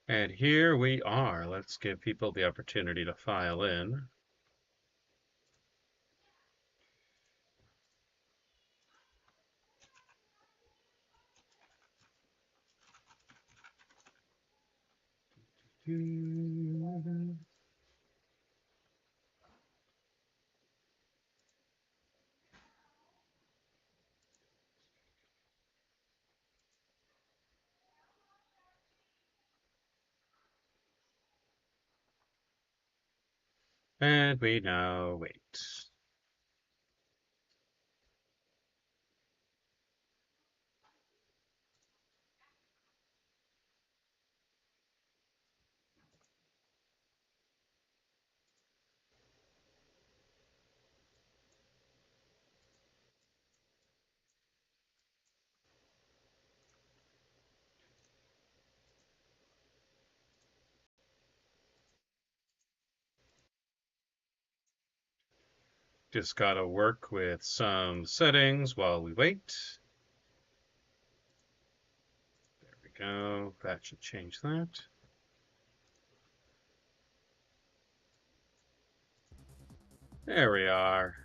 And here we are. Let's give people the opportunity to file in. And we now wait. Just gotta work with some settings while we wait. There we go. That should change that. There we are.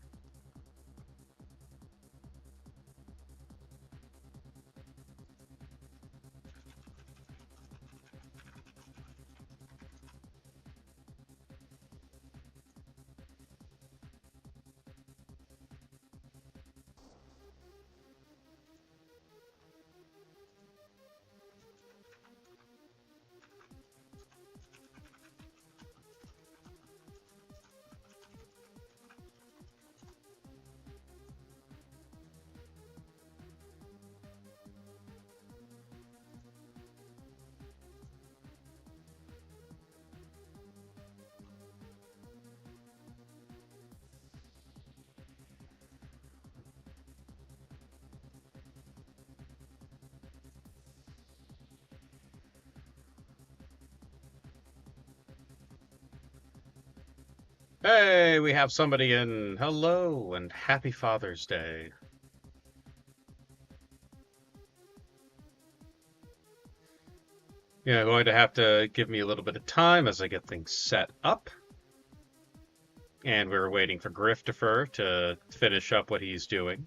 Hey, we have somebody in. Hello and happy Father's Day. Yeah, going to have to give me a little bit of time as I get things set up. And we're waiting for Griftifer to finish up what he's doing.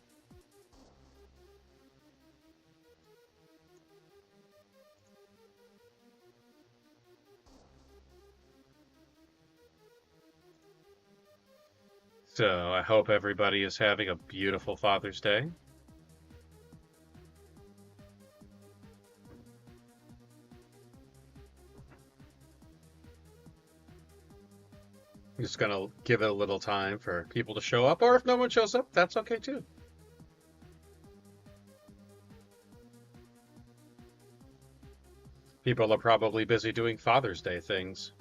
So I hope everybody is having a beautiful Father's Day. I'm just gonna give it a little time for people to show up, or if no one shows up, that's okay too. People are probably busy doing Father's Day things.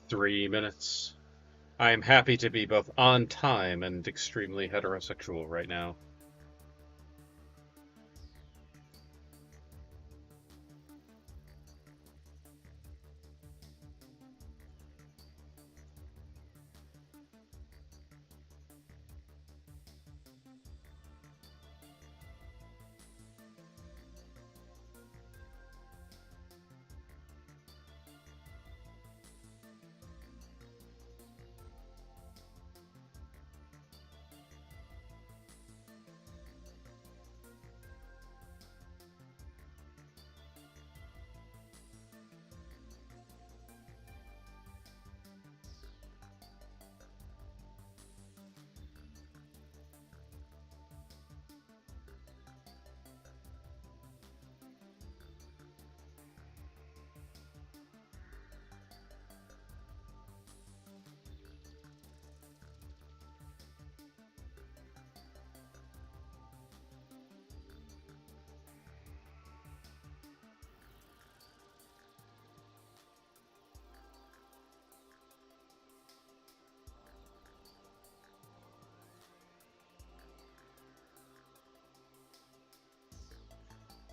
Three minutes. I am happy to be both on time and extremely heterosexual right now.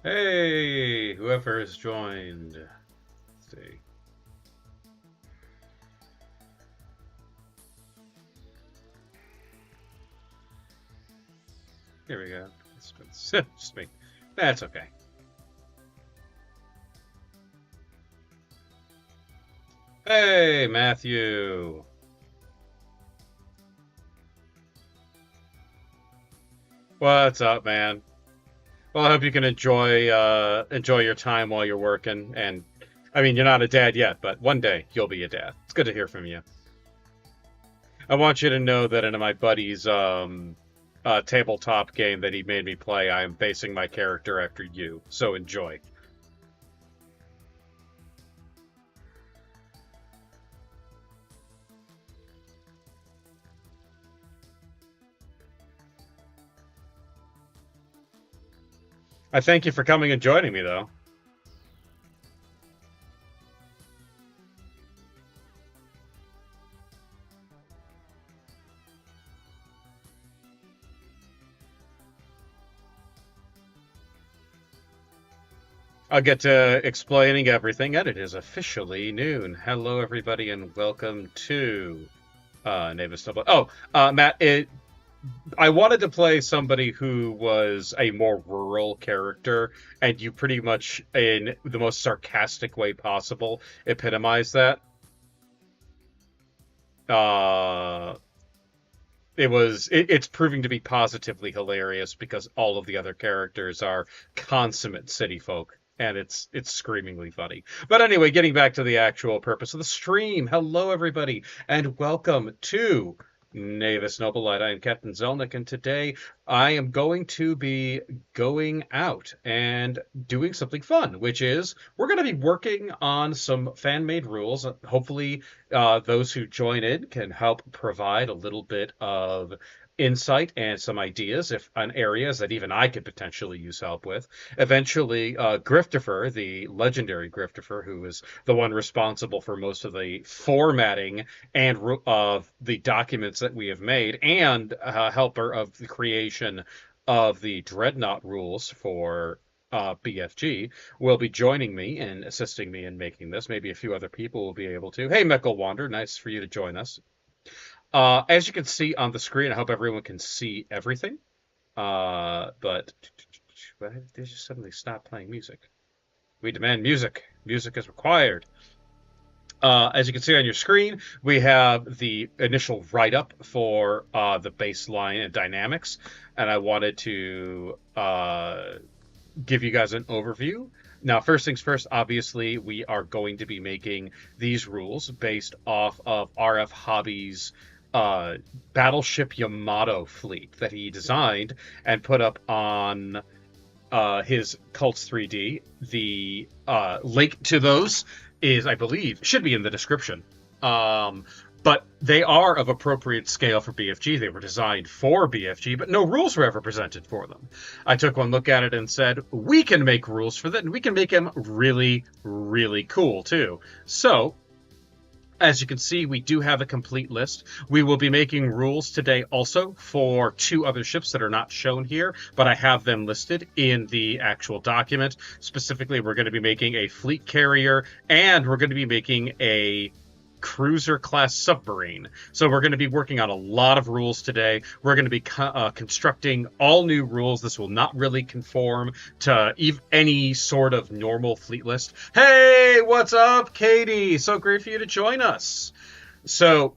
Hey, whoever has joined. Let's see. Here we go. It's just me. That's okay. Hey, Matthew. What's up, man? Well, I hope you can enjoy your time while you're working. And I mean, you're not a dad yet, but one day you'll be a dad. It's good to hear from you. I want you to know that in my buddy's tabletop game that he made me play, I am basing my character after you. So enjoy. I thank you for coming and joining me, though. I'll get to explaining everything, and it is officially noon. Hello, everybody, and welcome to Navis Noble. Oh, Matt, I wanted to play somebody who was a more rural character, and you pretty much, in the most sarcastic way possible, epitomize that. Uh, it's proving to be positively hilarious because all of the other characters are consummate city folk, and it's screamingly funny. But anyway, getting back to the actual purpose of the stream. Hello, everybody, and welcome to Navis Nobilite. I am Captain Zelnick, and today I am going to be going out and doing something fun, which is we're going to be working on some fan-made rules. Hopefully, those who join in can help provide a little bit of insight and some ideas if on areas that even I could potentially use help with. Eventually, Griftifer, the legendary Griftifer, who is the one responsible for most of the formatting and of the documents that we have made, and a helper of the creation of the Dreadnought rules for BFG, will be joining me and assisting me in making this. Maybe a few other people will be able to. Hey, Michael Wander, nice for you to join us. As you can see on the screen, I hope everyone can see everything. But why did they just suddenly stop playing music? We demand music. Music is required. As you can see on your screen, we have the initial write-up for the baseline and dynamics, and I wanted to give you guys an overview. Now, first things first, obviously, we are going to be making these rules based off of RF Hobby's Battleship Yamato fleet that he designed and put up on his Cults 3D. The link to those is, I believe, should be in the description. But they are of appropriate scale for BFG. They were designed for BFG, but no rules were ever presented for them. I took one look at it and said, we can make rules for that, and we can make them really, really cool, too. So, as you can see, we do have a complete list. We will be making rules today also for two other ships that are not shown here, but I have them listed in the actual document. Specifically, we're going to be making a fleet carrier, and we're going to be making a cruiser class submarine. So we're going to be working on a lot of rules today. We're going to be constructing all new rules. This will not really conform to any sort of normal fleet list. Hey, what's up, Katie? So great for you to join us. So,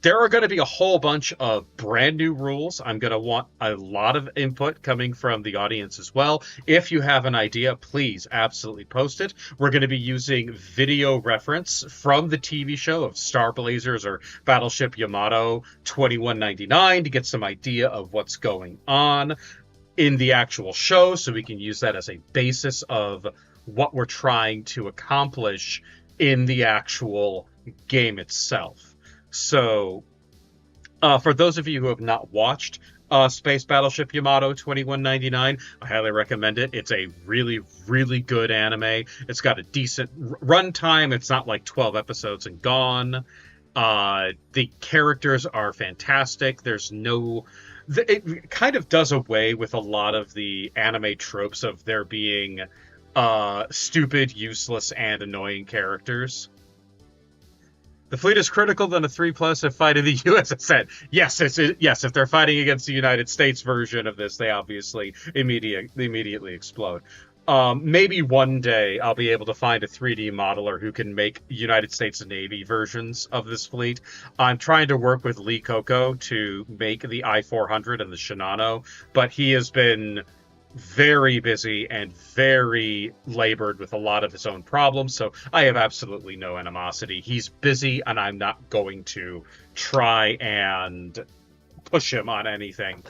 there are going to be a whole bunch of brand new rules. I'm going to want a lot of input coming from the audience as well. If you have an idea, please absolutely post it. We're going to be using video reference from the TV show of Star Blazers or Battleship Yamato 2199 to get some idea of what's going on in the actual show, so we can use that as a basis of what we're trying to accomplish in the actual game itself. So, for those of you who have not watched Space Battleship Yamato 2199, I highly recommend it. It's a really, really good anime. It's got a decent runtime. It's not like 12 episodes and gone. The characters are fantastic. There's no... It kind of does away with a lot of the anime tropes of there being stupid, useless, and annoying characters. The fleet is critical than a 3+ if fighting the USS. Yes, yes. If they're fighting against the United States version of this, they obviously immediately explode. Maybe one day I'll be able to find a 3D modeler who can make United States Navy versions of this fleet. I'm trying to work with Lee Coco to make the I-400 and the Shinano, but he has been very busy and very labored with a lot of his own problems, so I have absolutely no animosity. He's busy, and I'm not going to try and push him on anything.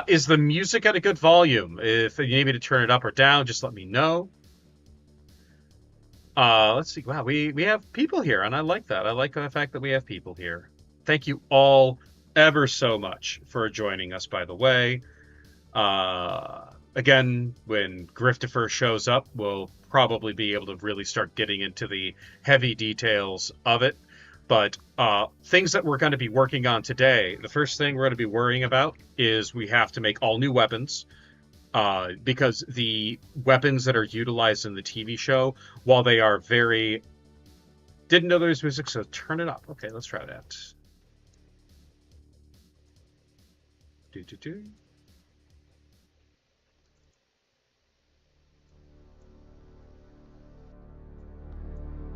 Is the music at a good volume? If you need me to turn it up or down, just let me know. Let's see. Wow, we have people here, and I like that. I like the fact that we have people here. Thank you all ever so much for joining us, by the way. Again, when Griftifer shows up, we'll probably be able to really start getting into the heavy details of it. But things that we're going to be working on today, the first thing we're going to be worrying about is we have to make all new weapons. Because the weapons that are utilized in the TV show, while they are very... Didn't know there was music, so turn it up. Okay, let's try that. Do-do-do.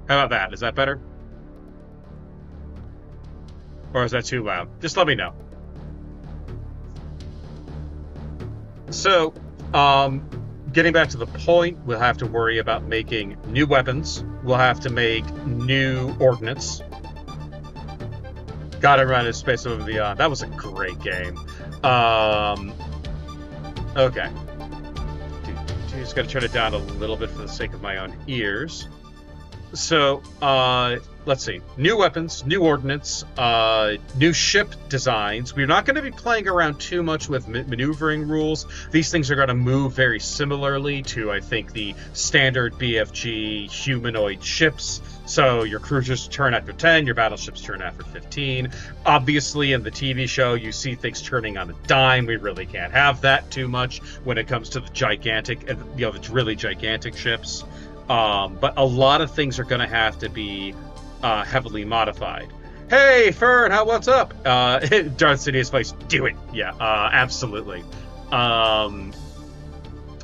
How about that? Is that better? Or is that too loud? Just let me know. So, getting back to the point, we'll have to worry about making new weapons. We'll have to make new ordnance. Gotta run in Space Over Beyond. That was a great game. Okay. Just gotta turn it down a little bit for the sake of my own ears. So, let's see. New weapons, new ordnance, new ship designs. We're not going to be playing around too much with maneuvering rules. These things are going to move very similarly to, I think, the standard BFG humanoid ships. So your cruisers turn after 10, your battleships turn after 15. Obviously, in the TV show, you see things turning on a dime. We really can't have that too much when it comes to the gigantic, the really gigantic ships. But a lot of things are going to have to be heavily modified. Hey, Fern, what's up? Darth Sidious's voice, do it. Yeah, absolutely.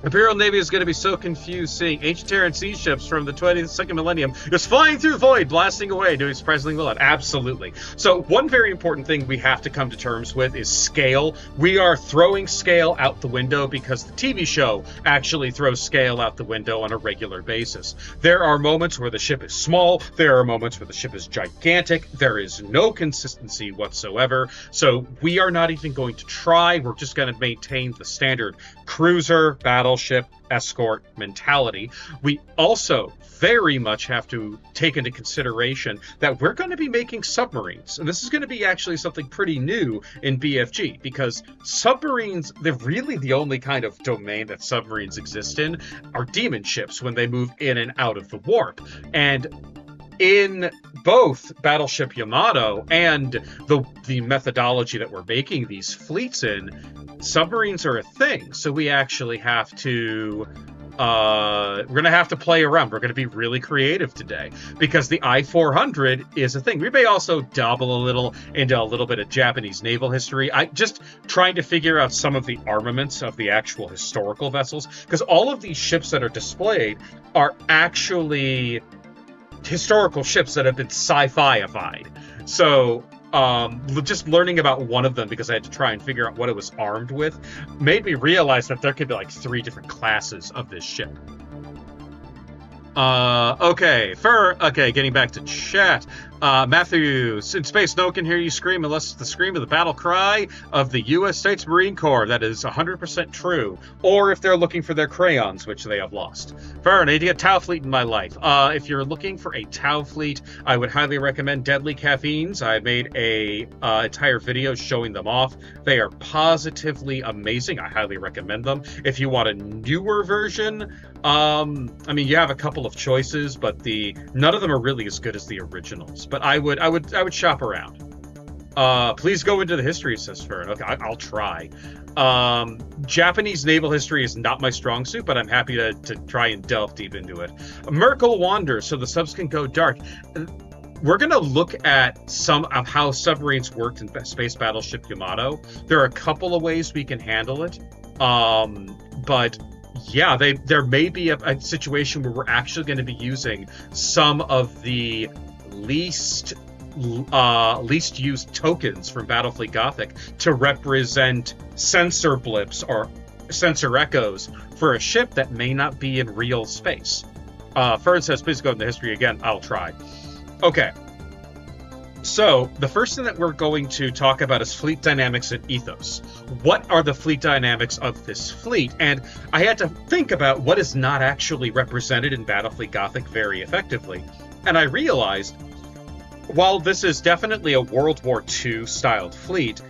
Imperial Navy is going to be so confused seeing ancient Terran sea ships from the 22nd millennium just flying through the void, blasting away, doing surprisingly well. Absolutely. So one very important thing we have to come to terms with is scale. We are throwing scale out the window because the TV show actually throws scale out the window on a regular basis. There are moments where the ship is small. There are moments where the ship is gigantic. There is no consistency whatsoever. So we are not even going to try. We're just going to maintain the standard cruiser, battleship, escort mentality. We also very much have to take into consideration that we're going to be making submarines. And this is going to be actually something pretty new in BFG, because submarines, they're really the only kind of domain that submarines exist in, are demon ships when they move in and out of the warp. And in both Battleship Yamato and the methodology that we're making these fleets in, submarines are a thing. So we actually have to we're going to have to play around. We're going to be really creative today because the I-400 is a thing. We may also dabble a little into a little bit of Japanese naval history. I just trying to figure out some of the armaments of the actual historical vessels, because all of these ships that are displayed are actually historical ships that have been sci-fi-ified. So just learning about one of them, because I had to try and figure out what it was armed with, made me realize that there could be like 3 different classes of this ship. Okay, getting back to chat. Matthew, in space, no one can hear you scream unless it's the scream of the battle cry of the U.S. States Marine Corps. That is 100% true. Or if they're looking for their crayons, which they have lost. Fern, I need to get Tau Fleet in my life. If you're looking for a Tau Fleet, I would highly recommend Deadly Caffeines. I made a entire video showing them off. They are positively amazing. I highly recommend them. If you want a newer version, I mean, you have a couple of choices, but none of them are really as good as the originals. but I would shop around. Please go into the history, says Fern. Okay, I'll try. Japanese naval history is not my strong suit, but I'm happy to try and delve deep into it. Merkel wanders, so the subs can go dark. We're going to look at some of how submarines worked in Space Battleship Yamato. There are a couple of ways we can handle it. But yeah, there may be a situation where we're actually going to be using some of the least used tokens from Battlefleet Gothic to represent sensor blips or sensor echoes for a ship that may not be in real space. Fern says, please go into history again. I'll try. Okay. So the first thing that we're going to talk about is fleet dynamics and ethos. What are the fleet dynamics of this fleet? And I had to think about what is not actually represented in Battlefleet Gothic very effectively. And I realized, while this is definitely a World War II styled fleet,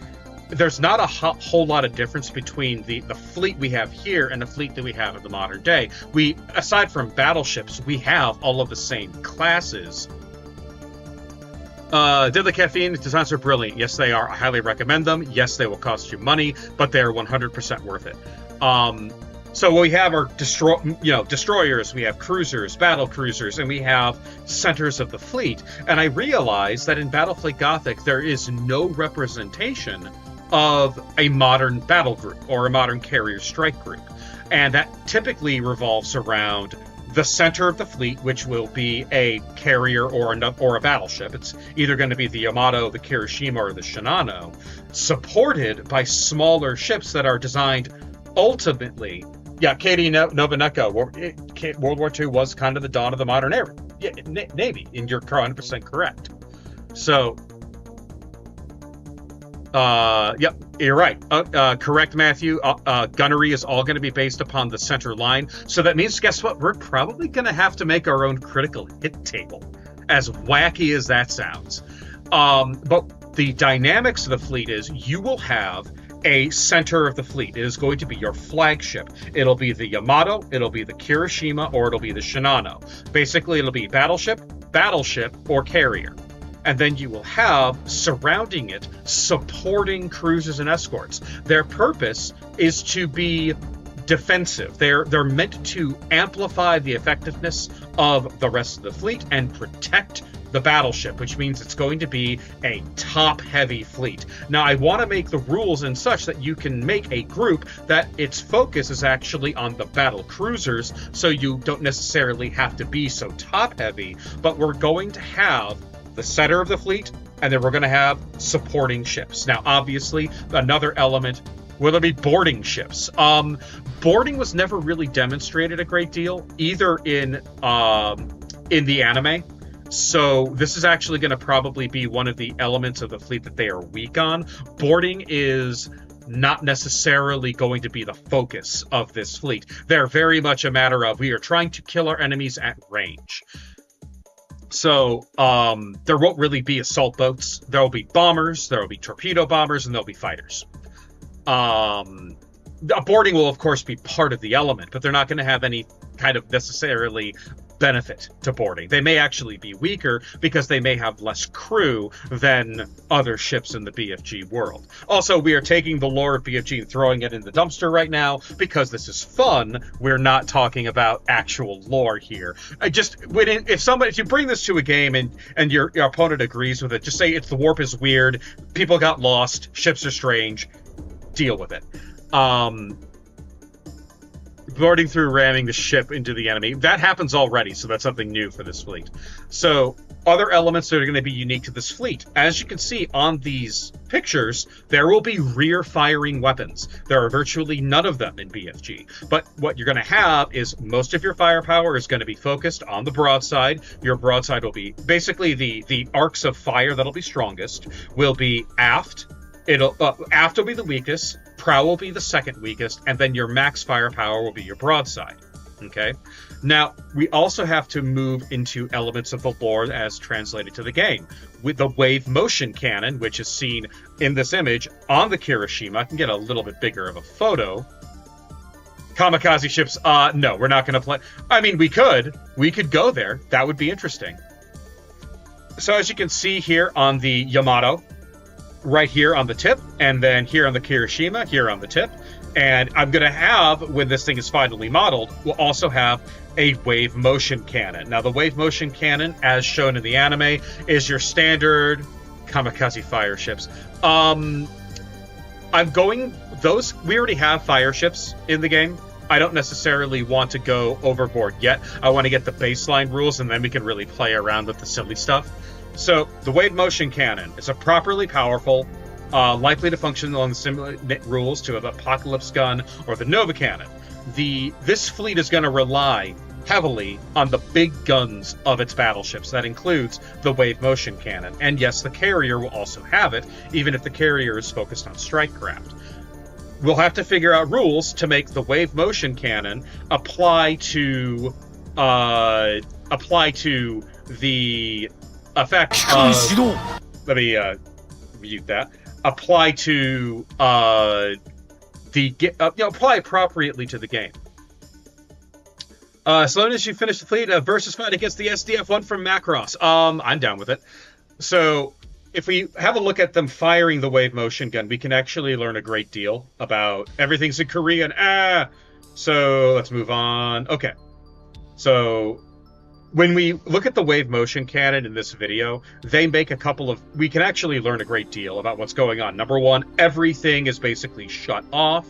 there's not a whole lot of difference between the fleet we have here and the fleet that we have in the modern day. Aside from battleships, we have all of the same classes. Did the caffeine designs are brilliant? Yes, they are. I highly recommend them. Yes, they will cost you money, but they're 100% worth it. So we have our destroyers, we have cruisers, battle cruisers, and we have centers of the fleet. And I realized that in Battlefleet Gothic, there is no representation of a modern battle group or a modern carrier strike group. And that typically revolves around the center of the fleet, which will be a carrier or a battleship. It's either going to be the Yamato, the Kirishima, or the Shinano, supported by smaller ships that are designed ultimately. Yeah, Katie Nobunaga, World War II was kind of the dawn of the modern era. Yeah, Navy, and you're 100% correct. So, yep, you're right. Correct, Matthew. Gunnery is all going to be based upon the center line. So that means, guess what? We're probably going to have to make our own critical hit table, as wacky as that sounds. But the dynamics of the fleet is you will have a center of the fleet. It is going to be your flagship. It'll be the Yamato, it'll be the Kirishima, or it'll be the Shinano. Basically, it'll be battleship, or carrier. And then you will have, surrounding it, supporting cruisers and escorts. Their purpose is to be defensive. They're meant to amplify the effectiveness of the rest of the fleet and protect the battleship, which means it's going to be a top-heavy fleet. Now, I want to make the rules in such that you can make a group that its focus is actually on the battle cruisers, so you don't necessarily have to be so top-heavy, but we're going to have the center of the fleet, and then we're going to have supporting ships. Now, obviously, another element, will there be boarding ships? Boarding was never really demonstrated a great deal, either in the anime. So this is actually going to probably be one of the elements of the fleet that they are weak on. Boarding is not necessarily going to be the focus of this fleet. They're very much a matter of, we are trying to kill our enemies at range. So there won't really be assault boats. There will be bombers, there will be torpedo bombers, and there'll be fighters. Boarding will, of course, be part of the element, but they're not going to have any kind of necessarily benefit to boarding. They may actually be weaker because they may have less crew than other ships in the BFG world. Also, we are taking the lore of BFG and throwing it in the dumpster right now because this is fun. We're not talking about actual lore here. If you bring this to a game and your opponent agrees with it, just say the warp is weird, people got lost, ships are strange, deal with it. Boarding through ramming the ship into the enemy. That happens already, so that's something new for this fleet. So, other elements that are going to be unique to this fleet. As you can see on these pictures, there will be rear-firing weapons. There are virtually none of them in BFG. But what you're going to have is most of your firepower is going to be focused on the broadside. Your broadside will be basically the arcs of fire that'll be strongest will be aft. Aft will be the weakest, prow will be the second weakest, and then your max firepower will be your broadside. Okay? Now, we also have to move into elements of the lore as translated to the game. With the wave motion cannon, which is seen in this image on the Kirishima, I can get a little bit bigger of a photo. Kamikaze ships, no, we're not going to play. I mean, we could go there. That would be interesting. So as you can see here on the Yamato, right here on the tip, and then here on the Kirishima, here on the tip, and I'm going to have, when this thing is finally modeled, we'll also have a wave motion cannon. Now, the wave motion cannon, as shown in the anime, is your standard kamikaze fire ships. We already have fire ships in the game. I don't necessarily want to go overboard yet. I want to get the baseline rules, and then we can really play around with the silly stuff. So, the wave motion cannon is a properly powerful, likely to function along the similar rules to an Apocalypse gun or the Nova cannon. This fleet is going to rely heavily on the big guns of its battleships. That includes the wave motion cannon. And yes, the carrier will also have it, even if the carrier is focused on strike craft. We'll have to figure out rules to make the wave motion cannon apply to the effect of... Let me mute that. Apply to apply appropriately to the game. As long as you finish the fleet, versus fight against the SDF-1 from Macross. I'm down with it. So, if we have a look at them firing the wave motion gun, we can actually learn a great deal about everything's in Korean. So, let's move on. Okay. So, when we look at the wave motion cannon in this video, they make we can actually learn a great deal about what's going on. Number one, everything is basically shut off.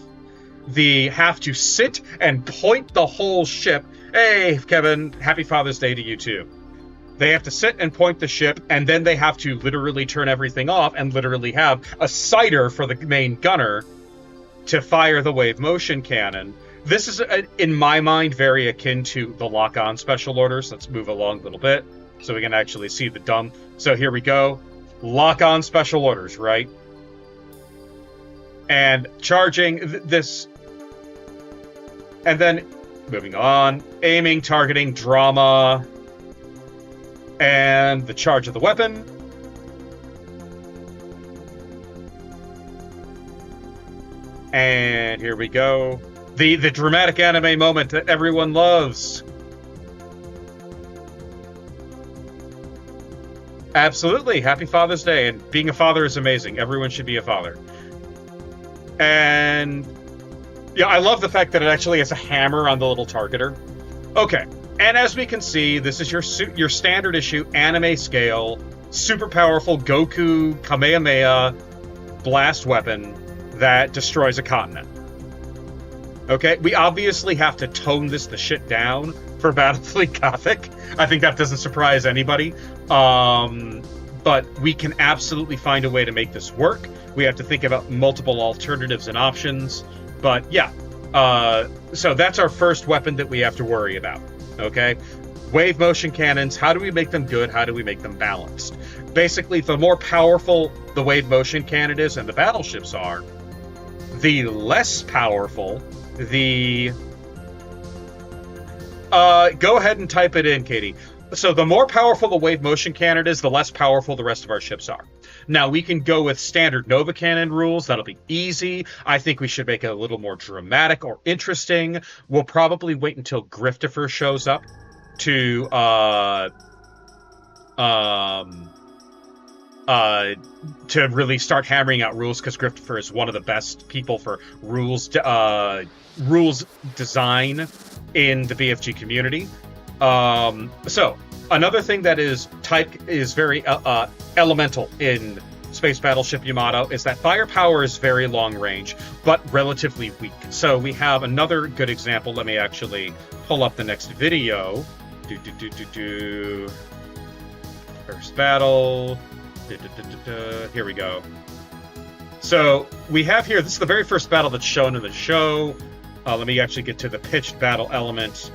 They have to sit and point the whole ship. Hey, Kevin, happy Father's Day to you too. They have to sit and point the ship, and then they have to literally turn everything off and literally have a sighter for the main gunner to fire the wave motion cannon. This is, in my mind, very akin to the lock-on special orders. Let's move along a little bit so we can actually see the dumb. So here we go. Lock-on special orders, right? And charging this. And then moving on. Aiming, targeting, drama. And the charge of the weapon. And here we go. The dramatic anime moment that everyone loves. Absolutely. Happy Father's Day. And being a father is amazing. Everyone should be a father. And yeah, I love the fact that it actually has a hammer on the little targeter. Okay. And as we can see, this is your standard issue anime scale, super powerful Goku Kamehameha blast weapon that destroys a continent. Okay, we obviously have to tone the shit down for Battlefleet Gothic. I think that doesn't surprise anybody. But we can absolutely find a way to make this work. We have to think about multiple alternatives and options. But yeah, so that's our first weapon that we have to worry about. Okay, wave motion cannons. How do we make them good? How do we make them balanced? Basically, the more powerful the wave motion cannon is and the battleships are, the less powerful the... go ahead and type it in, Katie. So the more powerful the wave motion cannon is, the less powerful the rest of our ships are. Now, we can go with standard Nova Cannon rules. That'll be easy. I think we should make it a little more dramatic or interesting. We'll probably wait until Griftifer shows up to really start hammering out rules, because Griftifer is one of the best people for rules design in the BFG community. So another thing that is very elemental in Space Battleship Yamato is that firepower is very long range, but relatively weak. So we have another good example. Let me actually pull up the next video. First battle. Here we go. So we have here, this is the very first battle that's shown in the show. Let me actually get to the pitched battle element.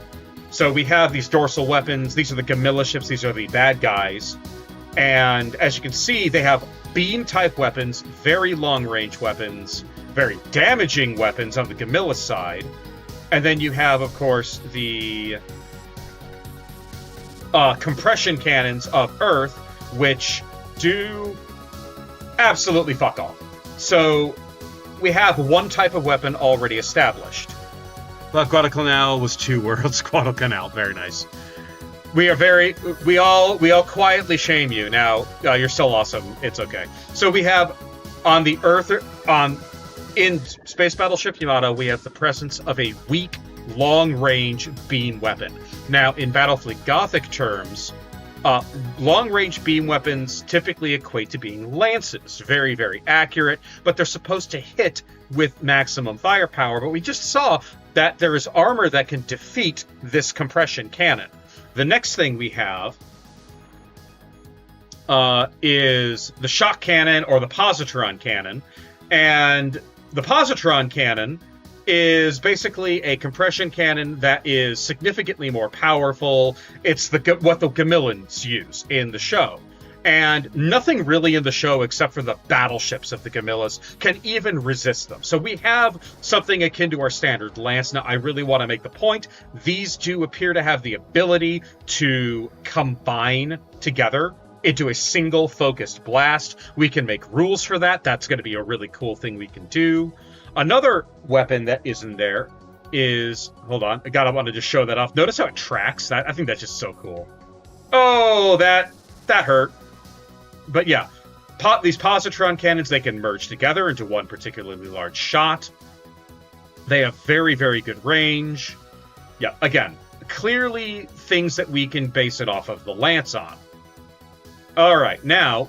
So we have these dorsal weapons. These are the Gamilla ships. These are the bad guys. And as you can see, they have beam-type weapons, very long-range weapons, very damaging weapons on the Gamilla side. And then you have, of course, the compression cannons of Earth, which do absolutely fuck all. So we have one type of weapon already established. But Guadalcanal was 2 worlds. Guadalcanal, very nice. we all quietly shame you. Now, you're still awesome. It's okay. So we have on the Earth, in Space Battleship Yamato, we have the presence of a weak, long-range beam weapon. Now, in Battlefleet Gothic terms, long-range beam weapons typically equate to being lances. Very, very accurate, but they're supposed to hit with maximum firepower. But we just saw that there is armor that can defeat this compression cannon. The next thing we have is the shock cannon, or the positron cannon. And the positron cannon is basically a compression cannon that is significantly more powerful. It's what the Gamillans use in the show. And nothing really in the show, except for the battleships of the Gamillas, can even resist them. So we have something akin to our standard lance. Now, I really want to make the point, these do appear to have the ability to combine together into a single focused blast. We can make rules for that. That's going to be a really cool thing we can do. Another weapon that is in there is... Hold on. I wanted to show that off. Notice how it tracks. I think that's just so cool. Oh, that hurt. But yeah, these positron cannons, they can merge together into one particularly large shot. They have very, very good range. Yeah, again, clearly things that we can base it off of the lance on. All right, now,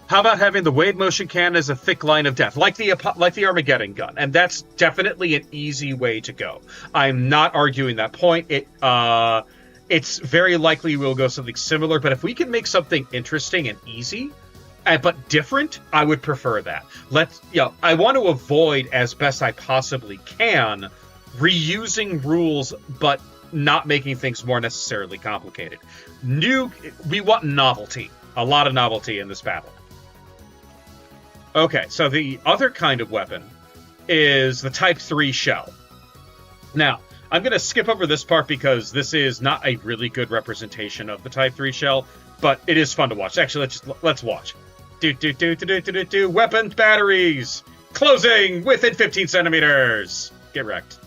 how about having the wave motion cannon as a thick line of death, like the Armageddon gun? And that's definitely an easy way to go. I'm not arguing that point. It's very likely we'll go something similar, but if we can make something interesting and easy, but different, I would prefer that. I want to avoid, as best I possibly can, reusing rules, but not making things more necessarily complicated. We want novelty. A lot of novelty in this battle. Okay, so the other kind of weapon is the Type 3 shell. Now, I'm going to skip over this part because this is not a really good representation of the Type 3 shell, but it is fun to watch. Actually, let's watch. Weapons batteries! Closing within 15 centimeters! Get wrecked.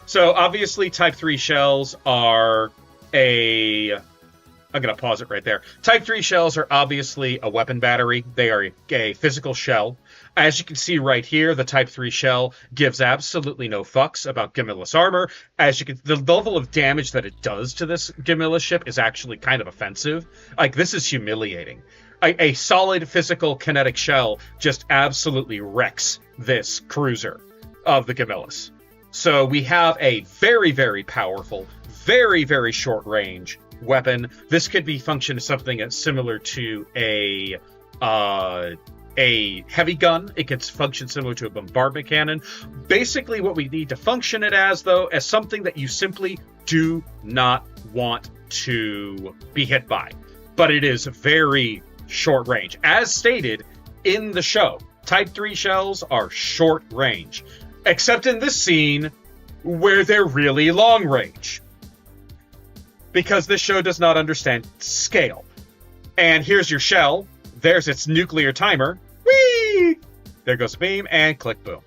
So, obviously, Type 3 shells are I'm going to pause it right there. Type 3 shells are obviously a weapon battery. They are a physical shell. As you can see right here, the Type 3 shell gives absolutely no fucks about Gamillas armor. The level of damage that it does to this Gamilla ship is actually kind of offensive. Like, this is humiliating. A solid physical kinetic shell just absolutely wrecks this cruiser of the Gamillas. So we have a very, very powerful, very, very short range weapon. This could be function as something that's similar to a heavy gun. It could function similar to a bombardment cannon. Basically, what we need to function it as, though, as something that you simply do not want to be hit by. But it is very short range. As stated in the show, Type 3 shells are short range. Except in this scene, where they're really long range. Because this show does not understand scale. And here's your shell. There's its nuclear timer. Whee! There goes the beam, and click, boom.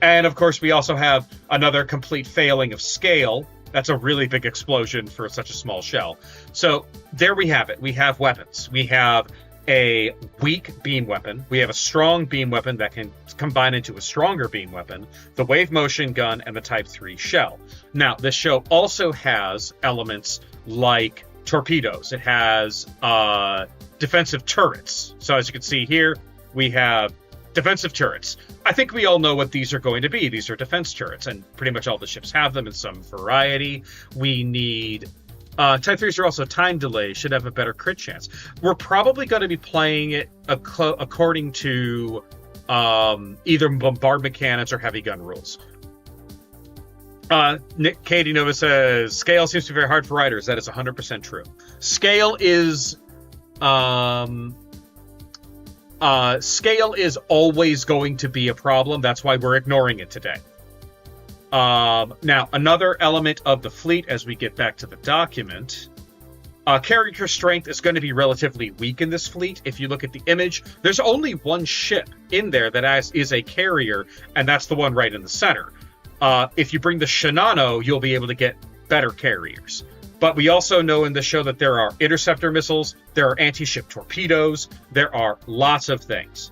And, of course, we also have another complete failing of scale. That's a really big explosion for such a small shell. So, there we have it. We have weapons. We have a weak beam weapon. We have a strong beam weapon that can combine into a stronger beam weapon, the wave motion gun, and the Type 3 shell. Now, this show also has elements like torpedoes. It has defensive turrets. So as you can see here, we have defensive turrets. I think we all know what these are going to be. These are defense turrets, and pretty much all the ships have them in some variety. We need... Type 3s are also time delay, should have a better crit chance. We're probably going to be playing it according to either bombardment cannons or heavy gun rules. Katie Nova says, scale seems to be very hard for riders. That is 100% true. Scale is always going to be a problem. That's why we're ignoring it today. Now, another element of the fleet, as we get back to the document, character strength is going to be relatively weak in this fleet. If you look at the image, there's only one ship in there that is a carrier, and that's the one right in the center. If you bring the Shinano, you'll be able to get better carriers. But we also know in the show that there are interceptor missiles, there are anti-ship torpedoes, there are lots of things.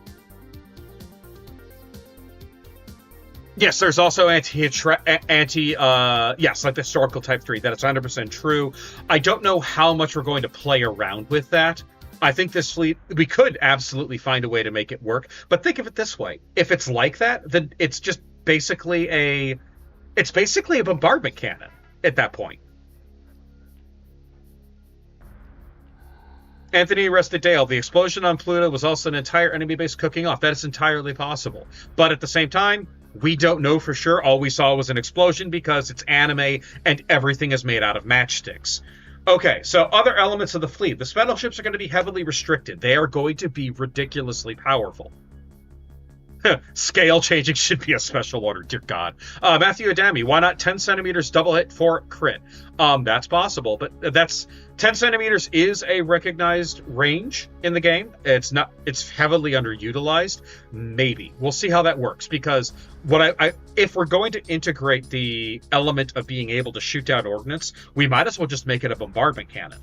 Yes, there's also like the historical Type 3. That is 100% true. I don't know how much we're going to play around with that. I think this fleet, we could absolutely find a way to make it work. But think of it this way. If it's like that, then it's just basically a bombardment cannon at that point. Anthony Restadale, the explosion on Pluto was also an entire enemy base cooking off. That is entirely possible. But at the same time, we don't know for sure. All we saw was an explosion because it's anime and everything is made out of matchsticks. Okay, so other elements of the fleet. The battleships are going to be heavily restricted. They are going to be ridiculously powerful. Scale changing should be a special order, dear God. Matthew Adami, why not 10 centimeters double hit for crit? That's possible, but that's 10 centimeters is a recognized range in the game. It's heavily underutilized. Maybe we'll see how that works, because if we're going to integrate the element of being able to shoot down ordnance, we might as well just make it a bombardment cannon.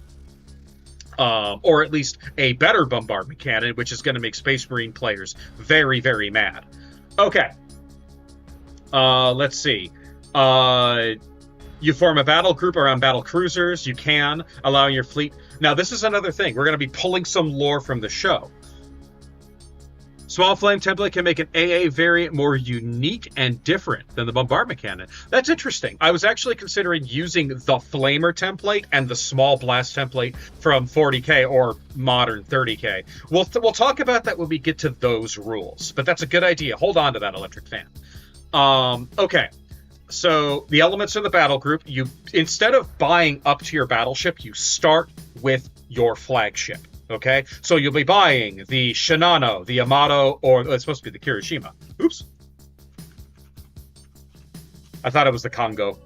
Or at least a better bombardment cannon, which is going to make Space Marine players very, very mad. Okay. Let's see. You form a battle group around battle cruisers. You can, allowing your fleet... Now, this is another thing. We're going to be pulling some lore from the show. Small Flame template can make an AA variant more unique and different than the bombardment cannon. That's interesting. I was actually considering using the Flamer template and the Small Blast template from 40k or modern 30k. We'll talk about that when we get to those rules, but that's a good idea. Hold on to that, Electric Fan. Okay. So the elements of the battle group, instead of buying up to your battleship, you start with your flagship. Okay, so you'll be buying the Shinano, the Yamato, or it's supposed to be the Kirishima. Oops. I thought it was the Kongo.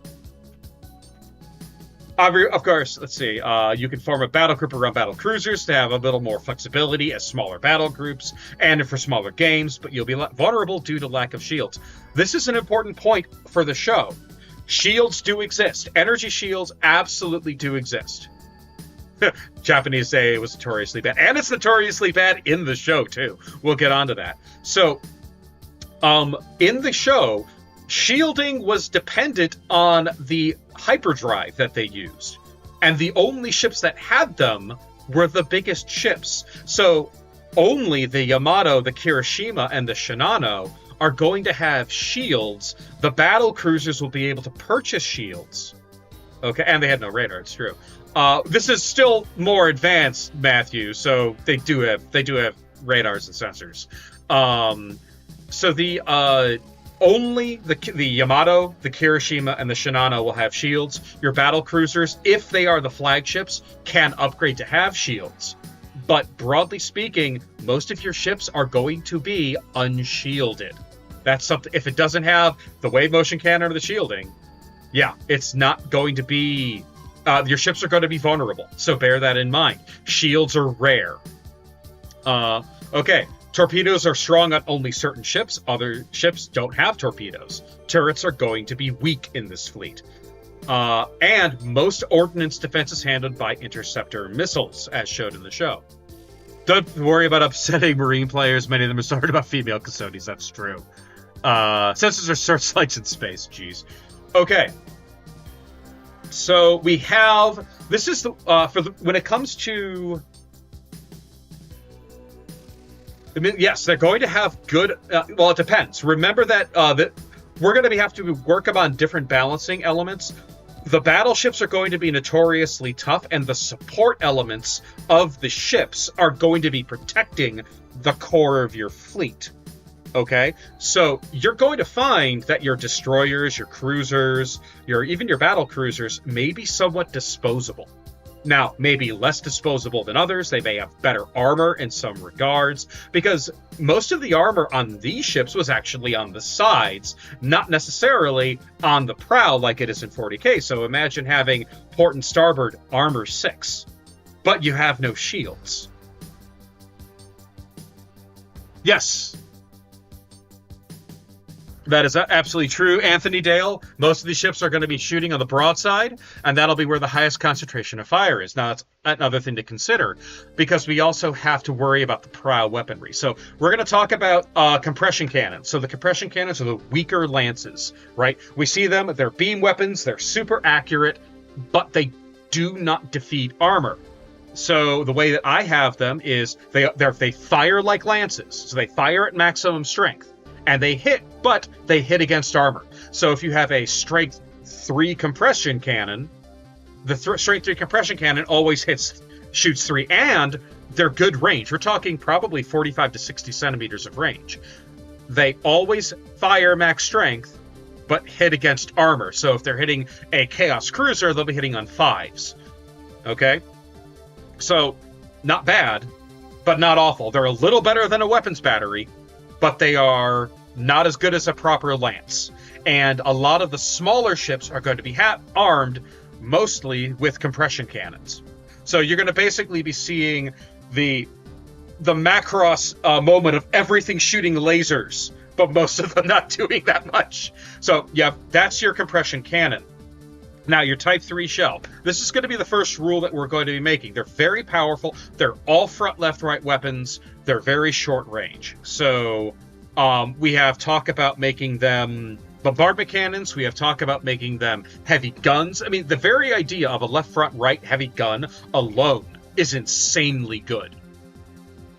Of course, let's see. You can form a battle group around battle cruisers to have a little more flexibility as smaller battle groups and for smaller games, but you'll be vulnerable due to lack of shields. This is an important point for the show. Shields do exist. Energy shields absolutely do exist. Japanese say it was notoriously bad. And it's notoriously bad in the show, too. We'll get onto that. So, in the show, shielding was dependent on the hyperdrive that they used. And the only ships that had them were the biggest ships. So, only the Yamato, the Kirishima, and the Shinano are going to have shields. The battle cruisers will be able to purchase shields. Okay, and they had no radar, it's true. This is still more advanced, Matthew, so they do have radars and sensors. So the only the Yamato, the Kirishima, and the Shinano will have shields. Your battle cruisers, if they are the flagships, can upgrade to have shields. But broadly speaking, most of your ships are going to be unshielded. That's something. If it doesn't have the wave motion cannon or the shielding, yeah, it's not going to be. Your ships are going to be vulnerable, so bear that in mind. Shields are rare. Okay, torpedoes are strong on only certain ships. Other ships don't have torpedoes. Turrets are going to be weak in this fleet. And most ordnance defense is handled by interceptor missiles, as showed in the show. Don't worry about upsetting Marine players. Many of them are sorry about female custodians. That's true. Sensors are searchlights in space. Jeez. Okay. So we have, this is the, when it comes to, I mean, yes, they're going to have good, well, it depends. Remember that, that we're going to have to work on different balancing elements. The battleships are going to be notoriously tough, and the support elements of the ships are going to be protecting the core of your fleet. Okay, so you're going to find that your destroyers, your cruisers, even your battle cruisers may be somewhat disposable. Now, maybe less disposable than others. They may have better armor in some regards, because most of the armor on these ships was actually on the sides, not necessarily on the prow like it is in 40k. So imagine having port and starboard armor 6, but you have no shields. Yes. That is absolutely true, Anthony Dale. Most of these ships are going to be shooting on the broadside, and that'll be where the highest concentration of fire is. Now, that's another thing to consider, because we also have to worry about the prow weaponry. So we're going to talk about compression cannons. So the compression cannons are the weaker lances, right? We see them, they're beam weapons, they're super accurate, but they do not defeat armor. So the way that I have them is they fire like lances. So they fire at maximum strength. And they hit, but they hit against armor. So if you have a strength 3 compression cannon, the strength 3 compression cannon always shoots 3, and they're good range. We're talking probably 45 to 60 centimeters of range. They always fire max strength, but hit against armor. So if they're hitting a Chaos Cruiser, they'll be hitting on 5s. Okay? So, not bad, but not awful. They're a little better than a weapons battery, but they are not as good as a proper lance. And a lot of the smaller ships are going to be armed mostly with compression cannons. So you're going to basically be seeing the Macross moment of everything shooting lasers, but most of them not doing that much. So yeah, that's your compression cannon. Now, your Type 3 shell. This is going to be the first rule that we're going to be making. They're very powerful. They're all front, left, right weapons. They're very short range. So we have talk about making them bombardment cannons. We have talk about making them heavy guns. I mean, the very idea of a left, front, right heavy gun alone is insanely good.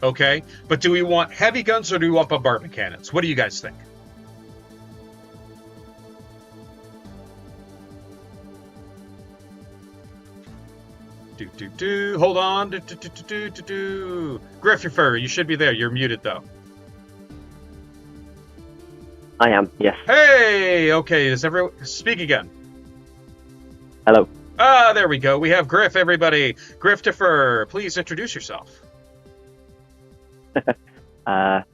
Okay? But do we want heavy guns or do we want bombardment cannons? What do you guys think? Hold on. Griffer, you should be there. You're muted, though. I am, yes. Hey! Okay, does everyone... Speak again. Hello. Ah, there we go. We have Griff, everybody. Griffer, please introduce yourself. How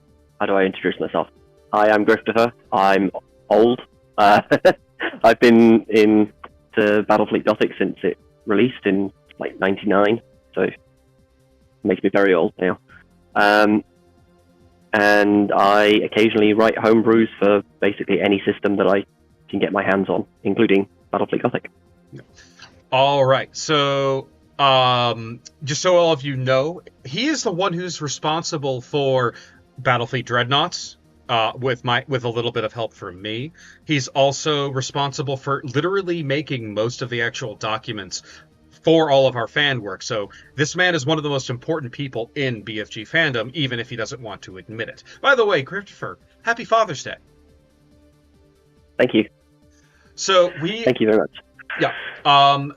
do I introduce myself? Hi, I'm Griffer. I'm old. I've been in to Battlefleet Gothic since it released in like 99, so it makes me very old now. And I occasionally write homebrews for basically any system that I can get my hands on, including Battlefleet Gothic. All right, so just so all of you know, he is the one who's responsible for Battlefleet Dreadnoughts. With a little bit of help from me. He's also responsible for literally making most of the actual documents for all of our fan work. So this man is one of the most important people in BFG fandom, even if he doesn't want to admit it. By the way, Christopher, happy Father's Day. Thank you. So Thank you very much. Yeah.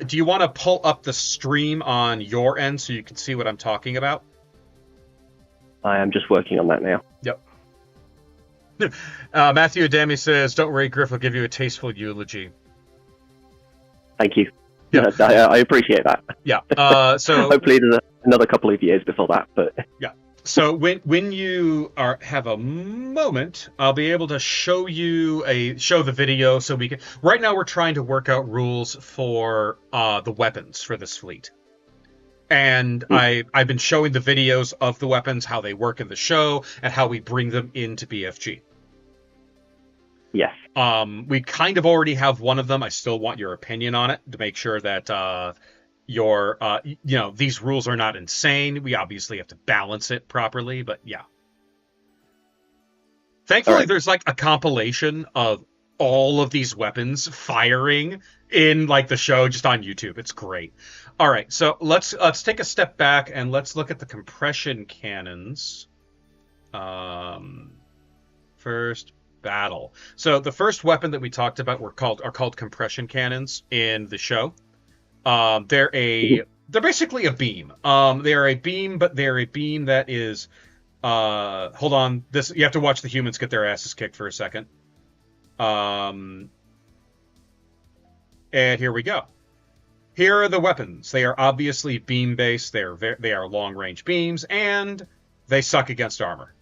Do you want to pull up the stream on your end so you can see what I'm talking about? I am just working on that now. Yep. Matthew Adami says, "Don't worry, Griff will give you a tasteful eulogy." Thank you. Yeah. I appreciate that. Yeah. So hopefully there's another couple of years before that, but yeah. So when you have a moment, I'll be able to show the video so we can. Right now, we're trying to work out rules for the weapons for this fleet, and I've been showing the videos of the weapons, how they work in the show, and how we bring them into BFG. Yes. We kind of already have one of them. I still want your opinion on it to make sure that these rules are not insane. We obviously have to balance it properly, but yeah. Thankfully, There's like a compilation of all of these weapons firing in like the show just on YouTube. It's great. All right, so let's take a step back and let's look at the compression cannons. First battle. So the first weapon that we talked about are called compression cannons in the show. They're basically a beam. They're a beam, but they're a beam that is hold on. You have to watch the humans get their asses kicked for a second. And here we go. Here are the weapons. They are obviously beam based. They are long range beams, and they suck against armor.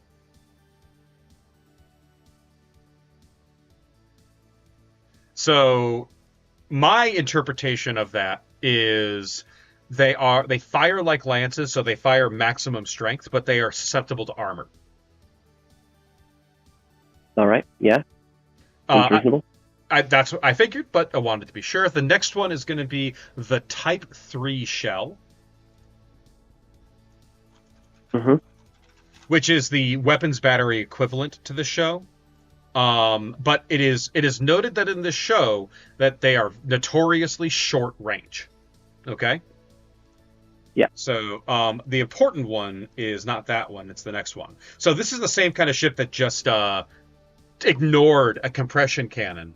So my interpretation of that is they fire like lances, so they fire maximum strength, but they are susceptible to armor. All right, yeah. Seems reasonable. That's what I figured, but I wanted to be sure. The next one is going to be the Type 3 shell, which is the weapons battery equivalent to the show. But it is noted that in this show that they are notoriously short range. Okay? Yeah. So the important one is not that one, it's the next one. So this is the same kind of ship that just ignored a compression cannon.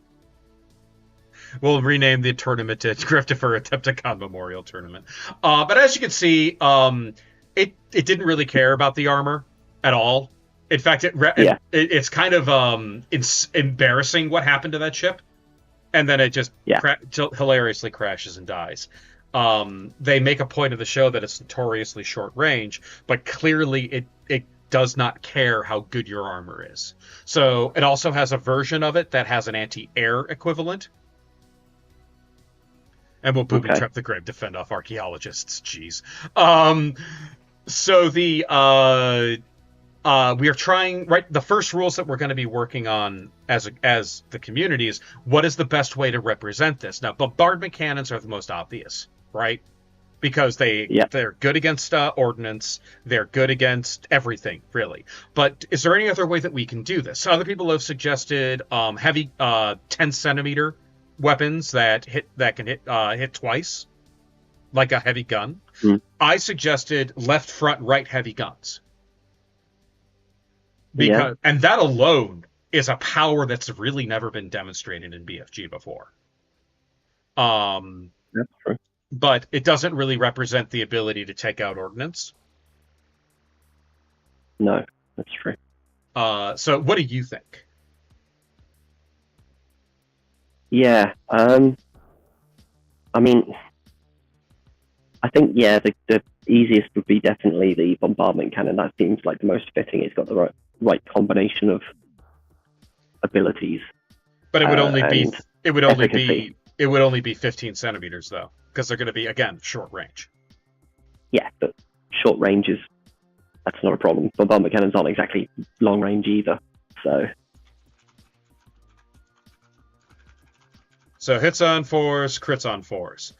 We'll rename the tournament to Griftifer Adepticon Memorial Tournament. But as you can see, it didn't really care about the armor at all. In fact, it's kind of embarrassing what happened to that ship. And then it just hilariously crashes and dies. They make a point of the show that it's notoriously short range, but clearly it does not care how good your armor is. So it also has a version of it that has an anti-air equivalent. And we'll booby trap the grave to fend off archaeologists. Jeez. So we are trying, right? The first rules that we're going to be working on as the community is what is the best way to represent this. Now, bombardment cannons are the most obvious, right? Because they're good against ordnance, they're good against everything, really. But is there any other way that we can do this? Other people have suggested heavy 10-centimeter weapons that can hit twice, like a heavy gun. I suggested left, front, right heavy guns. And that alone is a power that's really never been demonstrated in BFG before. That's true. But it doesn't really represent the ability to take out ordnance. No, that's true. So what do you think? Yeah, I mean, I think, the easiest would be definitely the bombardment cannon. That seems like the most fitting. It's got the right combination of abilities. But it would only be 15 centimeters though, because they're going to be, again, short range. Yeah, but short range that's not a problem. Bombardment cannons aren't exactly long range either, so. So hits on 4s, crits on 4s.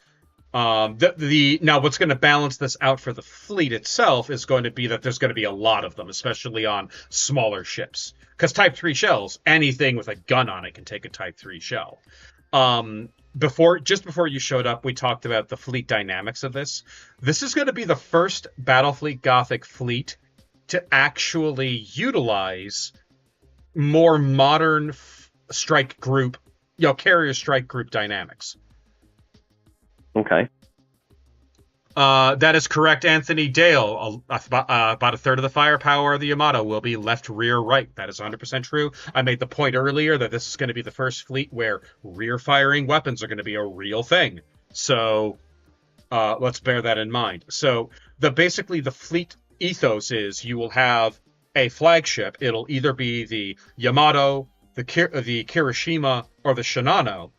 Now, what's going to balance this out for the fleet itself is going to be that there's going to be a lot of them, especially on smaller ships. Because Type 3 shells, anything with a gun on it can take a Type 3 shell. Just before you showed up, we talked about the fleet dynamics of this. This is going to be the first Battlefleet Gothic fleet to actually utilize more modern strike group, carrier strike group dynamics. Okay. That is correct, Anthony Dale. About a third of the firepower of the Yamato will be left, rear, right. That is 100% true. I made the point earlier that this is going to be the first fleet where rear-firing weapons are going to be a real thing. So let's bear that in mind. So basically the fleet ethos is you will have a flagship. It'll either be the Yamato, the Kirishima, or the Shinano,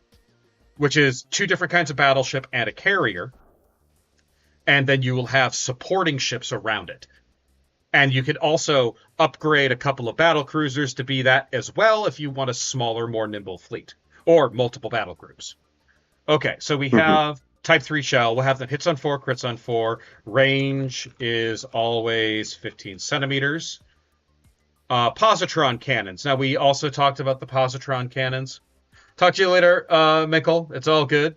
which is two different kinds of battleship and a carrier. And then you will have supporting ships around it. And you could also upgrade a couple of battle cruisers to be that as well if you want a smaller, more nimble fleet. Or multiple battle groups. Okay, so we have Type 3 shell. We'll have them hits on 4, crits on 4. Range is always 15 centimeters. Positron cannons. Now, we also talked about the positron cannons. Talk to you later, Minkle. It's all good.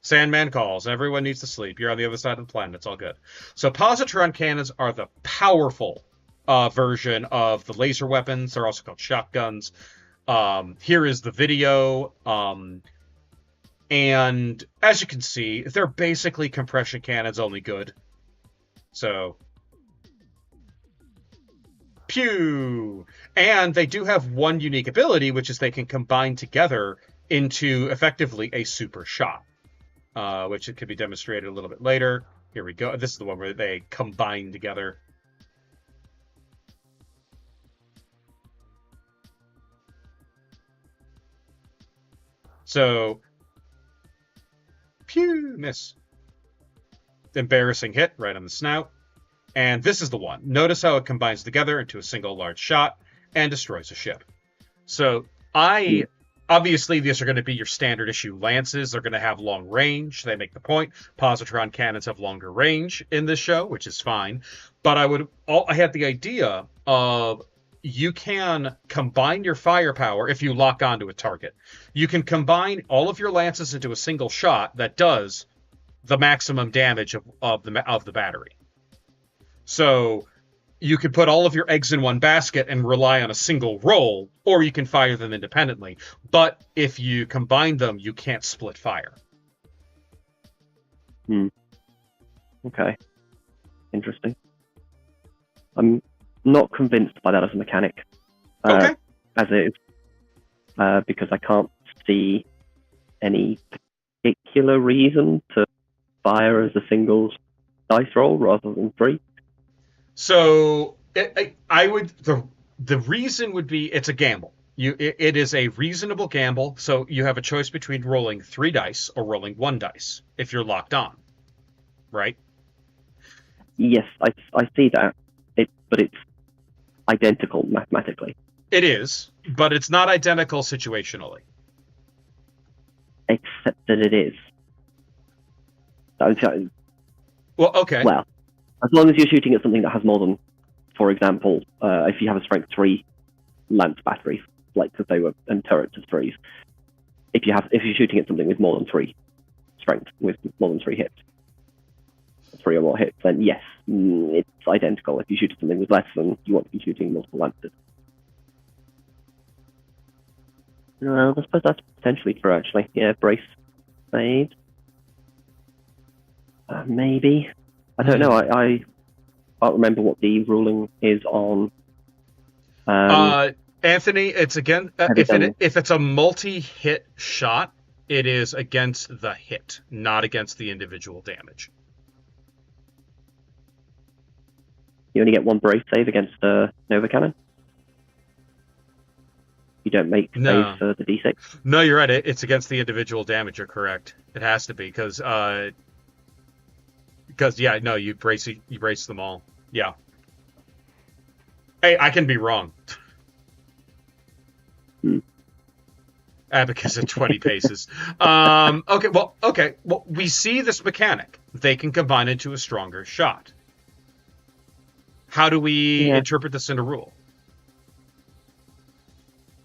Sandman calls. Everyone needs to sleep. You're on the other side of the planet. It's all good. So positron cannons are the powerful version of the laser weapons. They're also called shotguns. Here is the video. And as you can see, they're basically compression cannons, only good. So, pew! And they do have one unique ability, which is they can combine together into effectively a super shot. Which it could be demonstrated a little bit later. Here we go. This is the one where they combine together. So, pew, miss. Embarrassing hit right on the snout. And this is the one. Notice how it combines together into a single large shot and destroys a ship. So, I obviously these are going to be your standard issue lances. They're going to have long range. They make the point. Positron cannons have longer range in this show, which is fine. But I had the idea of you can combine your firepower if you lock onto a target. You can combine all of your lances into a single shot that does the maximum damage of the battery. So you could put all of your eggs in one basket and rely on a single roll, or you can fire them independently. But if you combine them, you can't split fire. Okay. Interesting. I'm not convinced by that as a mechanic. Okay. As is. Because I can't see any particular reason to fire as a single dice roll rather than 3. So the reason would be it's a gamble. It is a reasonable gamble. So you have a choice between rolling 3 dice or rolling 1 dice if you're locked on, right? Yes, I see that. But it's identical mathematically. It is, but it's not identical situationally. Except that it is. Well, okay. Well, as long as you're shooting at something that has more than, for example, if you have a strength 3 lance battery, like because they were and turrets of 3s, if you're shooting at something with more than 3 strength, with more than 3 hits, 3 or more hits, then yes, it's identical. If you shoot at something with less than, you want to be shooting multiple lances. Well, I suppose that's potentially true, actually. Yeah, brace made. Maybe. I don't know. I can't remember what the ruling is on. Anthony, it's again if it's a multi-hit shot, it is against the hit, not against the individual damage. You only get 1 brace save against Nova Cannon. You don't make saves for the D6. No, you're right. It's against the individual damage. You're correct. It has to be because yeah, no, you brace them all. Yeah. Hey, I can be wrong. Abacus at 20 paces. Okay. Well, we see this mechanic. They can combine into a stronger shot. How do we interpret this in a rule?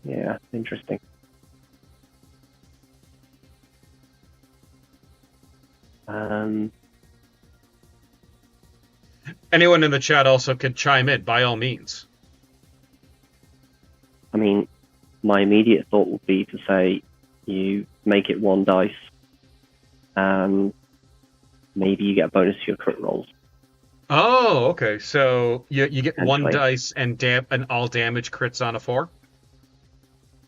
Yeah, interesting. Anyone in the chat also can chime in, by all means. I mean, my immediate thought would be to say you make it 1 dice, and maybe you get a bonus to your crit rolls. Oh, okay. So you get 1 dice and all damage crits on a 4?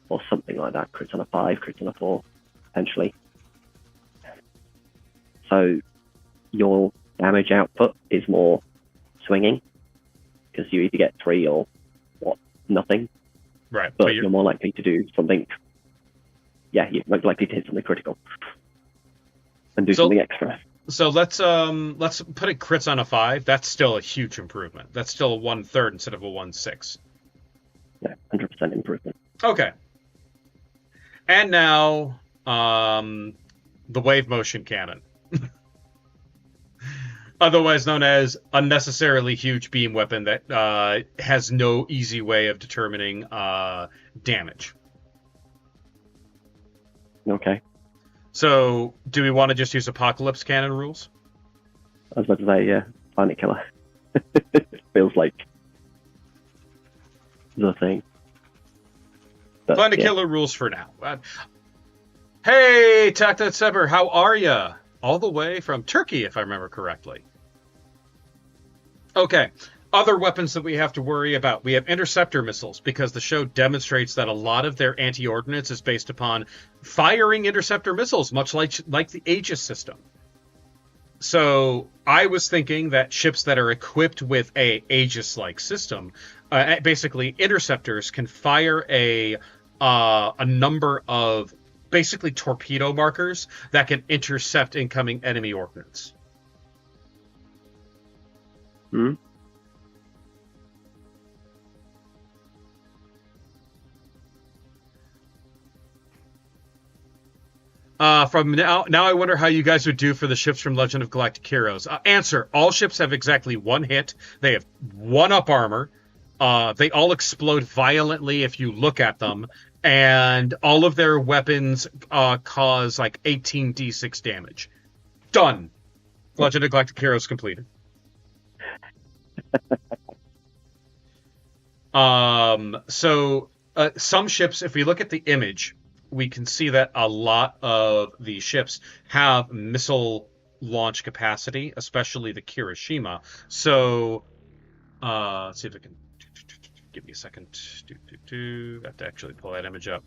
Or something like that. Crits on a 5, crits on a 4, potentially. So your damage output is more swinging, because you either get 3 or nothing. Right. But you're more likely to do something. Yeah, you're more likely to hit something critical and do something extra. So let's put it crits on a 5. That's still a huge improvement. That's still a 1/3 instead of a 1/6. Yeah, 100% improvement. Okay. And now the wave motion cannon. Otherwise known as unnecessarily huge beam weapon that has no easy way of determining damage. Okay. So, do we want to just use Apocalypse Cannon rules? I was about to say, yeah, Planet Killer. It feels like the thing. But, Planet Killer rules for now. Hey, Taktat Sever, how are ya? All the way from Turkey, if I remember correctly. Okay, other weapons that we have to worry about. We have interceptor missiles, because the show demonstrates that a lot of their anti-ordnance is based upon firing interceptor missiles, much like the Aegis system. So I was thinking that ships that are equipped with a Aegis-like system, basically interceptors, can fire a number of basically torpedo markers that can intercept incoming enemy ordnance. Hmm. From now, I wonder how you guys would do for the ships from Legend of Galactic Heroes. Answer: all ships have exactly one hit. They have one up armor. They all explode violently if you look at them, and all of their weapons cause like 18d6 damage. Done. Legend of Galactic Heroes completed. So some ships, if we look at the image, we can see that a lot of the ships have missile launch capacity, especially the Kirishima. So let's see if I can give me a second. I have to actually pull that image up.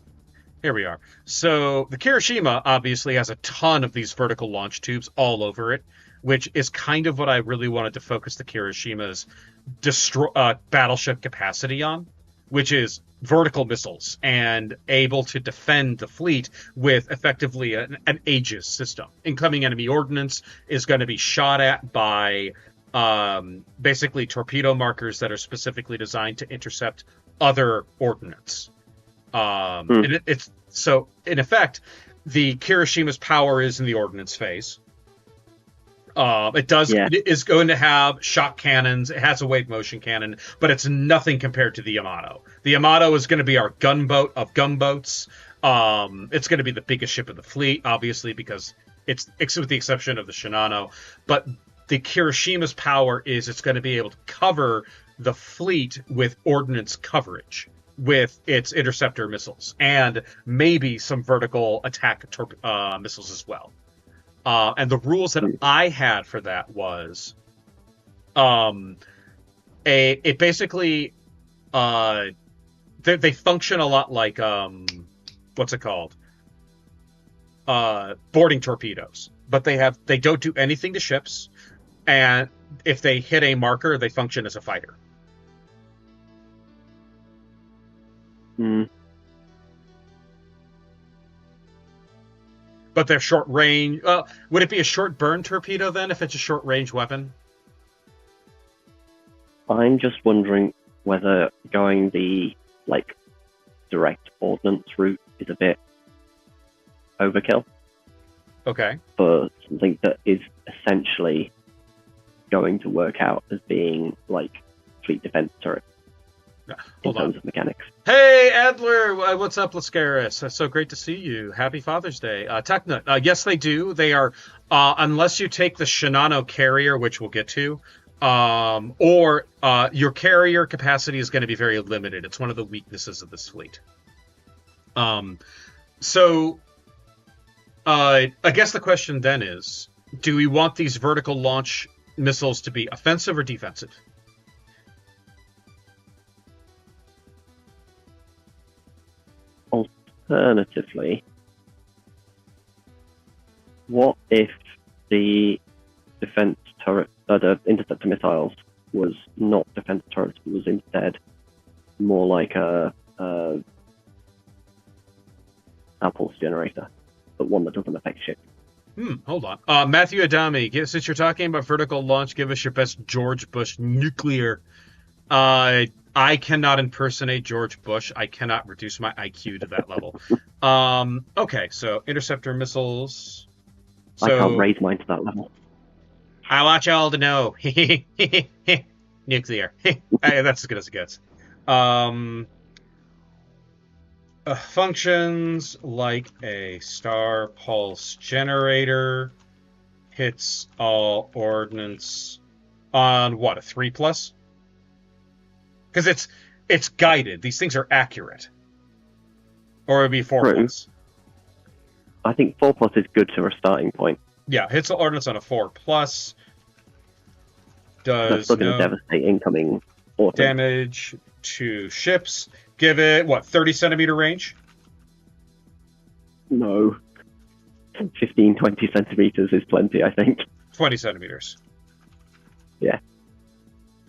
Here we are. So the Kirishima obviously has a ton of these vertical launch tubes all over it, which is kind of what I really wanted to focus the Kirishima's battleship capacity on, which is vertical missiles and able to defend the fleet with effectively an Aegis system. Incoming enemy ordnance is going to be shot at by basically torpedo markers that are specifically designed to intercept other ordnance. And it's so in effect, the Kirishima's power is in the ordnance phase. It is going to have shock cannons. It has a wave motion cannon, but it's nothing compared to the Yamato. The Yamato is going to be our gunboat of gunboats. It's going to be the biggest ship of the fleet, obviously, because it's with the exception of the Shinano. But the Kirishima's power is it's going to be able to cover the fleet with ordnance coverage with its interceptor missiles and maybe some vertical attack missiles as well. And the rules that I had for that was, it basically, they function a lot like, what's it called? Boarding torpedoes, but they don't do anything to ships. And if they hit a marker, they function as a fighter. But they're short range. Would it be a short burn torpedo then if it's a short range weapon? I'm just wondering whether going the direct ordnance route is a bit overkill. Okay. For something that is essentially going to work out as being like fleet defense turret. Hold in terms on. of mechanics. Hey, Adler! What's up, Lascaris? So great to see you. Happy Father's Day. Technut, yes, they do. They are, unless you take the Shinano carrier, which we'll get to, or your carrier capacity is going to be very limited. It's one of the weaknesses of this fleet. So, I guess the question then is, do we want these vertical launch missiles to be offensive or defensive? Alternatively, what if the defense turret, the interceptor missiles, was not defense turrets, but was instead more like a pulse generator, but one that doesn't affect ships? Hold on. Matthew Adami, since you're talking about vertical launch, give us your best George Bush nuclear. I cannot impersonate George Bush. I cannot reduce my IQ to that level. Okay, so interceptor missiles. So, I can't raise mine to that level. I want y'all to know. Nuclear. That's as good as it gets. Functions like a star pulse generator. Hits all ordnance on what, a 3+? Because it's guided. These things are accurate. Or it would be 4+. I think 4+ is good for a starting point. Yeah, hits the ordnance on a 4+. That's still going to devastate incoming ordnance. Damage to ships. Give it, 30 centimeter range? No. 15, 20 centimeters is plenty, I think. 20 centimeters. Yeah.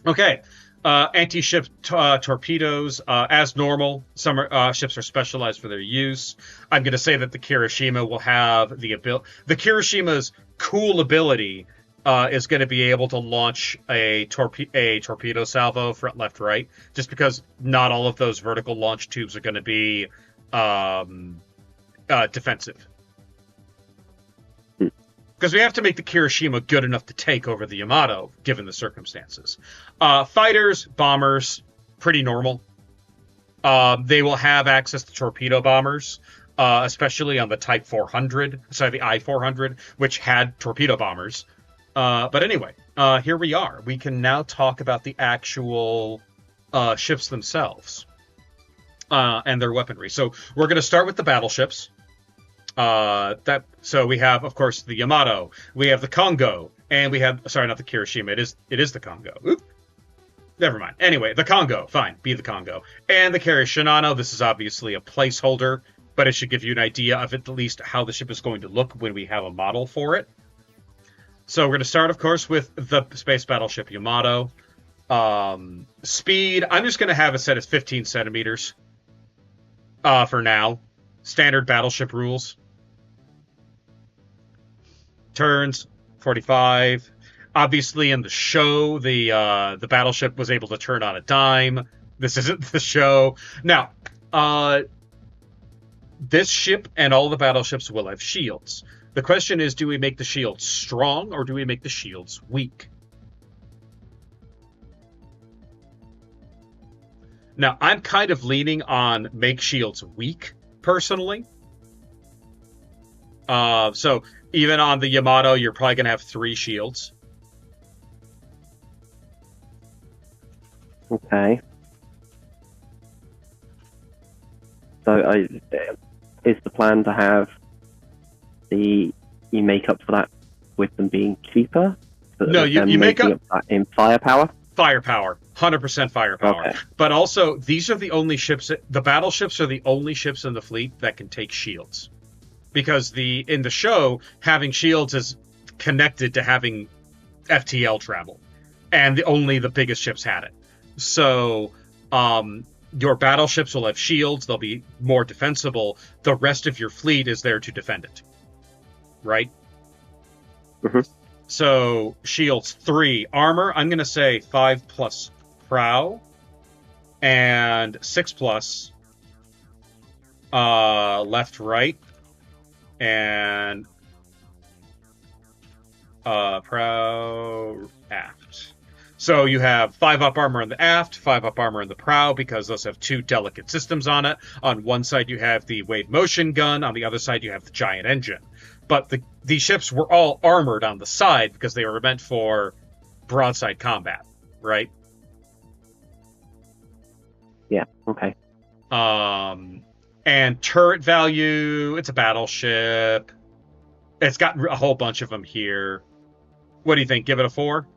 Okay. Anti-ship torpedoes, as normal. Some ships are specialized for their use. I'm going to say that the Kirishima will have the ability. The Kirishima's cool ability is going to be able to launch a torpedo salvo front, left, right. Just because not all of those vertical launch tubes are going to be defensive. because we have to make the Kirishima good enough to take over the Yamato, given the circumstances. Fighters, bombers, pretty normal. They will have access to torpedo bombers, especially on the Type 400, sorry, the I-400, which had torpedo bombers. But anyway, here we are. We can now talk about the actual ships themselves and their weaponry. So we're going to start with the battleships. So we have, of course, the Yamato, we have the Kongo, and we have, sorry, not the Kirishima. It is the Kongo. Oop. Never mind. Anyway, the Kongo, fine, be the Kongo, and the Kari Shinano. This is obviously a placeholder, but it should give you an idea of at least how the ship is going to look when we have a model for it. So we're going to start, of course, with the space battleship Yamato. Speed, I'm just going to have it set as 15 centimeters for now. Standard battleship rules. Turns 45. Obviously, in the show, the battleship was able to turn on a dime. This isn't the show. Now, this ship and all the battleships will have shields. The question is, do we make the shields strong or do we make the shields weak? Now, I'm kind of leaning on make shields weak, personally. So even on the Yamato, you're probably going to have 3 shields. Okay. So is the plan to have you make up for that with them being cheaper? No, you make up that in firepower? Firepower. 100% firepower. Okay. But also, these are the only ships, the battleships are the only ships in the fleet that can take shields. Because in the show, having shields is connected to having FTL travel. And only the biggest ships had it. So, your battleships will have shields, they'll be more defensible. The rest of your fleet is there to defend it. Right? Mm-hmm. So, shields 3. Armor, I'm going to say 5 plus prow. And 6 plus left, right. And prow aft. So you have 5 up armor in the aft, 5 up armor in the prow, because those have 2 delicate systems on it. On one side you have the wave motion gun, on the other side you have the giant engine. But these ships were all armored on the side because they were meant for broadside combat, right? Yeah, okay. And turret value, it's a battleship. It's got a whole bunch of them here. What do you think? Give it a 4?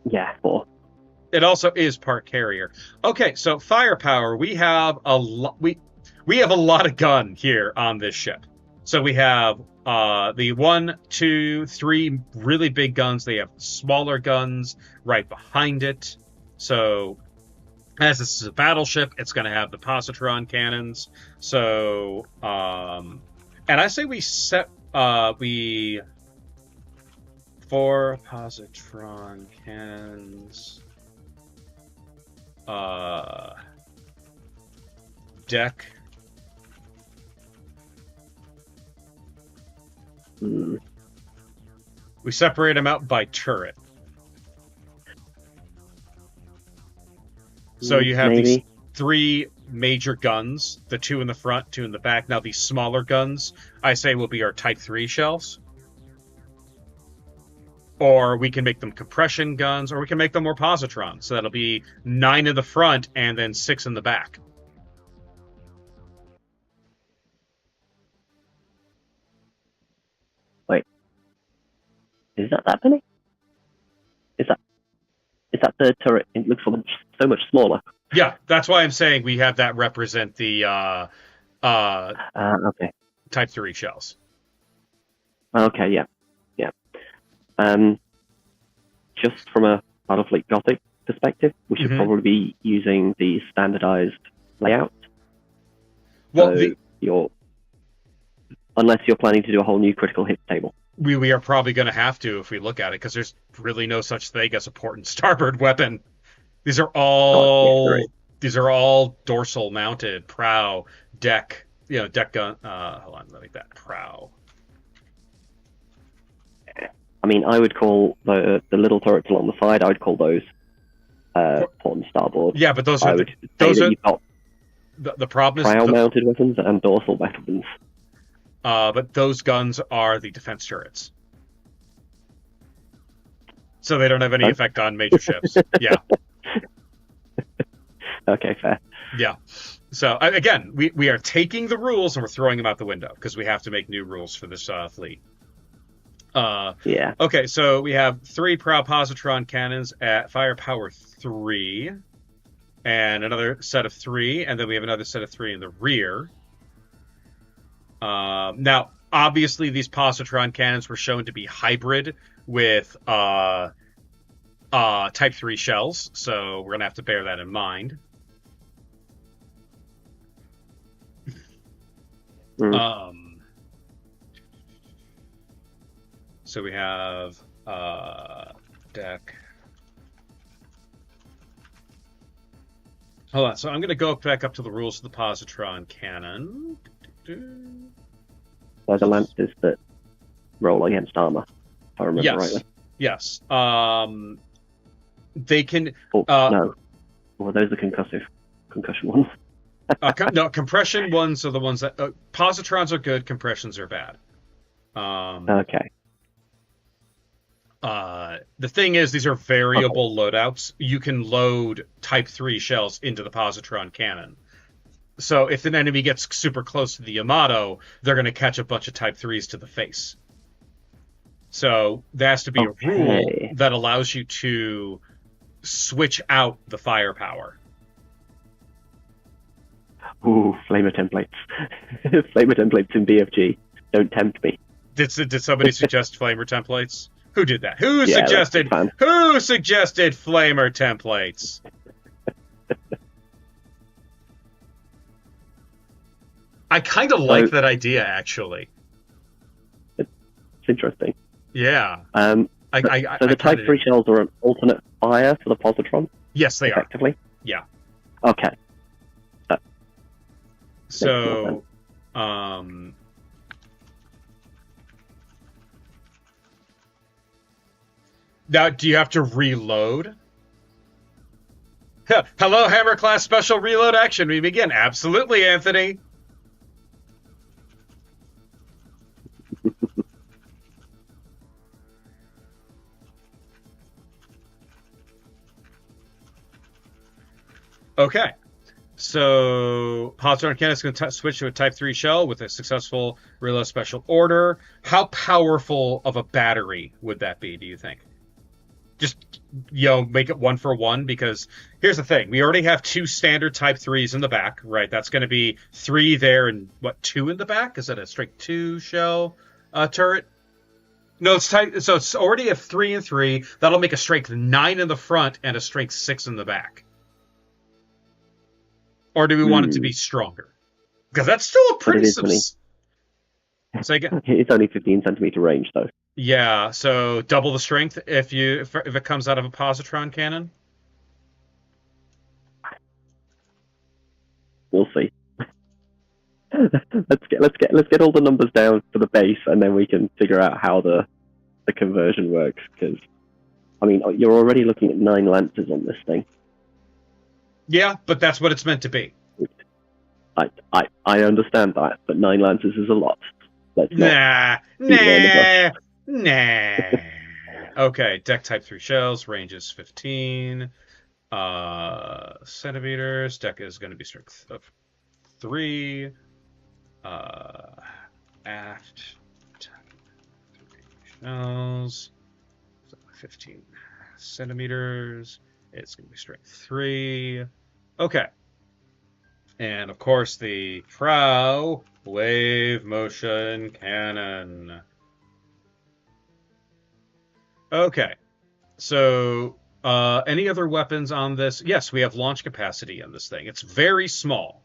Yeah, 4. It also is part carrier. Okay, so firepower, we have a lot. We have a lot of gun here on this ship. So we have the 1, 2, 3 really big guns. They have smaller guns right behind it. So as this is a battleship, it's going to have the positron cannons. So, and I say we set 4 positron cannons. Deck. We separate them out by turret. So you have these 3 major guns, the 2 in the front, 2 in the back. Now these smaller guns, I say, will be our Type 3 shells. Or we can make them compression guns, or we can make them more positrons. So that'll be 9 in the front and then 6 in the back. Wait. Is that many? Is that the turret? It looks so much smaller. Yeah, that's why I'm saying we have that represent the okay. Type 3 shells. Okay, yeah. Just from a Battlefleet Gothic perspective, we should probably be using the standardized layout. Well, so unless you're planning to do a whole new critical hit table. We are probably going to have to if we look at it, because there's really no such thing as a port and starboard weapon. These are all dorsal mounted, prow, deck, deck gun. Hold on, let me that prow. I mean, I would call the little turrets along the side. I would call those port and starboard. Yeah, but those are I would say those that are you've got the problem is prow-mounted weapons and dorsal weapons. but those guns are the defense turrets, so they don't have any effect on major ships. Yeah. Okay, fair. Yeah. So again, we are taking the rules and we're throwing them out the window because we have to make new rules for this fleet. Yeah. Okay, so we have 3 prow positron cannons at firepower 3, and another set of 3, and then we have another set of 3 in the rear. Now, obviously, these positron cannons were shown to be hybrid with Type 3 shells, so we're gonna have to bear that in mind. So we have deck. Hold on. So I'm going to go back up to the rules of the positron cannon. They're the lances that roll against armor, if I remember rightly. Yes. They can. No. Well, those are concussion ones. No, compression ones are the ones that positrons are good. Compressions are bad. Okay. The thing is, these are variable loadouts. You can load Type 3 shells into the positron cannon. So if an enemy gets super close to the Yamato, they're going to catch a bunch of Type 3s to the face. So there has to be a rule that allows you to switch out the firepower. Ooh, flamer templates. Flamer templates in BFG. Don't tempt me. Did somebody suggest flamer templates? Who did that? Who suggested flamer templates? I kind of like that idea, actually. It's interesting. Yeah. So the Type 3 shells are an alternate fire for the positron? Yes, they effectively? Yeah. Okay. So, now, do you have to reload? Hello, Hammer Class Special Reload Action. We begin. Absolutely, Anthony. Okay. So, positron cannon is going to switch to a Type 3 shell with a successful reload special order. How powerful of a battery would that be, do you think? Just, make it 1 for 1, because here's the thing. We already have 2 standard Type 3s in the back, right? That's going to be 3 there and, 2 in the back? Is that a strike 2 shell turret? No, it's already a 3 and 3. That'll make a strike 9 in the front and a strike 6 in the back. Or do we want it to be stronger? Because that's still a pretty... Say again? It's only 15 centimeter range, though. Yeah, so double the strength if it comes out of a positron cannon? We'll see. Let's get all the numbers down for the base, and then we can figure out how the conversion works. Because, I mean, you're already looking at 9 lances on this thing. Yeah, but that's what it's meant to be. I understand that, but 9 lances is a lot. Nah. Okay, deck Type 3 shells, range is 15 centimeters. Deck is going to be strength of 3. Aft shells, 15 centimeters. It's going to be strength 3. Okay. And, of course, the prow wave motion cannon. Okay. So, any other weapons on this? Yes, we have launch capacity in this thing. It's very small.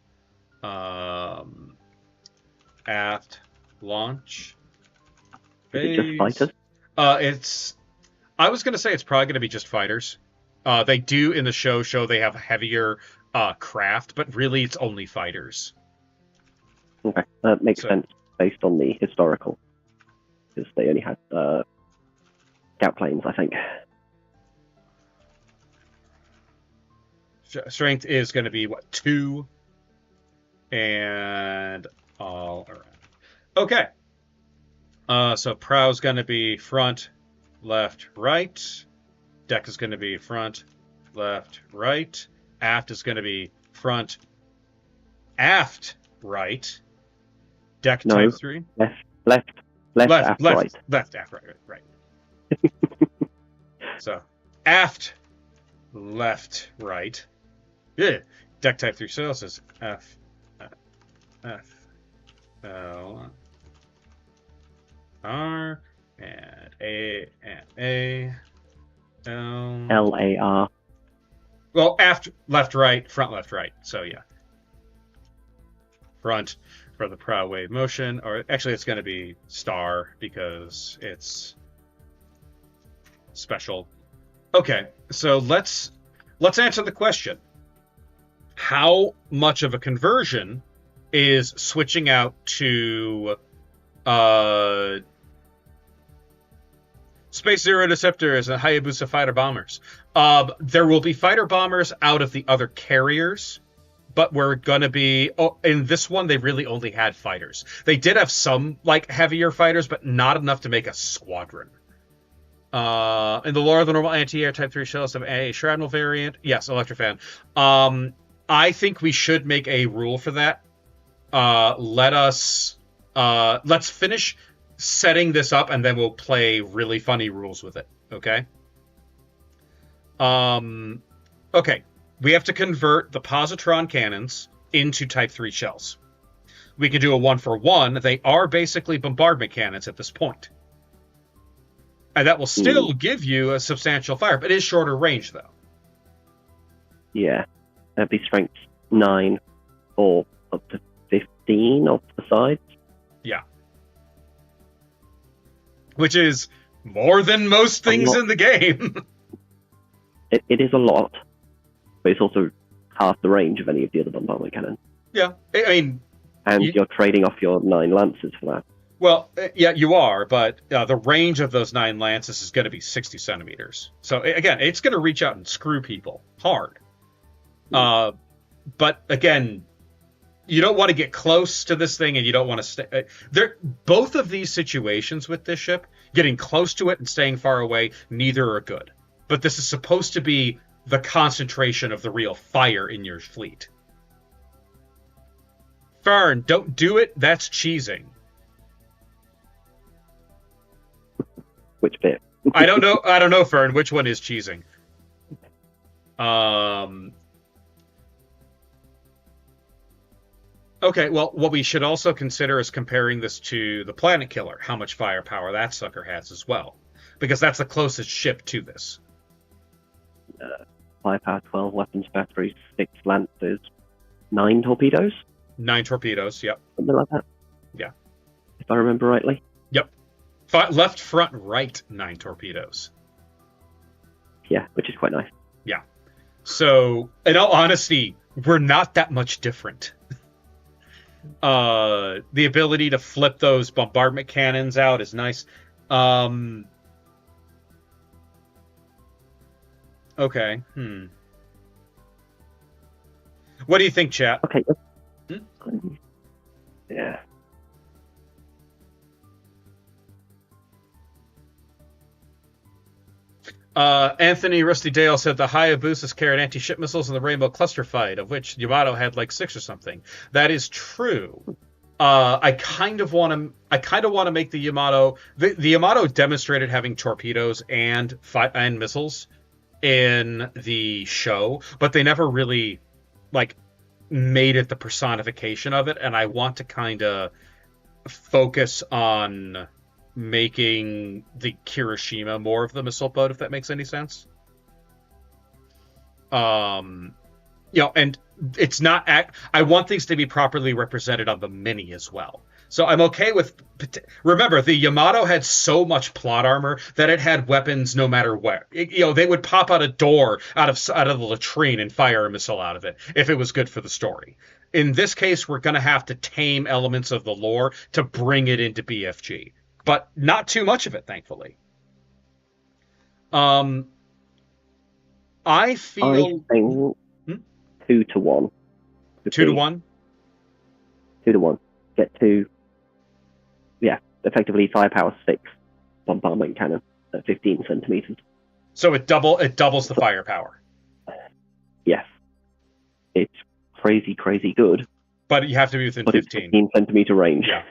Aft launch. Is it just fighters? I was going to say it's probably going to be just fighters. They do in the show they have heavier craft, but really it's only fighters. Okay, that makes sense based on the historical, because they only had scout planes, I think. Strength is going to be, what, 2? And all around. Okay. So prow's going to be front, left, right. Deck is going to be front, left, right. Aft is going to be front, aft, right. Deck No, type 3. Left, aft, right. Left, aft, right. So, aft, left, right. Yeah. Deck type 3 sails is F, L, R, and A, L. LAR. Well, aft, left, right, front, left, right. So, yeah. Front for the prow wave motion, or actually it's going to be star because it's special. Okay, so let's answer the question. How much of a conversion is switching out to Space Zero Interceptors and Hayabusa fighter bombers? There will be fighter bombers out of the other carriers, but we're going to be... Oh, in this one, they really only had fighters. They did have some, like, heavier fighters, but not enough to make a squadron. In the lore of the normal anti-air Type 3 shells of a Shrapnel variant. Yes, Electrofan. I think we should make a rule for that. Let's finish setting this up, and then we'll play really funny rules with it. Okay? Okay. We have to convert the positron cannons into Type 3 shells. We can do a 1-for-1. They are basically bombardment cannons at this point. And that will still give you a substantial fire, but it is shorter range, though. Yeah. That'd be strength 9 or up to 15 off the sides. Yeah. Which is more than most things in the game. It is a lot, but it's also half the range of any of the other bombardment cannons. Yeah, I mean... And you're trading off your 9 lances for that. Well, yeah, you are, but the range of those 9 lances is going to be 60 centimeters. So, again, it's going to reach out and screw people hard. But, again, you don't want to get close to this thing, and you don't want to stay... both of these situations with this ship, getting close to it and staying far away, neither are good. But this is supposed to be the concentration of the real fire in your fleet. Fern, don't do it. That's cheesing. Which bit? I don't know, Fern. Which one is cheesing? Okay, well, what we should also consider is comparing this to the Planet Killer, how much firepower that sucker has as well. Because that's the closest ship to this. 5 power, 12 weapons batteries, 6 lances, 9 torpedoes? 9 torpedoes, yep. Something like that? Yeah. If I remember rightly? Yep. Left, front, right, 9 torpedoes. Yeah, which is quite nice. Yeah. So, in all honesty, we're not that much different. The ability to flip those bombardment cannons out is nice. Okay. What do you think, chat? Okay. Yeah. Anthony Rusty Dale said the Hayabusas carried anti-ship missiles in the Rainbow Cluster fight, of which Yamato had like 6 or something. That is true. I kind of want to make the Yamato. The Yamato demonstrated having torpedoes and missiles in the show, but they never really made it the personification of it. And I want to kind of focus on making the Kirishima more of the missile boat, if that makes any sense. And it's not I want things to be properly represented on the mini as well. So I'm okay with... Remember, the Yamato had so much plot armor that it had weapons no matter where. They would pop out a door out of the latrine and fire a missile out of it if it was good for the story. In this case, we're going to have to tame elements of the lore to bring it into BFG. But not too much of it, thankfully. I I feel think hmm? 2-1. 2-1. 2-1. Get to, yeah, effectively firepower 6 bombardment cannon at 15 centimeters. So it doubles the firepower. Yes, it's crazy good. But you have to be within but 15. It's 15 centimeter range. Yeah.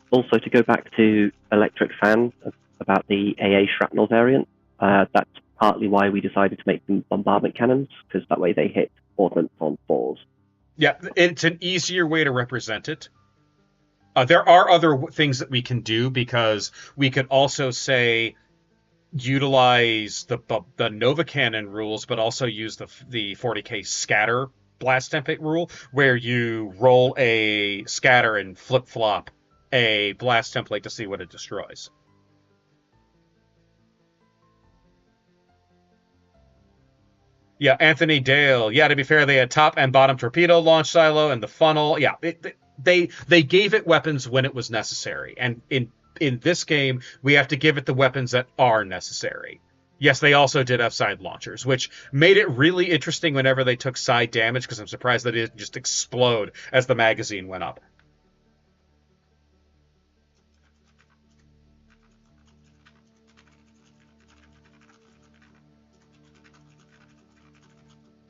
Also, to go back to Electric Fan about the AA shrapnel variant, that's partly why we decided to make them bombardment cannons, because that way they hit ordnance on 4s. Yeah, it's an easier way to represent it. There are other things that we can do, because we could also say utilize the Nova Cannon rules, but also use the 40k scatter blast template rule, where you roll a scatter and flip flop a blast template to see what it destroys. Yeah, Anthony Dale. Yeah, to be fair, they had top and bottom torpedo launch silo and the funnel. Yeah, they gave it weapons when it was necessary, and in this game we have to give it the weapons that are necessary. Yes, they also did have side launchers, which made it really interesting whenever they took side damage, because I'm surprised that it didn't just explode as the magazine went up.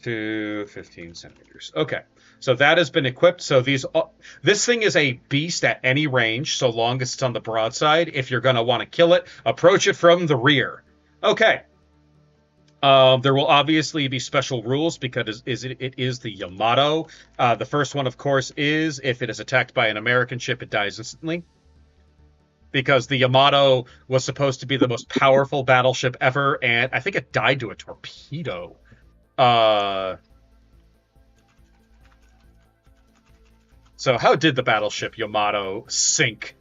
To 15 centimeters. Okay, so that has been equipped. So this thing is a beast at any range, so long as it's on the broadside. If you're going to want to kill it, approach it from the rear. Okay. There will obviously be special rules, because it is the Yamato. The first one, of course, is if it is attacked by an American ship, it dies instantly. Because the Yamato was supposed to be the most powerful battleship ever, and I think it died to a torpedo. So how did the battleship Yamato sink?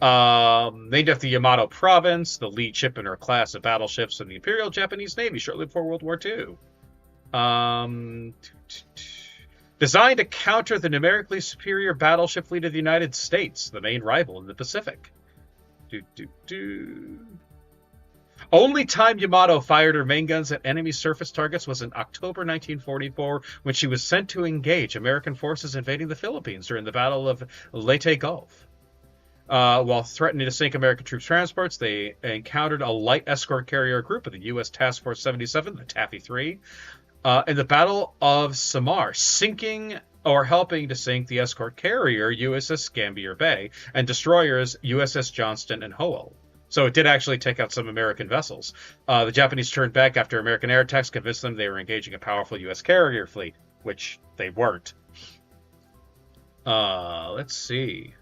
Named after the Yamato province, the lead ship in her class of battleships in the Imperial Japanese Navy shortly before World War II. Designed to counter the numerically superior battleship fleet of the United States, the main rival in the Pacific. Only time Yamato fired her main guns at enemy surface targets was in October 1944, when she was sent to engage American forces invading the Philippines during the Battle of Leyte Gulf. While threatening to sink American troops transports, they encountered a light escort carrier group of the U.S. Task Force 77, the Taffy 3, in the Battle of Samar, sinking or helping to sink the escort carrier USS Gambier Bay and destroyers USS Johnston and Howell. So it did actually take out some American vessels. The Japanese turned back after American air attacks convinced them they were engaging a powerful U.S. carrier fleet, which they weren't. Let's see.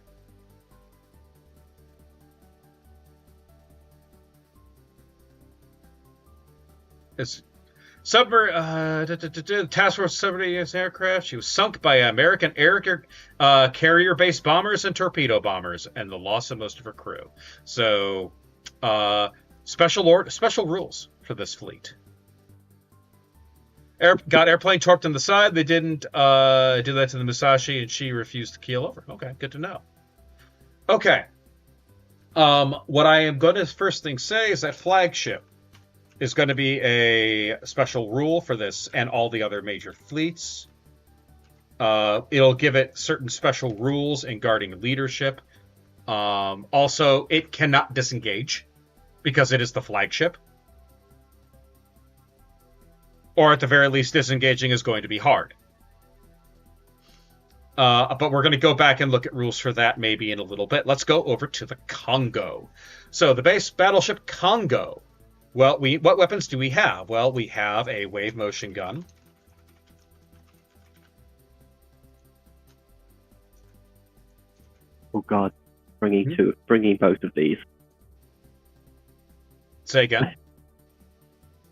It's Task Force 70 aircraft. She was sunk by American air carrier-based bombers and torpedo bombers, and the loss of most of her crew. So, special rules for this fleet. Got airplane torped on the side. They didn't do that to the Musashi, and she refused to keel over. Okay, good to know. Okay. What I am going to first thing say is that flagship is going to be a special rule for this and all the other major fleets. It'll give it certain special rules in guarding leadership. Also, it cannot disengage because it is the flagship. Or at the very least, disengaging is going to be hard. But we're going to go back and look at rules for that maybe in a little bit. Let's go over to the Kongo. So the base battleship Kongo. Well, what weapons do we have? Well, we have a wave motion gun. Oh God, bringing both of these. Say again.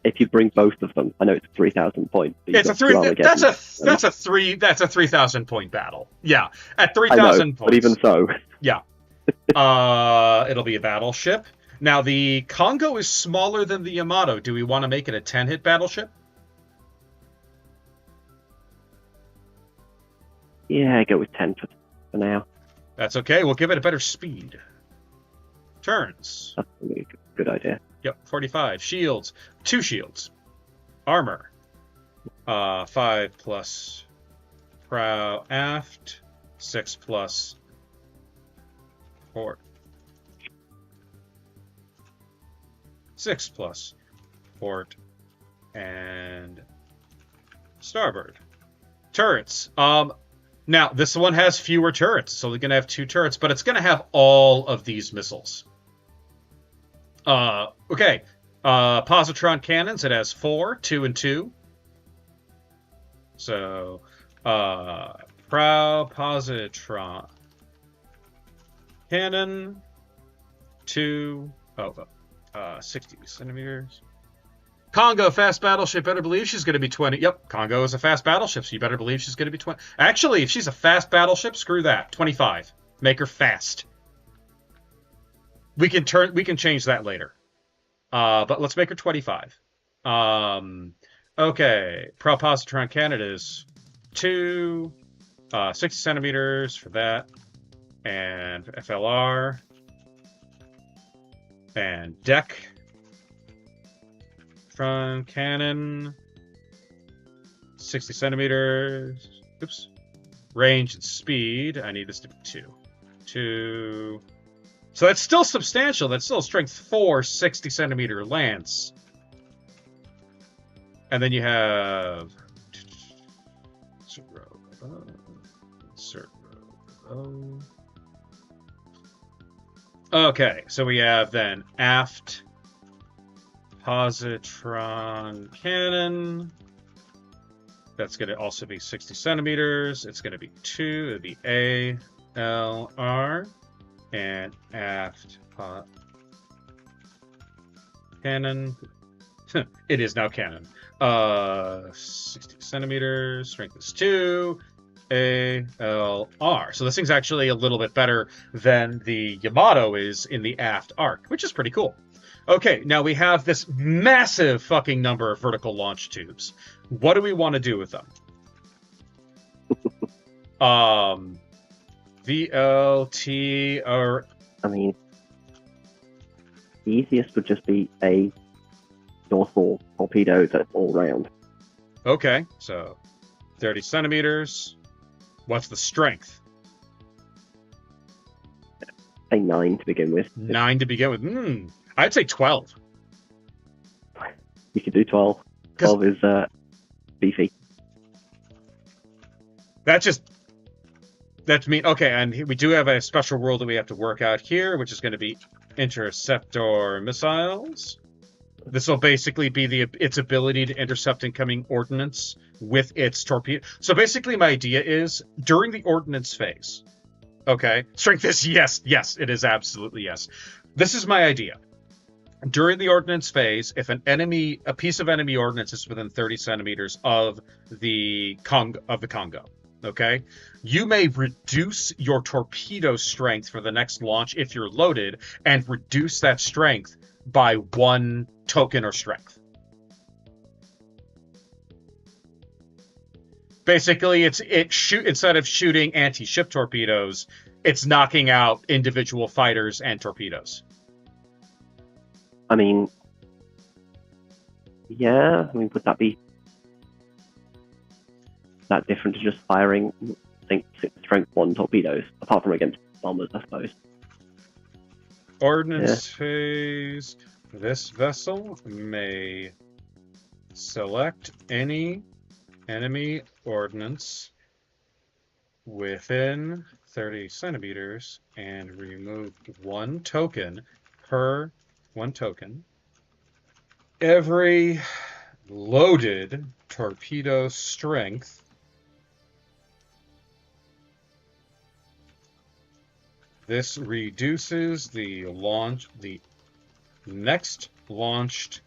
If you bring both of them, I know it's 3,000 points. It's a three. That's a 3,000 point battle. Yeah, at 3,000 points. But even so. Yeah. It'll be a battleship. Now, the Kongo is smaller than the Yamato. Do we want to make it a 10-hit battleship? Yeah, go with 10 for now. That's okay. We'll give it a better speed. Turns. That's probably a good idea. Yep, 45. Shields. 2 shields. Armor. 5 plus prow aft. 6 plus port. 6 plus port and starboard. Turrets. Now, this one has fewer turrets, so we're going to have 2 turrets, but it's going to have all of these missiles. Okay. Positron cannons, it has 4, 2 and 2. So, prow positron cannon, 2, 60 centimeters. Congo, fast battleship, better believe she's going to be 20. Yep, Congo is a fast battleship, so you better believe she's going to be 20. Actually, if she's a fast battleship, screw that. 25. Make her fast. We can change that later. But let's make her 25. Okay, Propositron cannon is 2, 60 centimeters for that, and FLR, and deck. Front cannon, 60 centimeters. Oops. Range and speed. I need this to be 2. 2. So that's still substantial. That's still strength 4, 60 centimeter lance. And then you have okay, so we have then aft positron cannon. That's going to also be 60 centimeters. It's going to be 2. It'll be ALR. And aft cannon. It is now cannon. 60 centimeters. Strength is 2. ALR. So this thing's actually a little bit better than the Yamato is in the aft arc, which is pretty cool. Okay, now we have this massive fucking number of vertical launch tubes. What do we want to do with them? VLT or... I mean, the easiest would just be a dorsal torpedo that's all round. Okay, so 30 centimeters. What's the strength? Say 9 to begin with. 9 to begin with. I'd say 12. You could do 12. 12 is beefy. That's me. Okay, and we do have a special rule that we have to work out here, which is going to be interceptor missiles. This will basically be its ability to intercept incoming ordnance with its torpedo. So basically my idea is, during the ordnance phase, okay, strength is yes, it is absolutely yes. This is my idea. During the ordnance phase, if a piece of enemy ordnance is within 30 centimeters of the Congo, okay, you may reduce your torpedo strength for the next launch if you're loaded, and reduce that strength by 1 token or strength. Basically, instead of shooting anti-ship torpedoes, it's knocking out individual fighters and torpedoes. I mean, yeah. I mean, would that be that different to just firing, I think, strength 1 torpedoes, apart from against bombers, I suppose? Ordnance phase. This vessel may select any enemy ordnance within 30 centimeters and remove 1 token per 1 token. Every loaded torpedo strength this reduces the next launched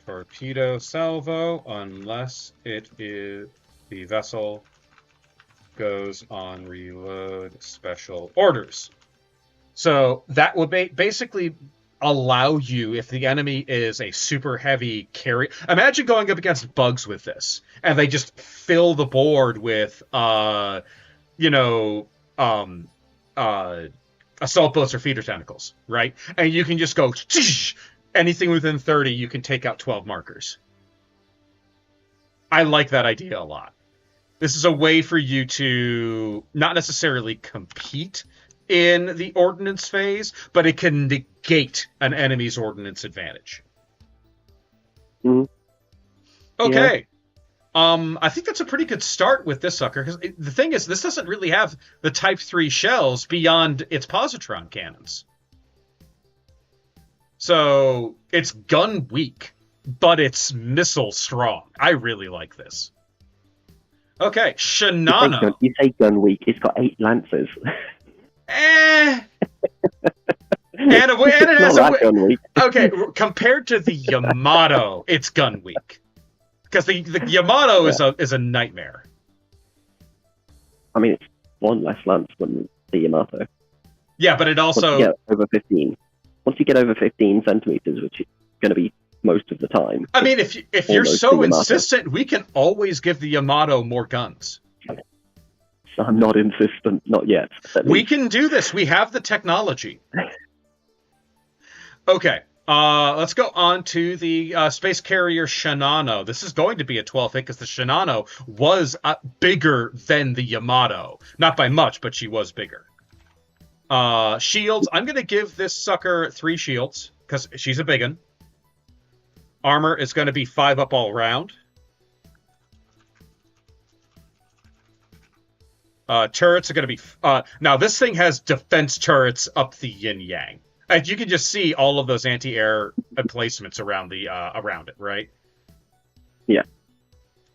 torpedo salvo unless the vessel goes on reload special orders. So that will basically allow you, if the enemy is a super heavy carry, imagine going up against bugs with this, and they just fill the board with assault boats or feeder tentacles, right? And you can just go anything within 30, you can take out 12 markers. I like that idea a lot. This is a way for you to not necessarily compete in the ordnance phase, but it can negate an enemy's ordnance advantage. Mm-hmm. Okay. Yeah. I think that's a pretty good start with this sucker, because the thing is, this doesn't really have the Type 3 shells beyond its positron cannons. So it's gun weak, but it's missile strong. I really like this. Okay, Shinano. You say gun weak, it's got 8 lancers. And it has gun weak. Okay, compared to the Yamato, it's gun weak. Because the Yamato is a nightmare. I mean, it's 1 less lance than the Yamato. Yeah, but it also... Once you get over 15. Once you get over 15 centimeters, which is going to be most of the time. I mean, if you're so insistent, we can always give the Yamato more guns. I'm not insistent, not yet. We can do this. We have the technology. Okay. Let's go on to the space carrier Shinano. This is going to be a 12 hit because the Shinano was bigger than the Yamato. Not by much, but she was bigger. Shields. I'm going to give this sucker 3 shields because she's a big one. Armor is going to be 5 up all around. Turrets are going to be... now, this thing has defense turrets up the yin-yang. And you can just see all of those anti-air emplacements around it, right? Yeah.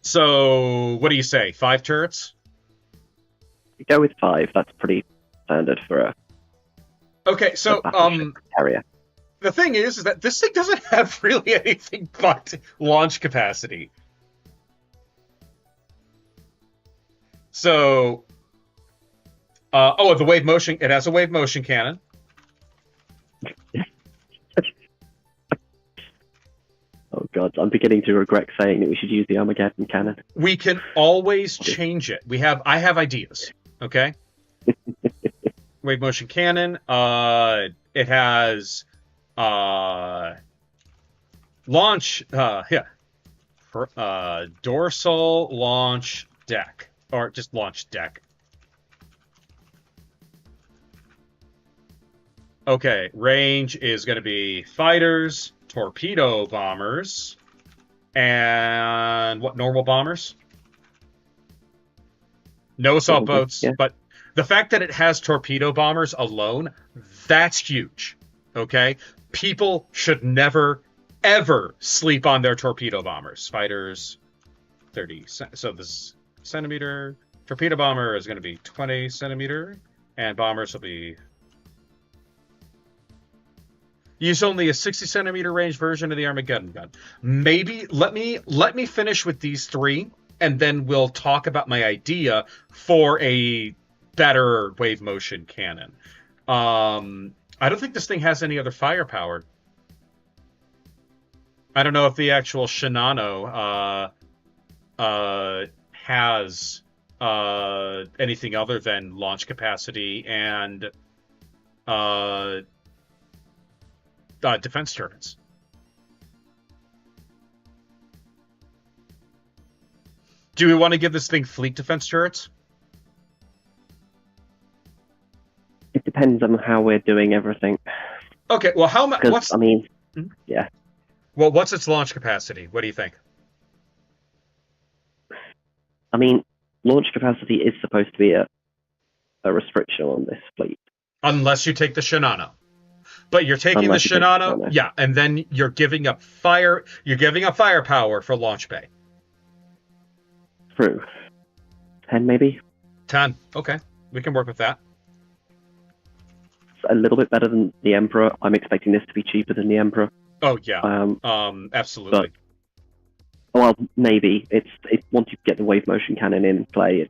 So, what do you say? 5 turrets? You go with 5. That's pretty standard for a... Okay, so carrier. The thing is that this thing doesn't have really anything but launch capacity. So, the wave motion. It has a wave motion cannon. Oh god, I'm beginning to regret saying that we should use the Armageddon cannon. We can always change it. I have ideas. Okay. Wave motion cannon. It has launch. Dorsal launch deck, or just launch deck. Okay, range is going to be fighters, torpedo bombers, and what, normal bombers? No assault boats, yeah. But the fact that it has torpedo bombers alone, that's huge, okay? People should never, ever sleep on their torpedo bombers. Fighters, 30, so this centimeter. Torpedo bomber is going to be 20 centimeter, and bombers will be... Use only a 60 centimeter range version of the Armageddon gun. Maybe let me finish with these 3, and then we'll talk about my idea for a better wave motion cannon. I don't think this thing has any other firepower. I don't know if the actual Shinano has anything other than launch capacity and defense turrets. Do we want to give this thing fleet defense turrets? It depends on how we're doing everything. Okay, well, how much? I mean, yeah. Well, what's its launch capacity? What do you think? I mean, launch capacity is supposed to be a restriction on this fleet. Unless you take the Shinano. But you're taking the Shinano, yeah, and then you're giving up firepower for launch bay. True. 10 maybe? 10, okay. We can work with that. It's a little bit better than the Emperor. I'm expecting this to be cheaper than the Emperor. Oh, yeah. Absolutely. But, well, maybe. It's once you get the wave motion cannon in play,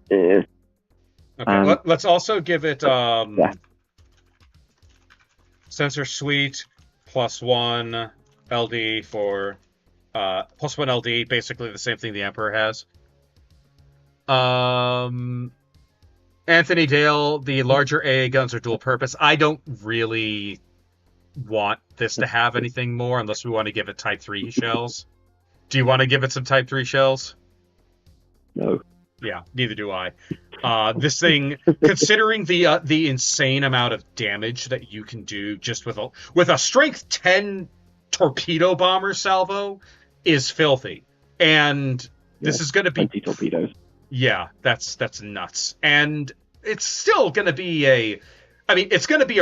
it's... Okay, let's also give it... yeah. Sensor suite, +1 LD for... +1 LD, basically the same thing the Emperor has. Anthony Dale, the larger AA guns are dual purpose. I don't really want this to have anything more unless we want to give it Type 3 shells. Do you want to give it some Type 3 shells? No. Yeah, neither do I. This thing, considering the insane amount of damage that you can do just with a strength 10 torpedo bomber salvo, is filthy. And this is going to be 20 torpedoes. Yeah, that's nuts. And it's still going to be it's going to be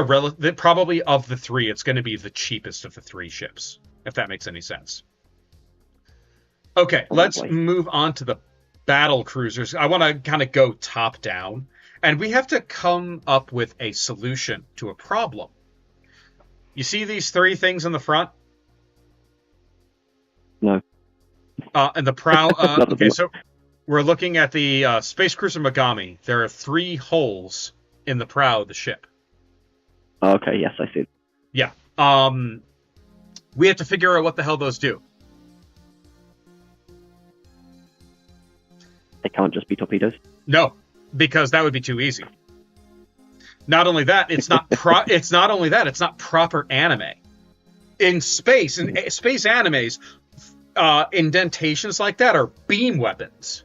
probably of the three, it's going to be the cheapest of the three ships, if that makes any sense. Okay, let's move on to the battle cruisers. I want to kind of go top down, and we have to come up with a solution to a problem. You see these three things in the front? No. And the prow. Okay, so we're looking at the Space Cruiser Mogami. There are 3 holes in the prow of the ship. Okay, yes, I see. Yeah. We have to figure out what the hell those do. They can't just be torpedoes? No, because that would be too easy. Not only that, it's not it's not proper anime. In space animes, indentations like that are beam weapons.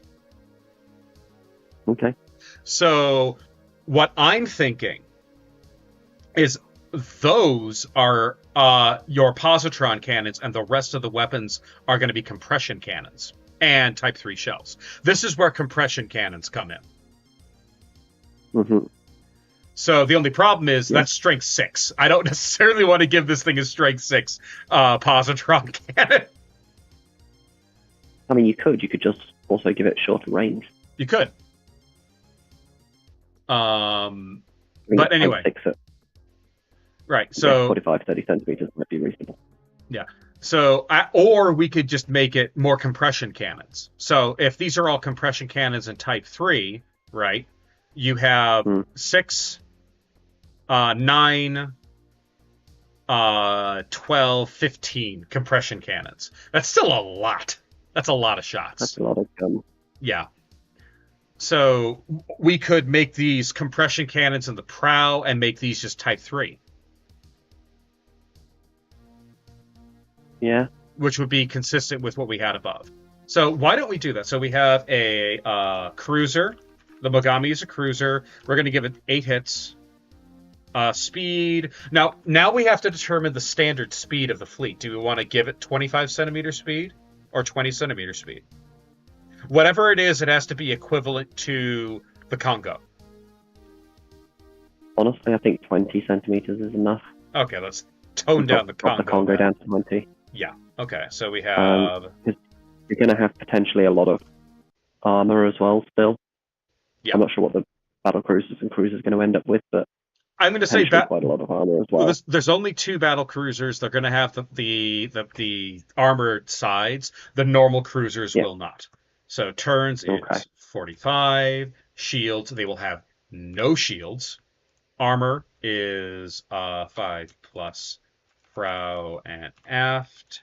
Okay. So what I'm thinking is those are your positron cannons, and the rest of the weapons are going to be compression cannons and Type 3 shells. This is where compression cannons come in. Mm-hmm. So the only problem is that's strength 6. I don't necessarily want to give this thing a strength 6 positron cannon. I mean, you could just also give it shorter range. You could. But anyway. Right, so... 45, 30 centimeters might be reasonable. Yeah. So, or we could just make it more compression cannons. So if these are all compression cannons in Type 3, right, you have 6, 9, 12, 15 compression cannons. That's still a lot. That's a lot of shots. That's a lot of guns. Yeah. So we could make these compression cannons in the prow and make these just Type 3. Yeah. Which would be consistent with what we had above. So why don't we do that? So we have a cruiser. The Mogami is a cruiser. We're going to give it 8 hits. Speed. Now we have to determine the standard speed of the fleet. Do we want to give it 25 centimeter speed or 20 centimeter speed? Whatever it is, it has to be equivalent to the Congo. Honestly, I think 20 centimeters is enough. Okay, let's tone down the Congo. The Congo down to 20. Yeah. Okay, so we have... you're going to have potentially a lot of armor as well still. Yeah. I'm not sure what the battle cruisers and cruisers are going to end up with, but I'm going to say quite a lot of armor as well. There's only 2 battle cruisers. They're going to have the armored sides. The normal cruisers will not. So turns it's 45. Shields, they will have no shields. Armor is 5 plus prow and aft,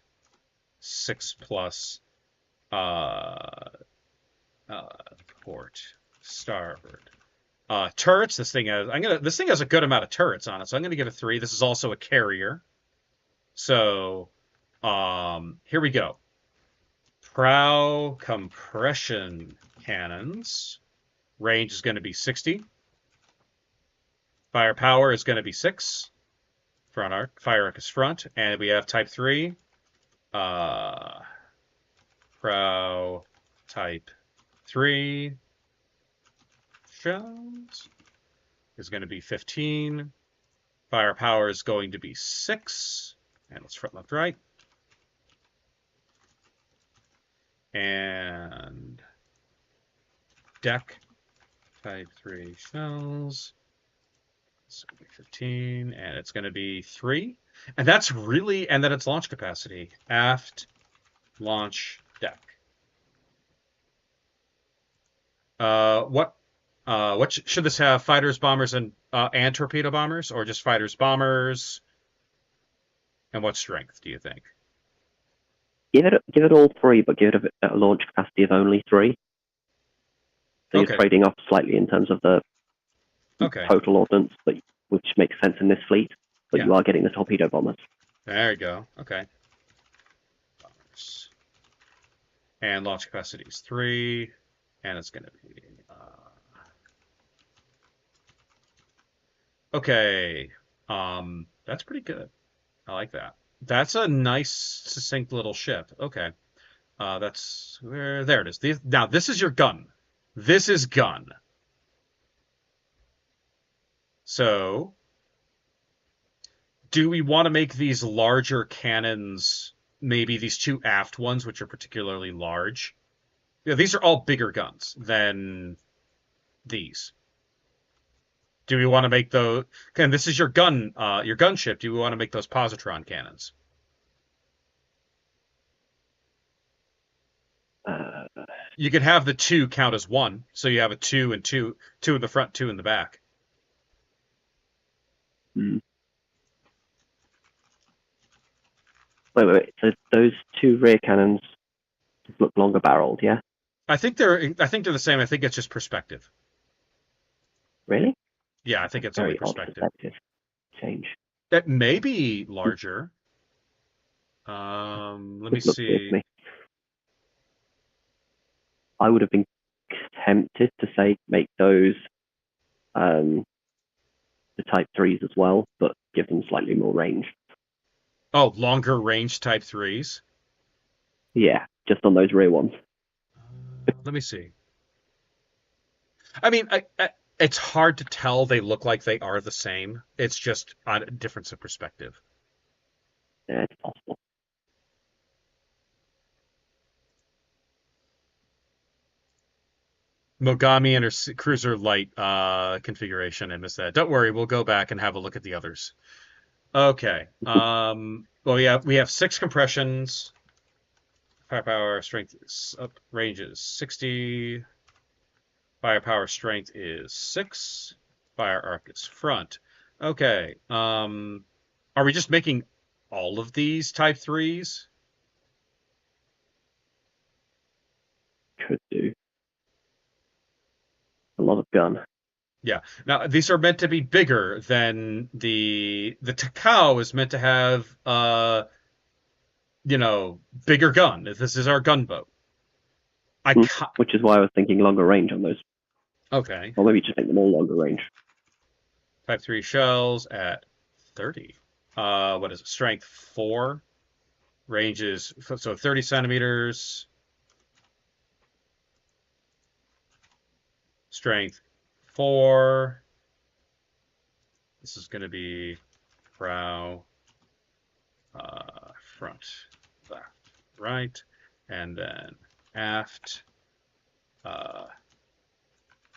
6 plus port, starboard. Turrets. This thing has a good amount of turrets on it, so I'm gonna give it 3. This is also a carrier. So here we go. Prow compression cannons. Range is going to be 60. Firepower is going to be 6. Front arc. Fire arc is front. And we have Type 3. Prow Type 3. Shells is going to be 15. Firepower is going to be 6. And let's front, left, right. And deck Type 3 shells. It's going to be 15, and it's going to be 3. And that's really, and then its launch capacity. Aft, launch, deck. What should this have? Fighters, bombers, and torpedo bombers, or just fighters, bombers? And what strength do you think? Give it all 3, but give it a launch capacity of only 3. So you're trading off slightly in terms of the Okay. total ordnance, which makes sense in this fleet. But Yeah. you are getting the torpedo bombers. There you go. Okay. Bombers. And launch capacity is 3, and it's going to be. Okay. That's pretty good. I like that. That's a nice, succinct little ship. Okay. That's where. There it is. Now this is your gun. This is gun. So, do we want to make these larger cannons? Maybe these 2 aft ones, which are particularly large. Yeah, these are all bigger guns than these. Do we want to make those? And this is your gunship. Do we want to make those positron cannons? You can have the 2 count as 1, so you have a 2 and 2 in the front, 2 in the back. Wait. So those 2 rear cannons look longer barreled, yeah? I think they're the same. I think it's just perspective. Really? Yeah, I think it's Very only perspective. odd perspective change. It may be larger. Let me see. I would have been tempted to say make those the Type 3s as well, but give them slightly more range. Oh, longer range Type 3s? Yeah, just on those rear ones. Let me see. I mean, it's hard to tell. They look like they are the same. It's just a difference of perspective. Yeah, it's possible. Mogami and her cruiser light configuration. I missed that. Don't worry, we'll go back and have a look at the others. Okay. Well, yeah, we have 6 compressions. Firepower strength is up. Range is 60. Firepower strength is 6. Fire arc is front. Okay. Are we just making all of these Type 3s? Could do. A lot of gun. Yeah. Now these are meant to be bigger than the Takao is meant to have bigger gun. This is our gunboat. Which is why I was thinking longer range on those. Okay. Or maybe just make them all longer range. Type 3 shells at 30. What is it? Strength 4. Range is so 30 centimeters. Strength 4. This is going to be prow, front, left, right, and then aft,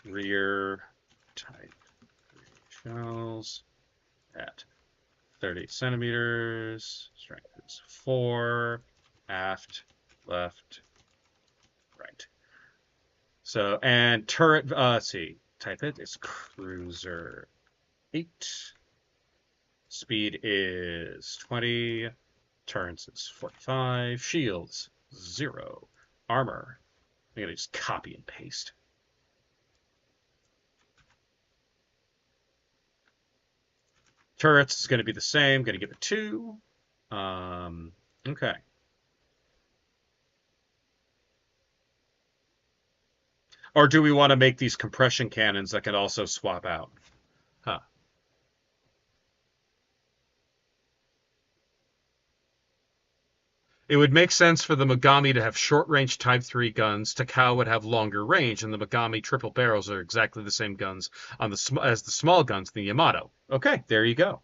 rear, Type 3 shells at 30 centimeters. Strength is 4. Aft, left, right. So, and turret, let's see, type it is cruiser 8. Speed is 20. Turns is 45. Shields 0. Armor. I'm going to just copy and paste. Turrets is going to be the same. Going to give it 2. Okay. Or do we want to make these compression cannons that can also swap out? Huh. It would make sense for the Mogami to have short-range Type 3 guns. Takao would have longer range, and the Mogami triple barrels are exactly the same guns as the small guns in the Yamato. Okay, there you go.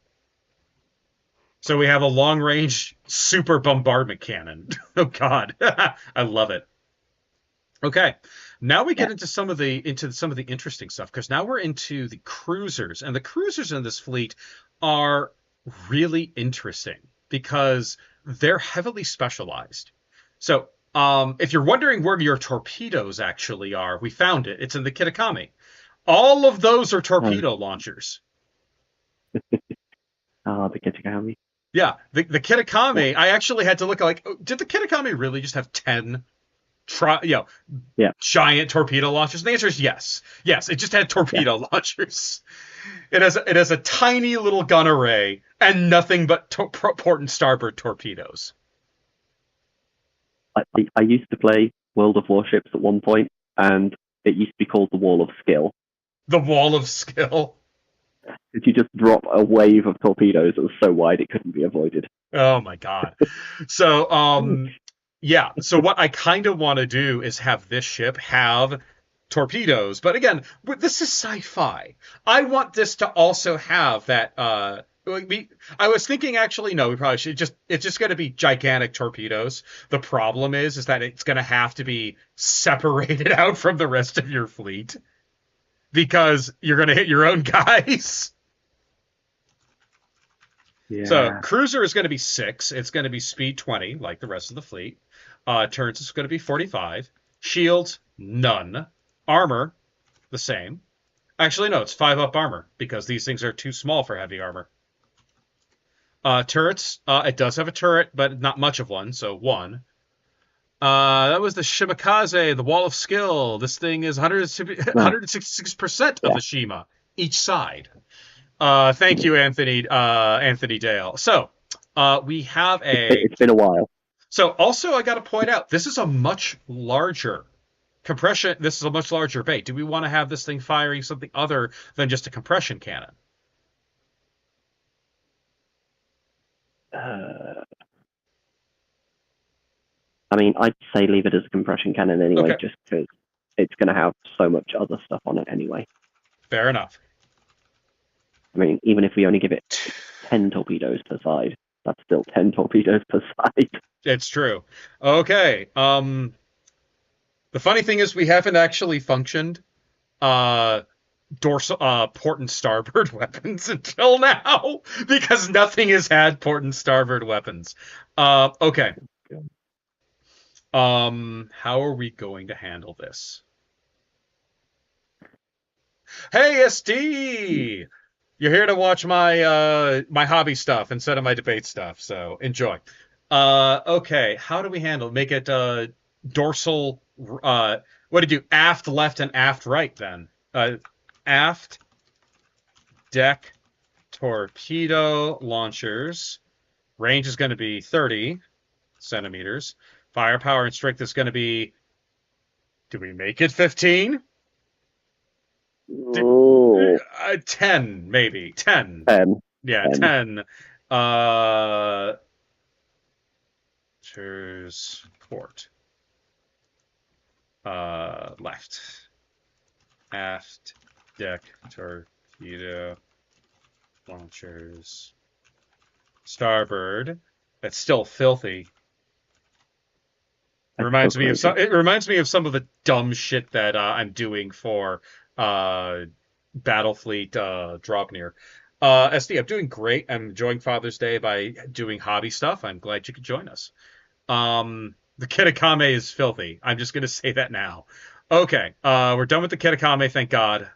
So we have a long-range super bombardment cannon. Oh God, I love it. Okay, now we get into some of the interesting stuff, because now we're into the cruisers, and the cruisers in this fleet are really interesting because they're heavily specialized. So if you're wondering where your torpedoes actually are, we found it. It's in the Kitakami. All of those are torpedo launchers. The Kitakami. Yeah, the Kitakami. I actually had to look like, did the Kitakami really just have 10 giant torpedo launchers? And the answer is yes. Yes, it just had torpedo launchers. It has a tiny little gun array and nothing but port and starboard torpedoes. I used to play World of Warships at one point, and it used to be called the Wall of Skill. The wall of skill. If you just drop a wave of torpedoes that was so wide it couldn't be avoided. Oh my god. So yeah. So what I kind of want to do is have this ship have torpedoes, but again, this is sci-fi. I want this to also have that. I was thinking actually, no, we probably should it's just going to be gigantic torpedoes. The problem is that it's going to have to be separated out from the rest of your fleet because you're going to hit your own guys. Yeah. So cruiser is going to be 6. It's going to be speed 20, like the rest of the fleet. Turrets is going to be 45. Shields, none. Armor, the same. Actually, no, it's 5 up armor because these things are too small for heavy armor. Turrets, it does have a turret, but not much of one, so 1. That was the Shimakaze, the Wall of Skill. This thing is 166% of the Shima, each side. Thank you, Anthony Dale. So, we have It's been a while. So, also, I got to point out, this is a much larger compression. This is a much larger bait. Do we want to have this thing firing something other than just a compression cannon? I mean, I'd say leave it as a compression cannon anyway, just because it's going to have so much other stuff on it anyway. Fair enough. I mean, even if we only give it 10 torpedoes per side, that's still 10 torpedoes per side. It's true. Okay. The funny thing is we haven't actually functioned dorsal port and starboard weapons until now because nothing has had port and starboard weapons. Okay. How are we going to handle this? Hey, SD! You're here to watch my my hobby stuff instead of my debate stuff, so enjoy. Okay, how do we handle? Make it dorsal. What do you do? Aft left and aft right then. Aft deck torpedo launchers. Range is going to be 30 centimeters. Firepower and strength is going to be. Do we make it 15? 10, maybe. 10. 10. Yeah, 10. Cheers. Port. Left. Aft. Deck. Torpedo. Launchers. Starboard. That's still filthy. It reminds me of some of the dumb shit that I'm doing for Battlefleet Draupnir. SD, I'm doing great. I'm enjoying Father's Day by doing hobby stuff. I'm glad you could join us. The Kitakame is filthy. I'm just gonna say that now. Okay, we're done with the Kitakame, thank God.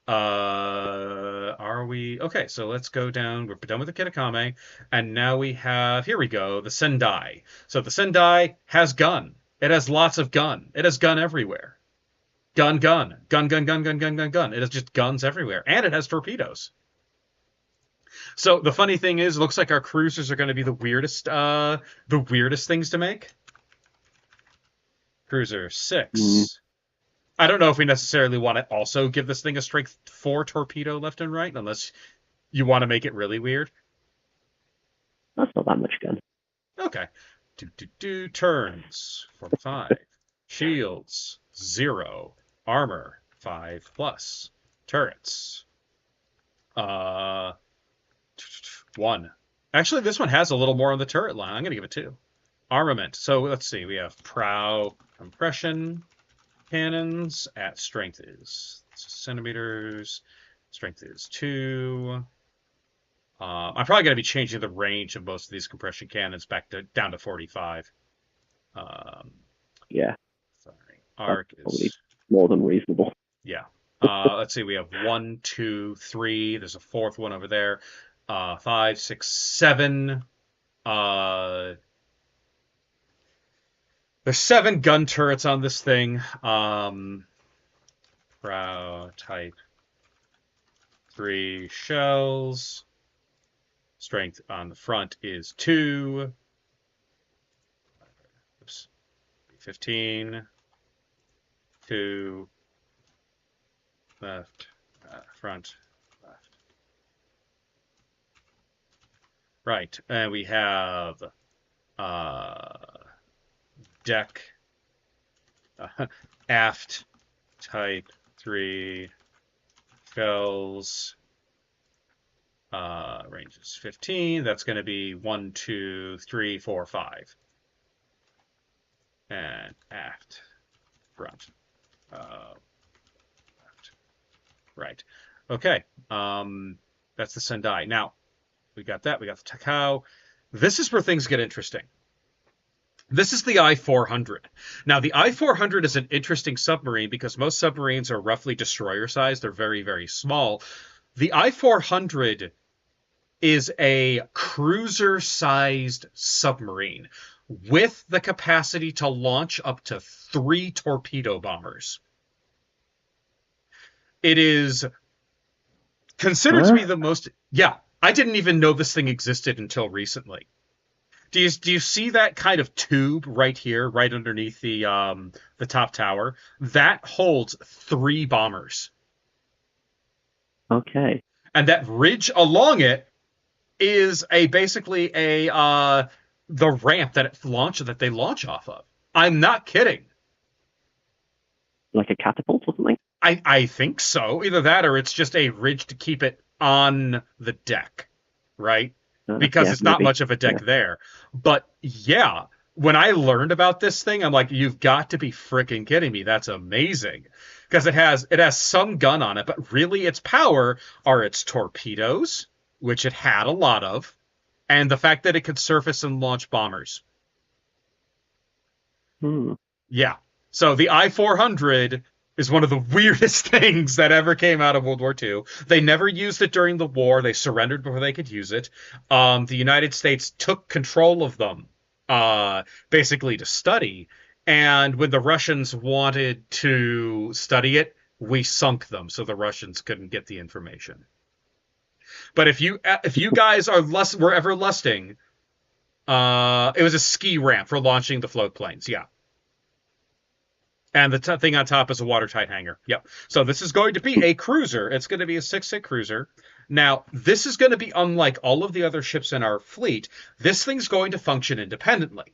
Are we? Okay, so let's go down. We're done with the Kitakame, and now we have, here we go, the Sendai. So the Sendai has gun. It has lots of gun. It has gun everywhere. Gun. It has just guns everywhere. And it has torpedoes. So the funny thing is, it looks like our cruisers are going to be the weirdest things to make. Cruiser 6. I don't know if we necessarily want to also give this thing a strength 4 torpedo left and right, unless you want to make it really weird. That's not that much gun. Okay. Turns 45. Shields 0. Armor 5+. Turrets 1. Actually, this one has a little more on the turret line. I'm going to give it 2. Armament. So let's see. We have prow compression cannons at strength is centimeters. Strength is 2. I'm probably going to be changing the range of most of these compression cannons down to 45. Yeah. Sorry. Arc is more than reasonable. Yeah. Let's see. We have 1, 2, 3. There's a 4th one over there. 5, 6, 7. There's 7 gun turrets on this thing. Prow type 3 shells. Strength on the front is 2. Oops. 15. 2. Left. Front. Left. Right. And we have deck. Aft. Type 3 shells. Range is 15. That's going to be 1, 2, 3, 4, 5. And aft, front, left, right. Okay. That's the Sendai. Now, we got that. We got the Takao. This is where things get interesting. This is the I-400. Now, the I-400 is an interesting submarine because most submarines are roughly destroyer sized. They're very, very small. The I-400 is a cruiser-sized submarine with the capacity to launch up to 3 torpedo bombers. It is considered to be the most... Yeah, I didn't even know this thing existed until recently. Do you see that kind of tube right here, right underneath the top tower? That holds 3 bombers. Okay. And that ridge along it is basically the ramp that they launch off of. I'm not kidding. Like a catapult or something? I think so. Either that or it's just a ridge to keep it on the deck, right? Because it's not much of a deck there. But yeah, when I learned about this thing, I'm like, you've got to be freaking kidding me. That's amazing. Because it has some gun on it, but really its power are its torpedoes, which it had a lot of, and the fact that it could surface and launch bombers. Yeah. So the I-400 is one of the weirdest things that ever came out of World War II. They never used it during the war. They surrendered before they could use it. The United States took control of them, basically to study. And when the Russians wanted to study it, we sunk them so the Russians couldn't get the information. But if you guys were ever lusting, it was a ski ramp for launching the float planes. Yeah. And the thing on top is a watertight hangar. Yep. So this is going to be a cruiser. It's going to be a 6-hit cruiser. Now, this is going to be unlike all of the other ships in our fleet. This thing's going to function independently.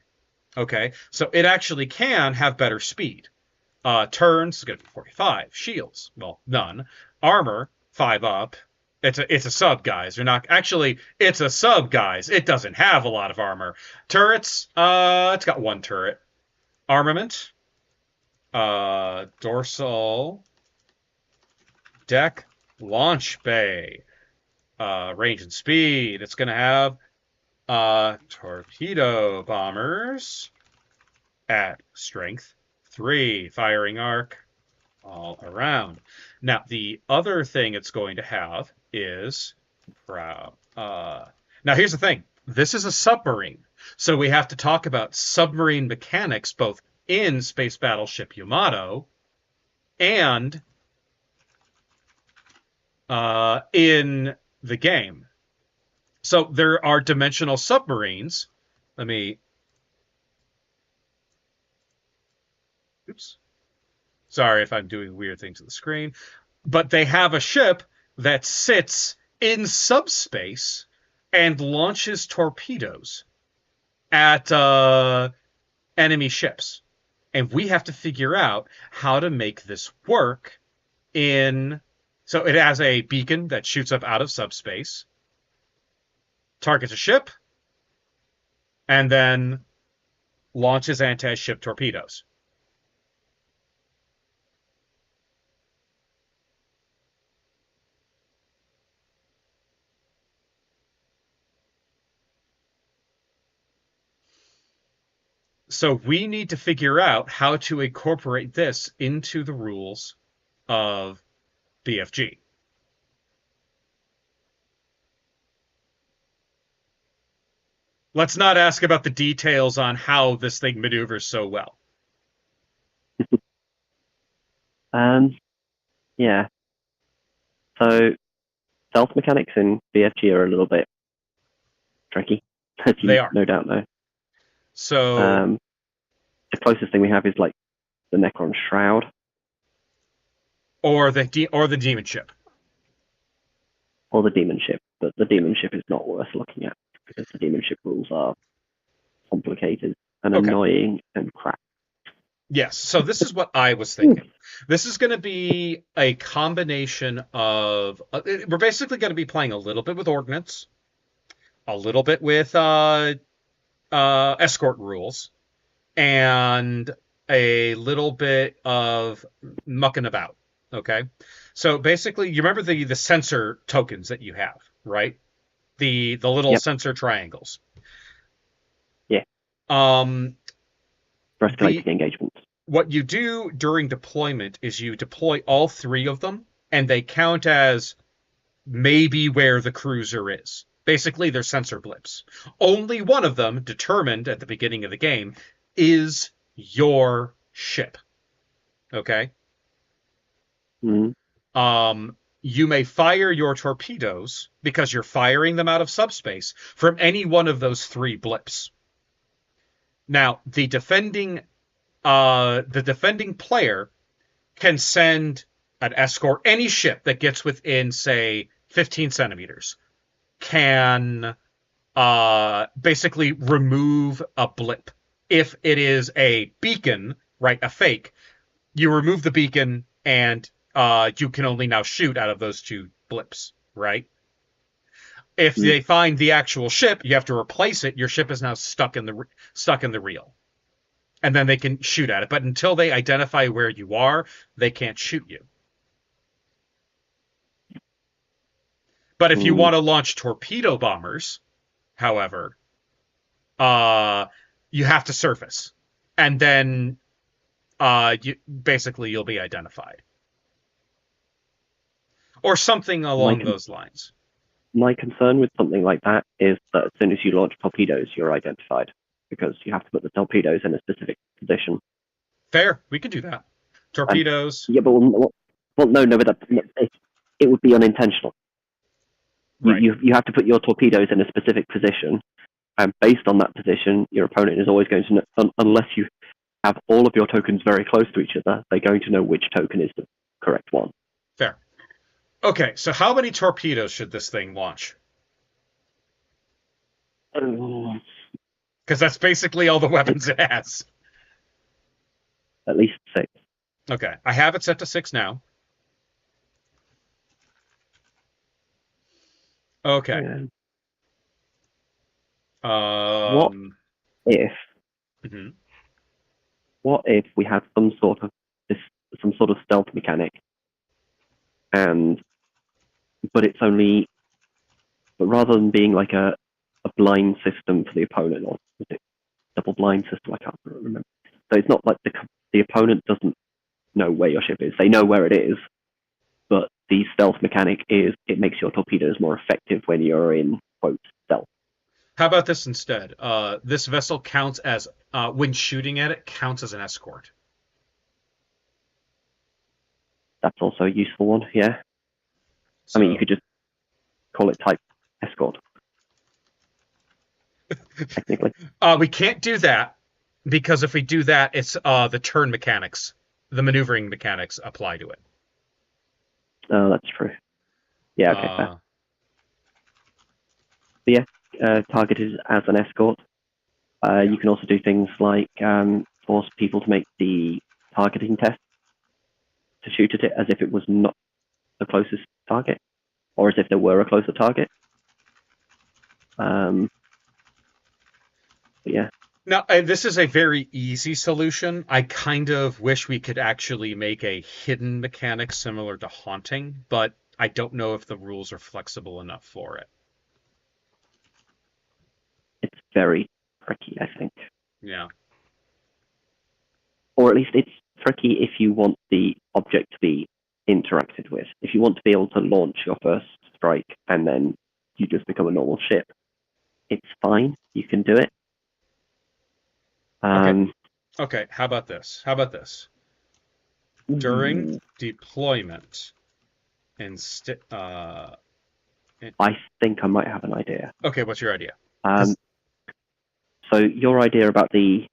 Okay? So it actually can have better speed. Turns is going to be 45. Shields, well, none. Armor, 5 up. It's a sub, guys. It's a sub, guys. It doesn't have a lot of armor. Turrets, it's got 1 turret. Armament, dorsal, deck, launch bay, range and speed. It's going to have torpedo bombers at strength 3, firing arc all around. Now, the other thing it's going to have is now here's the thing. This is a submarine, so we have to talk about submarine mechanics both in Space Battleship Yamato and in the game. So there are dimensional submarines. Oops. Sorry if I'm doing weird things to the screen. But they have a ship that sits in subspace and launches torpedoes at enemy ships. And we have to figure out how to make this work so it has a beacon that shoots up out of subspace, targets a ship, and then launches anti-ship torpedoes. So we need to figure out how to incorporate this into the rules of BFG. Let's not ask about the details on how this thing maneuvers so well. Yeah. So stealth mechanics in BFG are a little bit tricky, as They you are. no doubt know. So, The closest thing we have is like the Necron Shroud. or the demon ship. Or the demon ship, but the demon ship is not worth looking at because the demon ship rules are complicated and annoying and crap. Yes, so this is what I was thinking. This is going to be a combination of. We're basically going to be playing a little bit with ordnance, a little bit with escort rules, and a little bit of mucking about. Okay, so basically, you remember the sensor tokens that you have, right? The little sensor triangles. Yeah. For escalating engagements. What you do during deployment is you deploy all 3 of them, and they count as maybe where the cruiser is. Basically, they're sensor blips. Only one of them, determined at the beginning of the game, is your ship. Okay? Mm-hmm. You may fire your torpedoes, because you're firing them out of subspace, from any one of those 3 blips. Now, the defending player can send an escort, any ship that gets within, say, 15 centimeters, can basically remove a blip. If it is a beacon, right, a fake, you remove the beacon and you can only now shoot out of those 2 blips, right? If they find the actual ship, you have to replace it. Your ship is now stuck in the reel. And then they can shoot at it. But until they identify where you are, they can't shoot you. But if you want to launch torpedo bombers, however, you have to surface. And then you'll be identified. Or something along those lines. My concern with something like that is that as soon as you launch torpedoes, you're identified. Because you have to put the torpedoes in a specific position. Fair, we could do that. Torpedoes. Yeah, but but it would be unintentional. Right. You have to put your torpedoes in a specific position, and based on that position, your opponent is always going to know, unless you have all of your tokens very close to each other, they're going to know which token is the correct one. Fair. Okay, so how many torpedoes should this thing launch? Because that's basically all the weapons it has. At least 6. Okay, I have it set to 6 now. Okay. Yeah. What if we had some sort of stealth mechanic, but rather than being like a blind system for the opponent, or is it double blind system? I can't remember. So it's not like the opponent doesn't know where your ship is. They know where it is, but the stealth mechanic it makes your torpedoes more effective when you're in, quote, stealth. How about this instead? This vessel counts as, when shooting at it, counts as an escort. That's also a useful one, yeah. So, I mean, you could just call it type escort. Technically. We can't do that, because if we do that, it's the turn mechanics, the maneuvering mechanics apply to it. Oh, that's true. Yeah, okay, fair. But yeah, targeted as an escort. You can also do things like force people to make the targeting test to shoot at it as if it was not the closest target, or as if there were a closer target. Yeah. Now, this is a very easy solution. I kind of wish we could actually make a hidden mechanic similar to haunting, but I don't know if the rules are flexible enough for it. It's very tricky, I think. Yeah. Or at least it's tricky if you want the object to be interacted with. If you want to be able to launch your first strike and then you just become a normal ship, it's fine. You can do it. Okay. How about this? During deployment, I think I might have an idea. Okay, what's your idea? Um, so your idea about the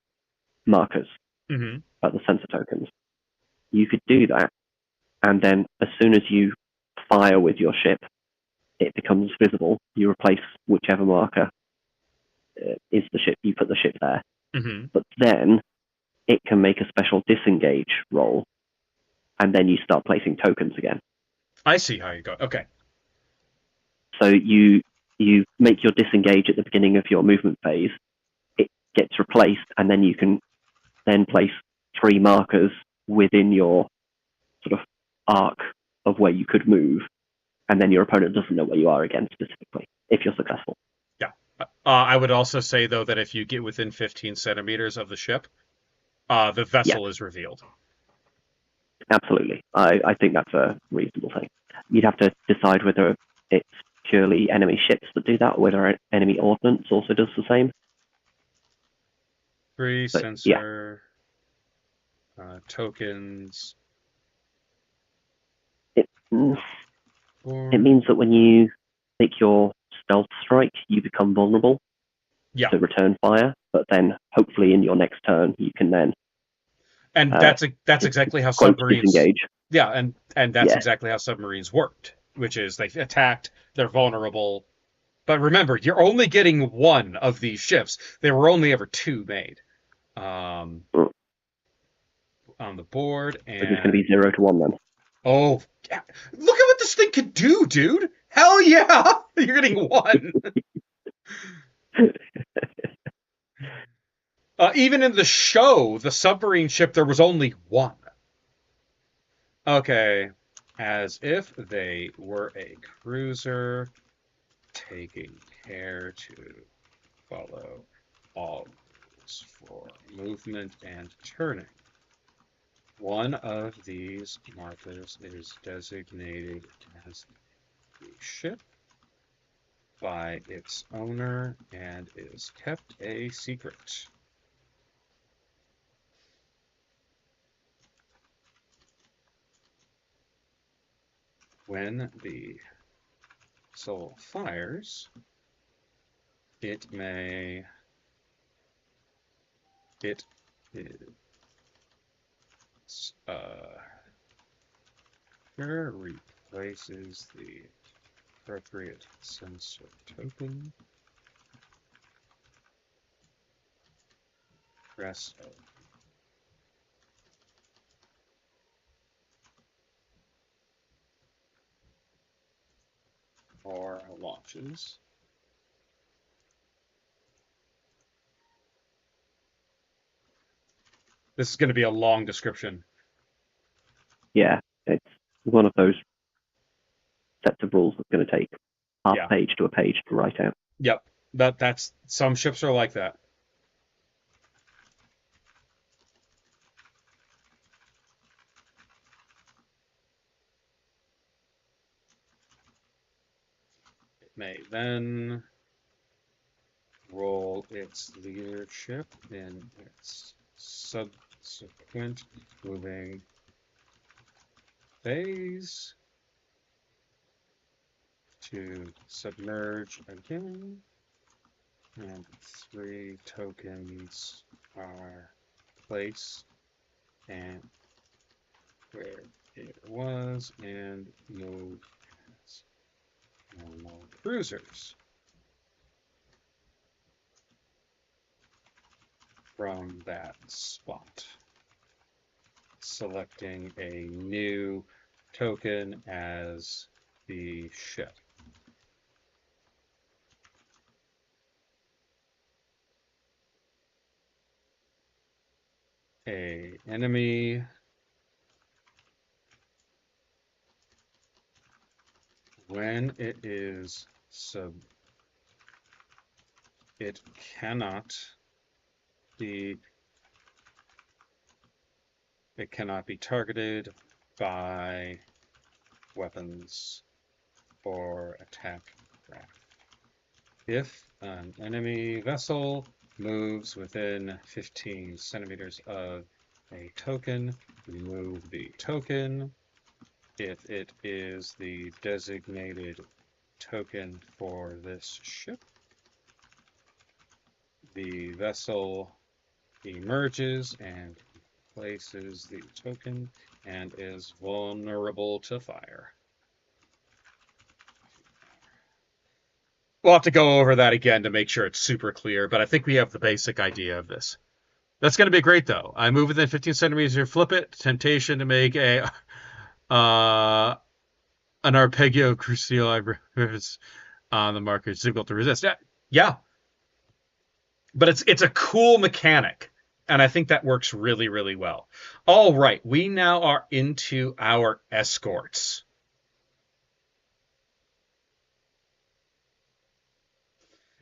markers, Mm-hmm. about the sensor tokens, you could do that, and then as soon as you fire with your ship, it becomes visible. You replace whichever marker is the ship. You put the ship there, Mm-hmm. but then it can make a special disengage roll, and then you start placing tokens again. I see how you go. Okay. So you make your disengage at the beginning of your movement phase. It gets replaced, and then you can then place 3 markers within your sort of arc of where you could move, and then your opponent doesn't know where you are again specifically if you're successful. Yeah. I would also say, though, that if you get within 15 centimeters of the ship, the vessel is revealed. Absolutely. I think that's a reasonable thing. You'd have to decide whether it's purely enemy ships that do that, or whether enemy ordnance also does the same. 3 But, sensor tokens. It means that when you make your stealth strike, you become vulnerable to return fire, but then hopefully in your next turn you can then and that's exactly how submarines disengage. Yeah, and that's exactly how submarines worked, which is they attacked, they're vulnerable. But remember, you're only getting one of these ships. There were only ever 2 made on the board, and So it's going to be 0 to 1 then. oh, yeah. Look at what this thing could do, dude! Hell yeah, you're getting 1. Even in the show, the submarine ship, there was only 1. Okay, as if they were a cruiser, taking care to follow all rules for movement and turning. One of these markers is designated as the ship by its owner and is kept a secret. When the soul fires, it replaces the appropriate sensor token. Press O. Or launches. This is going to be a long description. Yeah, it's one of those sets of rules that's going to take half a page to a page to write out. Yep, that's some ships are like that. It may then roll its leadership in its subsequent moving phase to submerge again, and 3 tokens are placed and where it was and moved as normal cruisers. From that spot, selecting a new token as the ship. A enemy when it is it cannot be targeted by weapons or attack craft. If an enemy vessel moves within 15 centimeters of a token, remove the token. If it is the designated token for this ship. The vessel emerges and places the token and is vulnerable to fire. We'll have to go over that again to make sure it's super clear, but I think we have the basic idea of this. That's going to be great, though. I move within 15 centimeters, flip it. Temptation to make an arpeggio crucial on the marker. It's difficult to resist. Yeah. But it's a cool mechanic, and I think that works really, really well. All right, we now are into our escorts.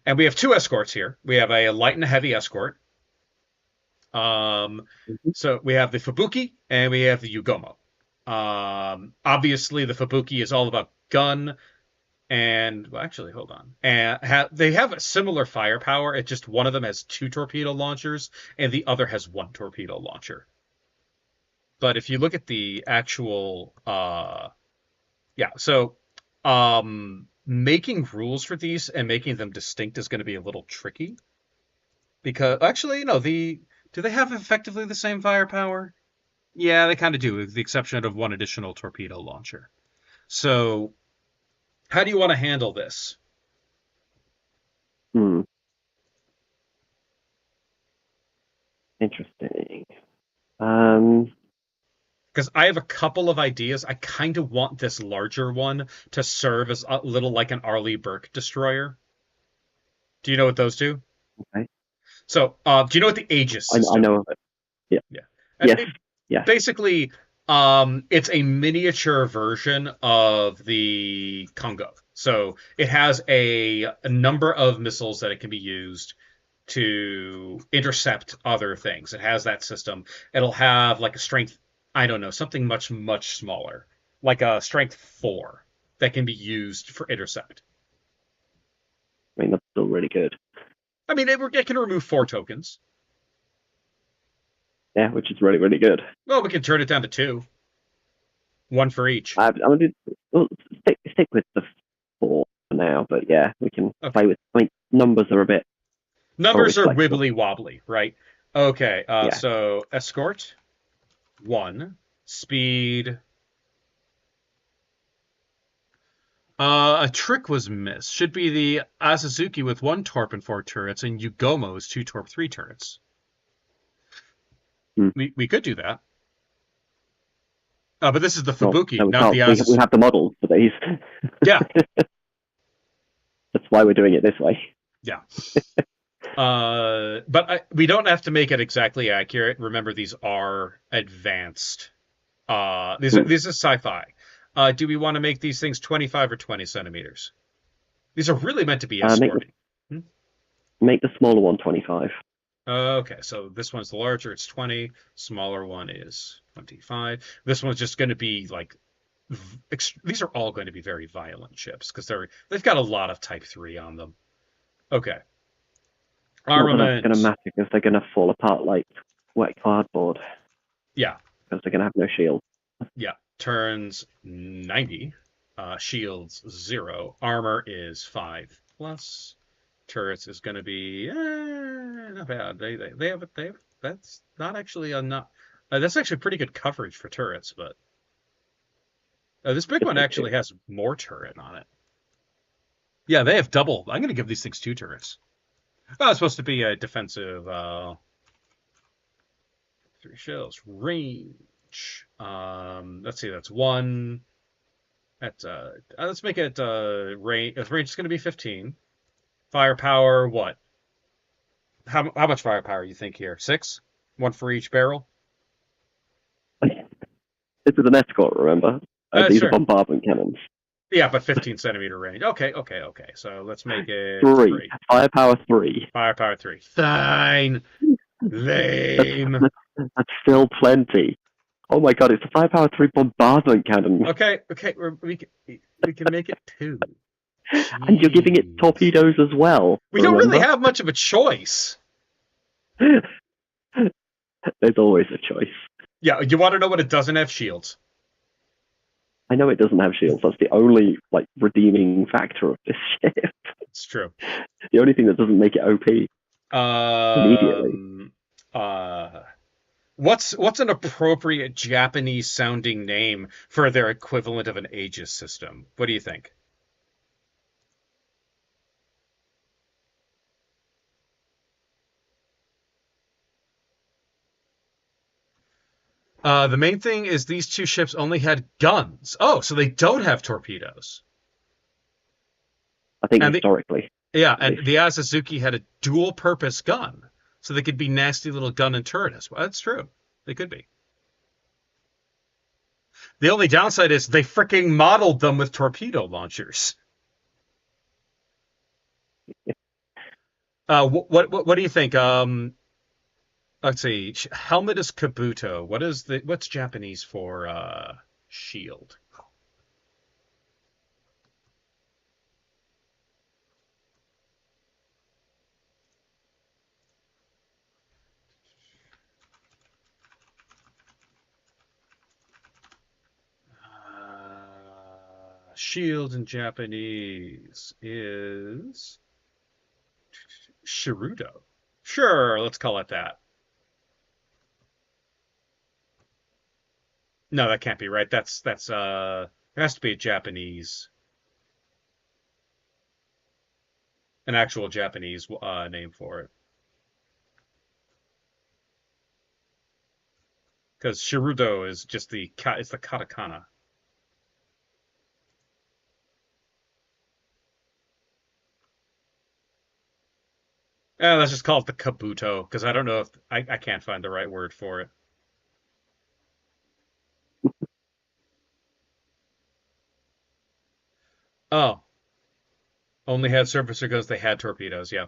And we have two escorts here. We have a light and a heavy escort. So we have the Fubuki and we have the Yugomo. Obviously, the Fubuki is all about gun. And well, actually, hold on. And they have a similar firepower. It's just one of them has 2 torpedo launchers, and the other has 1 torpedo launcher. But if you look at the actual, making rules for these and making them distinct is going to be a little tricky. Because actually, do they have effectively the same firepower? Yeah, they kind of do, with the exception of 1 additional torpedo launcher. So, how do you want to handle this? Interesting. Because I have a couple of ideas. I kind of want this larger one to serve as a little like an Arleigh Burke destroyer. Do you know what those do? Okay. So, do you know what the Aegis system? I know of it. Yeah. Yes. Basically, it's a miniature version of the Congo. So it has a number of missiles that it can be used to intercept other things. It has that system. It'll have like a strength, I don't know, something much, much smaller, like a strength 4 that can be used for intercept. I mean, that's still really good. I mean, it can remove 4 tokens. Yeah, which is really, really good. Well, we can turn it down to 2. 1 for each. I'm going to stick with the 4 for now, but yeah, we can play with. I mean, numbers are a bit. Numbers are wibbly wobbly, right? Okay, so escort 1, speed. A trick was missed. Should be the Asazuki with 1 torp and 4 turrets, and Yugomo's 2 torp 3 turrets. We could do that. But this is the Fubuki, not the Asazuki. We have the models for these. Yeah. That's why we're doing it this way. Yeah. But we don't have to make it exactly accurate. Remember, these are advanced. These are sci-fi. Do we want to make these things 25 or 20 centimeters? These are really meant to be escorting. Make the smaller one 25. Okay, so this one's the larger, it's 20. Smaller one is 25. This one's just going to be like... These are all going to be very violent ships, because they've got a lot of Type 3 on them. Okay. Armament. It's going to matter because they're going to fall apart like wet cardboard. Yeah. Because they're going to have no shield. Yeah. Turns 90. Shields 0. Armor is 5 plus. Turrets is going to be not bad. They have that's not actually that's actually pretty good coverage for turrets, but this big one actually has more turret on it. Yeah, they have double. I'm going to give these things 2 turrets. Oh, it's supposed to be a defensive 3 shells range. Let's see, that's 1. Let's make it range. Range is going to be 15. Firepower, what? How much firepower you think here? 6? 1 for each barrel? This is an escort, remember? These are bombardment cannons. Yeah, but 15 centimeter range. Okay. So let's make it 3. Firepower 3. Firepower 3. Fine. Lame. That's still plenty. Oh my god, it's a firepower 3 bombardment cannon. Okay. We can make it 2. And you're giving it torpedoes as well. We don't really have much of a choice. There's always a choice. Yeah, you want to know what it doesn't have? Shields. I know it doesn't have shields. That's the only like redeeming factor of this ship. It's true. The only thing that doesn't make it OP immediately. Uh, what's an appropriate Japanese sounding name for their equivalent of an Aegis system? What do you think? The main thing is these two ships only had guns. Oh, so they don't have torpedoes. I think And historically. yeah, and the Asazuki had a dual purpose gun. So they could be nasty little gun and turret as well. That's true. They could be. The only downside is they freaking modeled them with torpedo launchers. What do you think? Let's see. Helmet is Kabuto. What's Japanese for shield? Shield in Japanese is Shirudo. Sure, let's call it that. No, that can't be right. That's it has to be a Japanese, an actual Japanese name for it. Because Shirudo is just it's the katakana. Let's just call it the Kabuto, because I don't know if I can't find the right word for it. Oh, only had surfacer because they had torpedoes. Yeah,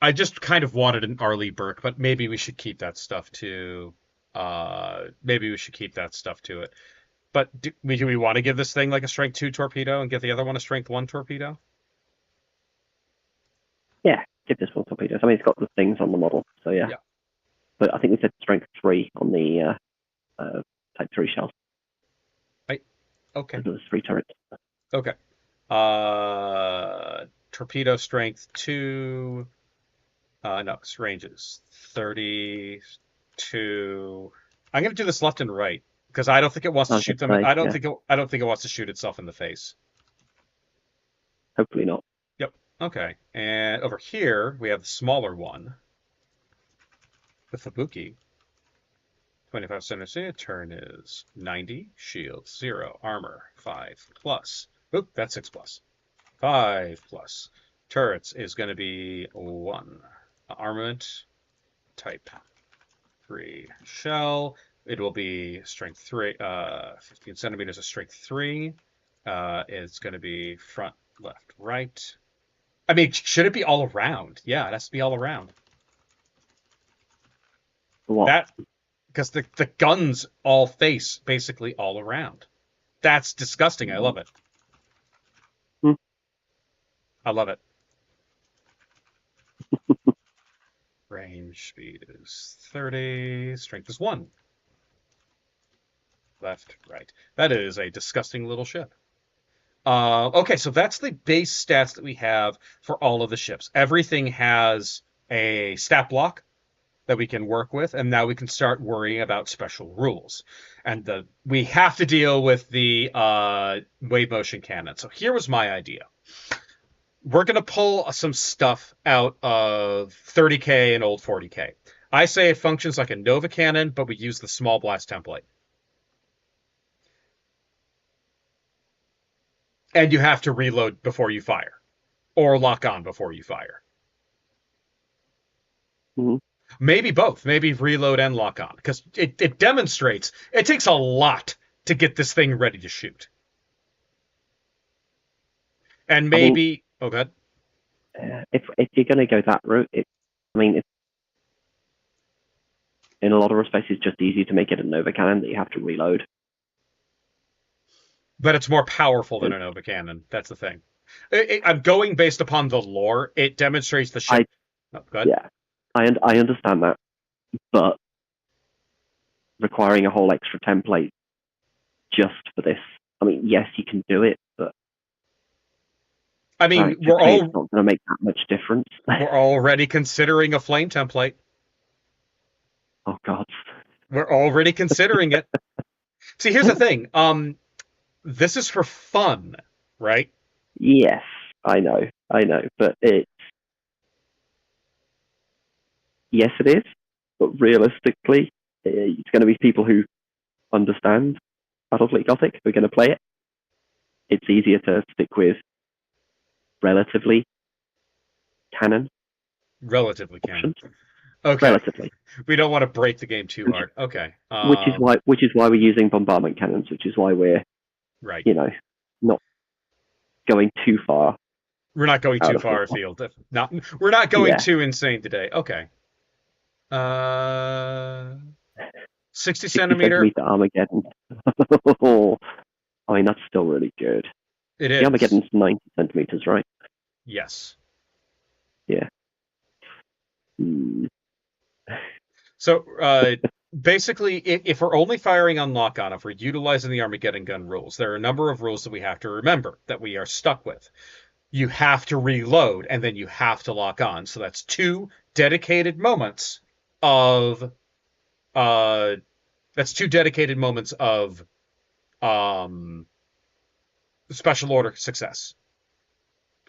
I just kind of wanted an Arleigh Burke, but maybe we should keep that stuff too. Maybe we should keep that stuff to it. But do we want to give this thing like a strength 2 torpedo and give the other one a strength 1 torpedo? Yeah, give this one torpedoes. I mean, it's got the things on the model, so yeah. But I think we said strength 3 on the Type 3 shells. Okay. There's 3 turrets. Okay. Torpedo strength 2. No, its range is 32. I'm gonna do this left and right because I don't think it wants to shoot them. I don't think it wants to shoot itself in the face. Hopefully not. Yep. Okay. And over here we have the smaller one. The Fubuki. 25 centimeters. Turn is 90. Shield 0. Armor 5 plus. Oop, that's 6 plus. 5 plus. Turrets is going to be 1. Armament type 3 shell. It will be strength 3. 15 centimeters of strength 3. It's going to be front, left, right. I mean, should it be all around? Yeah, it has to be all around. What? Because the guns all face basically all around. That's disgusting. I love it. I love it. Range speed is 30. Strength is 1. Left, right. That is a disgusting little ship. Okay, so that's the base stats that we have for all of the ships. Everything has a stat block that we can work with, and now we can start worrying about special rules. And we have to deal with the wave motion cannon. So here was my idea. We're going to pull some stuff out of 30K and old 40K. I say it functions like a Nova cannon, but we use the small blast template. And you have to reload before you fire, or lock on before you fire. Mm-hmm. Maybe both. Maybe reload and lock on, because it demonstrates it takes a lot to get this thing ready to shoot. And maybe, oh god. If you're going to go that route, in a lot of respects, it's just easy to make it a Nova cannon that you have to reload. But it's more powerful than a Nova cannon. That's the thing. I'm going based upon the lore. It demonstrates the ship. Yeah, I understand that, but requiring a whole extra template just for this. I mean, yes, you can do it, but I mean, it's not going to make that much difference. we're already considering a flame template. Oh God. We're already considering it. See, here's the thing. This is for fun, right? Yes, I know, but yes, it is. But realistically, it's going to be people who understand Battlefleet Gothic who are going to play it. It's easier to stick with relatively canon. Relatively options. canon. Okay. Relatively. We don't want to break the game too hard. Okay. Which is why we're using bombardment cannons, which is why we're right. Not going too far. We're not going too far afield. We're not going too insane today. Okay. 60 centimeter Armageddon. I mean, that's still really good. It is. The Armageddon's 90 centimeters, right? Yes. Yeah. So basically, if we're only firing on lock-on, if we're utilizing the Armageddon gun rules, there are a number of rules that we have to remember that we are stuck with. You have to reload, and then you have to lock on. So that's 2 dedicated moments of special order success.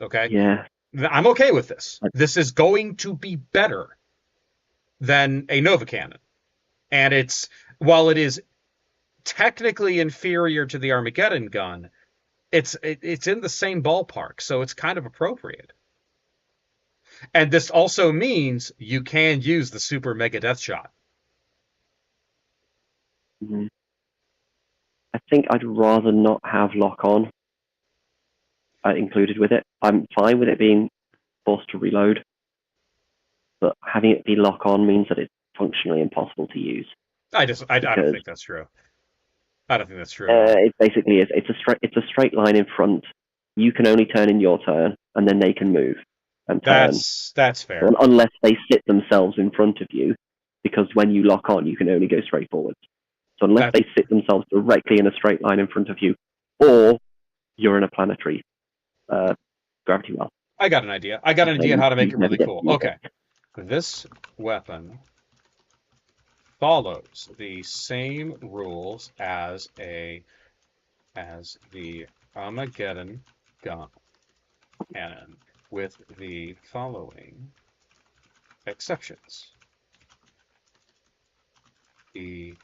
Okay? Yeah. I'm okay with this. This is going to be better than a Nova Cannon. And while it is technically inferior to the Armageddon gun, it's in the same ballpark, so it's kind of appropriate. And this also means you can use the Super Mega Death Shot. Mm-hmm. I think I'd rather not have lock-on included with it. I'm fine with it being forced to reload, but having it be lock-on means that it's functionally impossible to use. I don't think that's true. I don't think that's true. It basically is. It's a straight line in front. You can only turn in your turn, and then they can move and turn. That's fair. Unless they sit themselves in front of you, because when you lock on, you can only go straight forward. So unless they sit themselves directly in a straight line in front of you, or you're in a planetary gravity well. I got an idea. I got an idea how to make it really cool. Okay. This weapon follows the same rules as the Armageddon gun cannon, with the following exceptions. The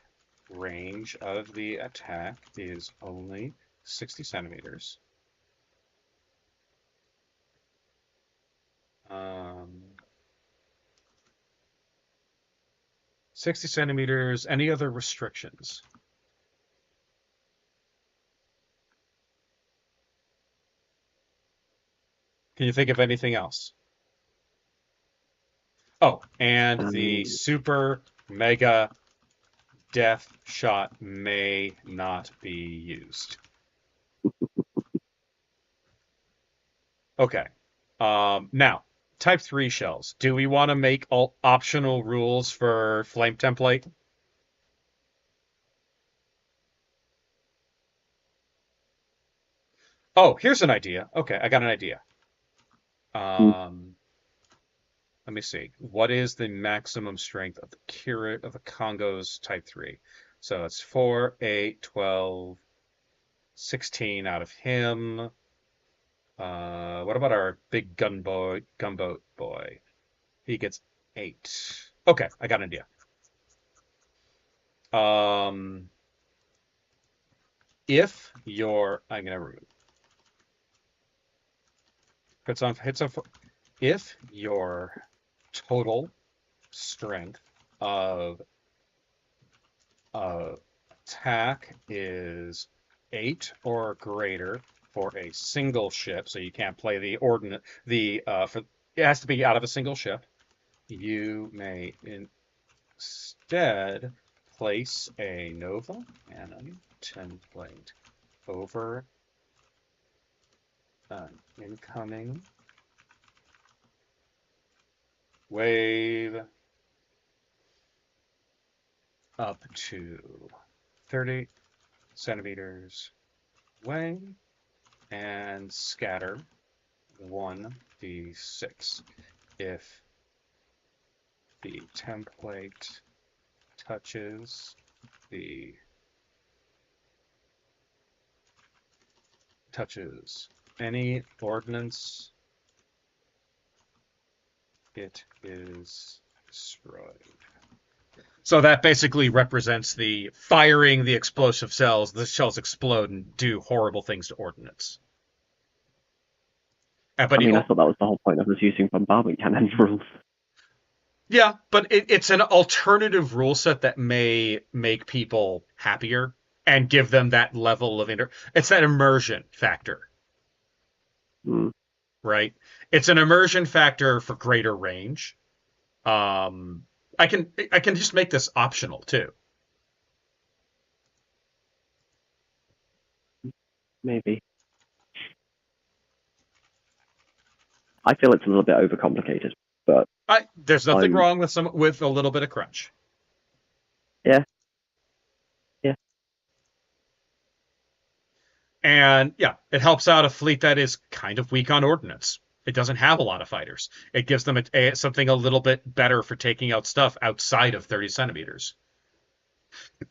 range of the attack is only 60 centimeters. 60 centimeters. Any other restrictions? Can you think of anything else? Oh, and the Super Mega Death Shot may not be used. Okay. Now, Type 3 shells. Do we want to make all optional rules for Flame Template? Oh, here's an idea. Okay, I got an idea. Let me see. What is the maximum strength of the Congo's Type 3? So it's 4, 8, 12, 16 out of him. What about our big gunboat boy? He gets 8. Okay, I got an idea. If you're, I'm gonna remove. Hits on. If your total strength of attack is 8 or greater for a single ship, so you can't play the ordinate. It has to be out of a single ship. You may instead place a Nova Cannon template over an incoming wave up to 30 centimeters away and scatter 1d6. If the template touches any ordnance, it is destroyed. So that basically represents the firing the explosive cells. The shells explode and do horrible things to ordnance. But I mean, I thought that was the whole point of us using bombardment cannon rules. yeah, but it's an alternative rule set that may make people happier and give them that level of it's that immersion factor, right? It's an immersion factor for greater range. I can just make this optional too. Maybe. I feel it's a little bit overcomplicated, but there's nothing wrong with a little bit of crunch. Yeah. And yeah, it helps out a fleet that is kind of weak on ordnance. It doesn't have a lot of fighters. It gives them something a little bit better for taking out stuff outside of 30 centimeters.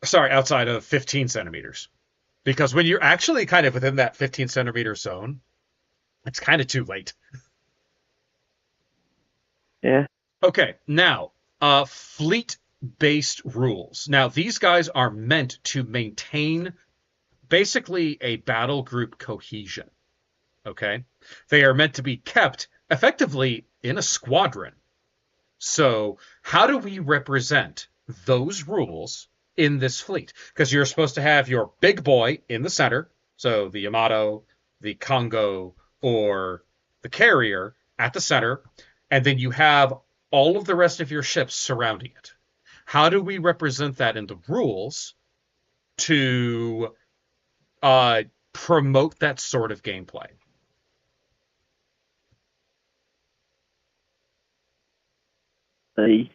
Sorry, outside of 15 centimeters. Because when you're actually kind of within that 15 centimeter zone, it's kind of too late. Yeah. Okay, now, fleet-based rules. Now, these guys are meant to maintain basically a battle group cohesion. Okay? They are meant to be kept effectively in a squadron. So, how do we represent those rules in this fleet? Because you're supposed to have your big boy in the center, so the Yamato, the Kongo, or the carrier at the center, and then you have all of the rest of your ships surrounding it. How do we represent that in the rules to promote that sort of gameplay? In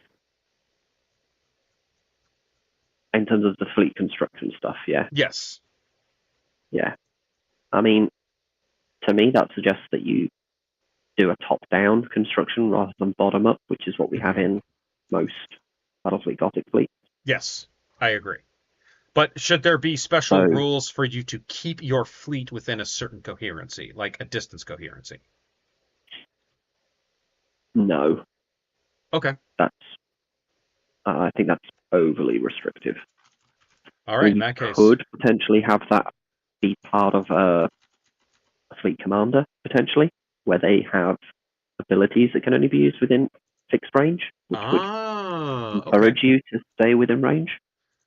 terms of the fleet construction stuff, yeah. Yes. Yeah. I mean, to me, that suggests that you do a top-down construction rather than bottom-up, which is what we have in most Battlefleet Gothic fleets. Yes, I agree. But should there be special rules for you to keep your fleet within a certain coherency, like a distance coherency? No. Okay. I think that's overly restrictive. All right, in that case. You could potentially have that be part of a fleet commander, potentially, where they have abilities that can only be used within fixed range, which would encourage you to stay within range.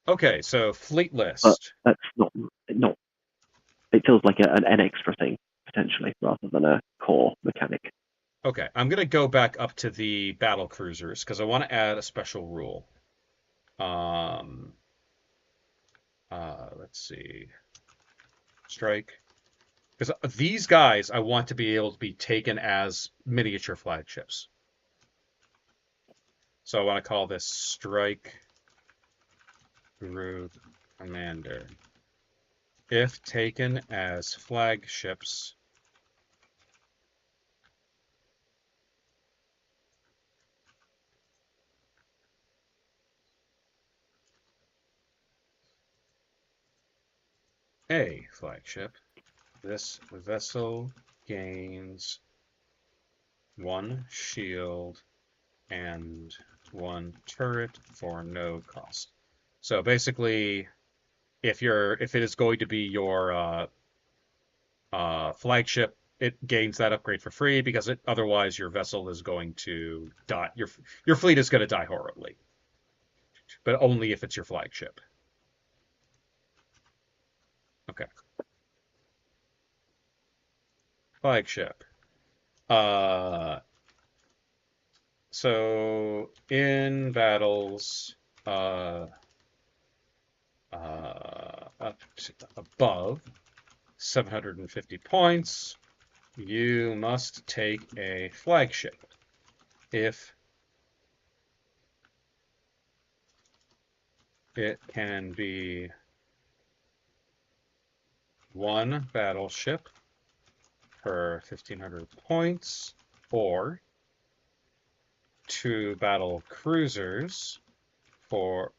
Okay, so fleet list. But that's not. It feels like an extra thing, potentially, rather than a core mechanic. Okay, I'm going to go back up to the battle cruisers, because I want to add a special rule. Let's see. Strike. Because these guys I want to be able to be taken as miniature flagships. So I want to call this Strike Group Commander. If taken as flagships, a flagship, this vessel gains 1 shield and 1 turret for no cost. So basically, if it is going to be your flagship, it gains that upgrade for free, because otherwise your vessel is going to die. Your fleet is going to die horribly, but only if it's your flagship. Okay. Flagship. So in battles up to above 750 points, you must take a flagship. If It can be 1 battleship per 1,500 points, or 2 battle cruisers for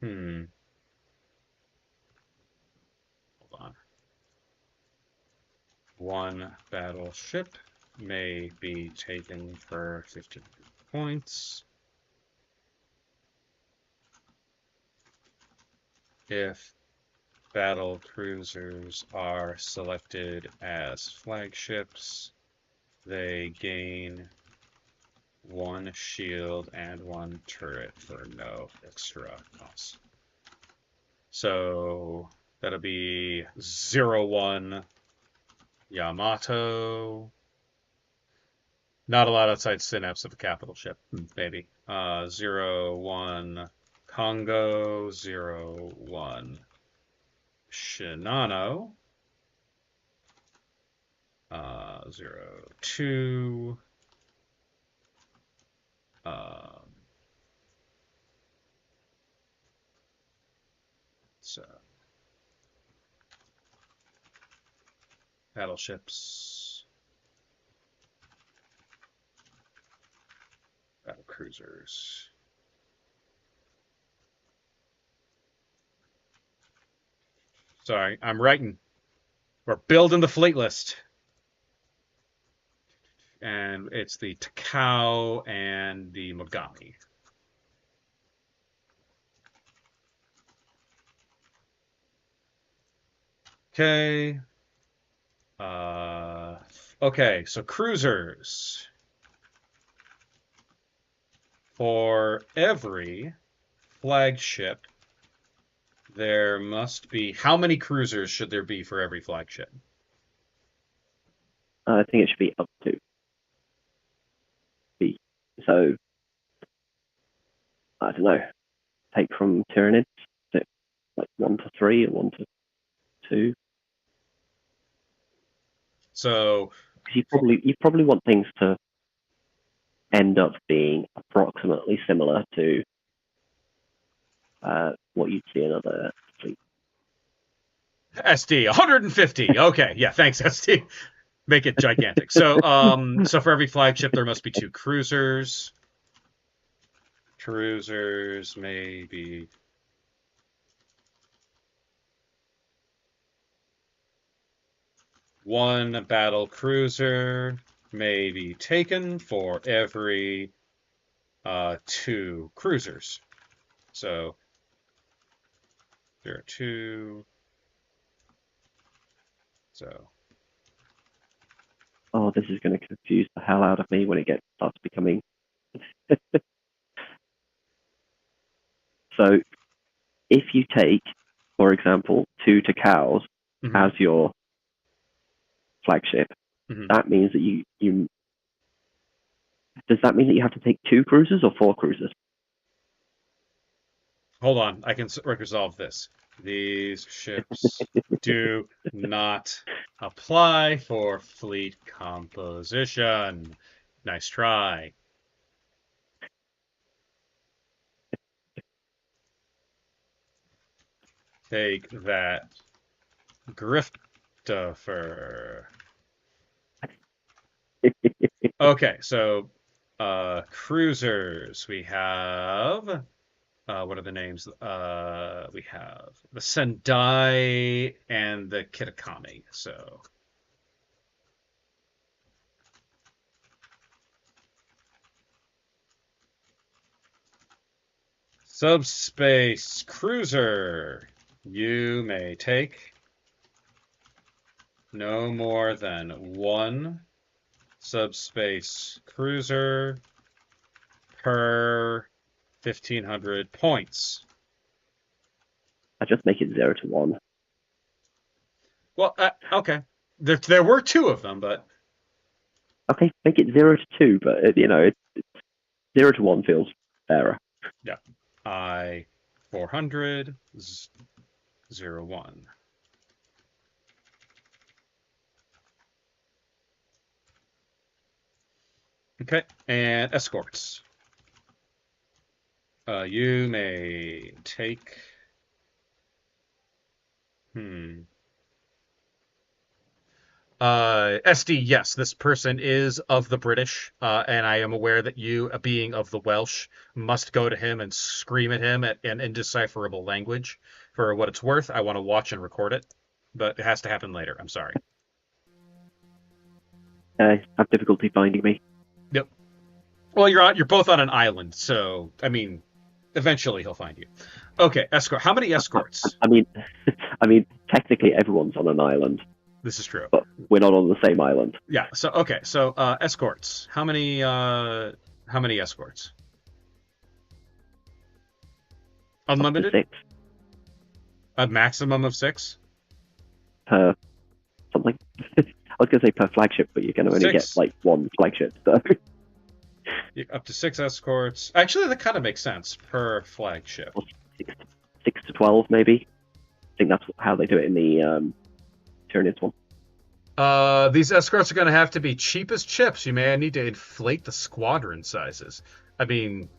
hold on. 1 battleship may be taken for 1,500 points if battle cruisers are selected as flagships. They gain 1 shield and 1 turret for no extra cost. So that'll be 01 Yamato. Not a lot outside Synapse of a capital ship, maybe. 01 Congo, 01 Shinano, 02 so battleships, battle cruisers. Sorry, I'm writing. We're building the fleet list. And it's the Takao and the Mogami. Okay. Okay, so cruisers. For every flagship, there must be... How many cruisers should there be for every flagship? I think it should be up to B. So, I don't know. Take from Tyranids, like 1 to 3 or 1 to 2. So you probably want things to end up being approximately similar to what you'd see in other fleets. SD 150. Okay, yeah, thanks SD. Make it gigantic. So so for every flagship there must be 2 cruisers. Cruisers may be 1 battle cruiser may be taken for every 2 cruisers. So there are 2. So. Oh, this is going to confuse the hell out of me when it starts becoming. So, if you take, for example, 2 Takaos as your flagship, that means that you does that mean that you have to take 2 cruisers or 4 cruisers? Hold on, I can resolve this. These ships do not apply for fleet composition. Nice try. Take that, Griftifer. Okay, so cruisers. We have what are the names? We have the Sendai and the Kitakami. So subspace cruiser. You may take no more than 1 subspace cruiser per 1,500 points. I just make it 0 to 1. Well, okay. There were 2 of them, but okay, make it 0 to 2. But it's 0 to 1 feels fairer. Yeah, I 400 01. Okay, and escorts. You may take... SD, yes, this person is of the British, and I am aware that you, being of the Welsh, must go to him and scream at him in indecipherable language. For what it's worth, I want to watch and record it, but it has to happen later. I'm sorry. Have difficulty finding me. Yep. Well, you're both on an island, so I mean, eventually he'll find you. Okay, escort. How many escorts? I mean, technically everyone's on an island. This is true. But we're not on the same island. Yeah. So okay. So escorts. How many escorts? Unlimited. 6. A maximum of 6 per something. I was gonna say per flagship, but you can only 6. get like 1 flagship. So up to 6 escorts. Actually, that kind of makes sense per flagship. 6 to 12, maybe. I think that's how they do it in the Tyranids one. These escorts are going to have to be cheap as chips. You may need to inflate the squadron sizes. I mean,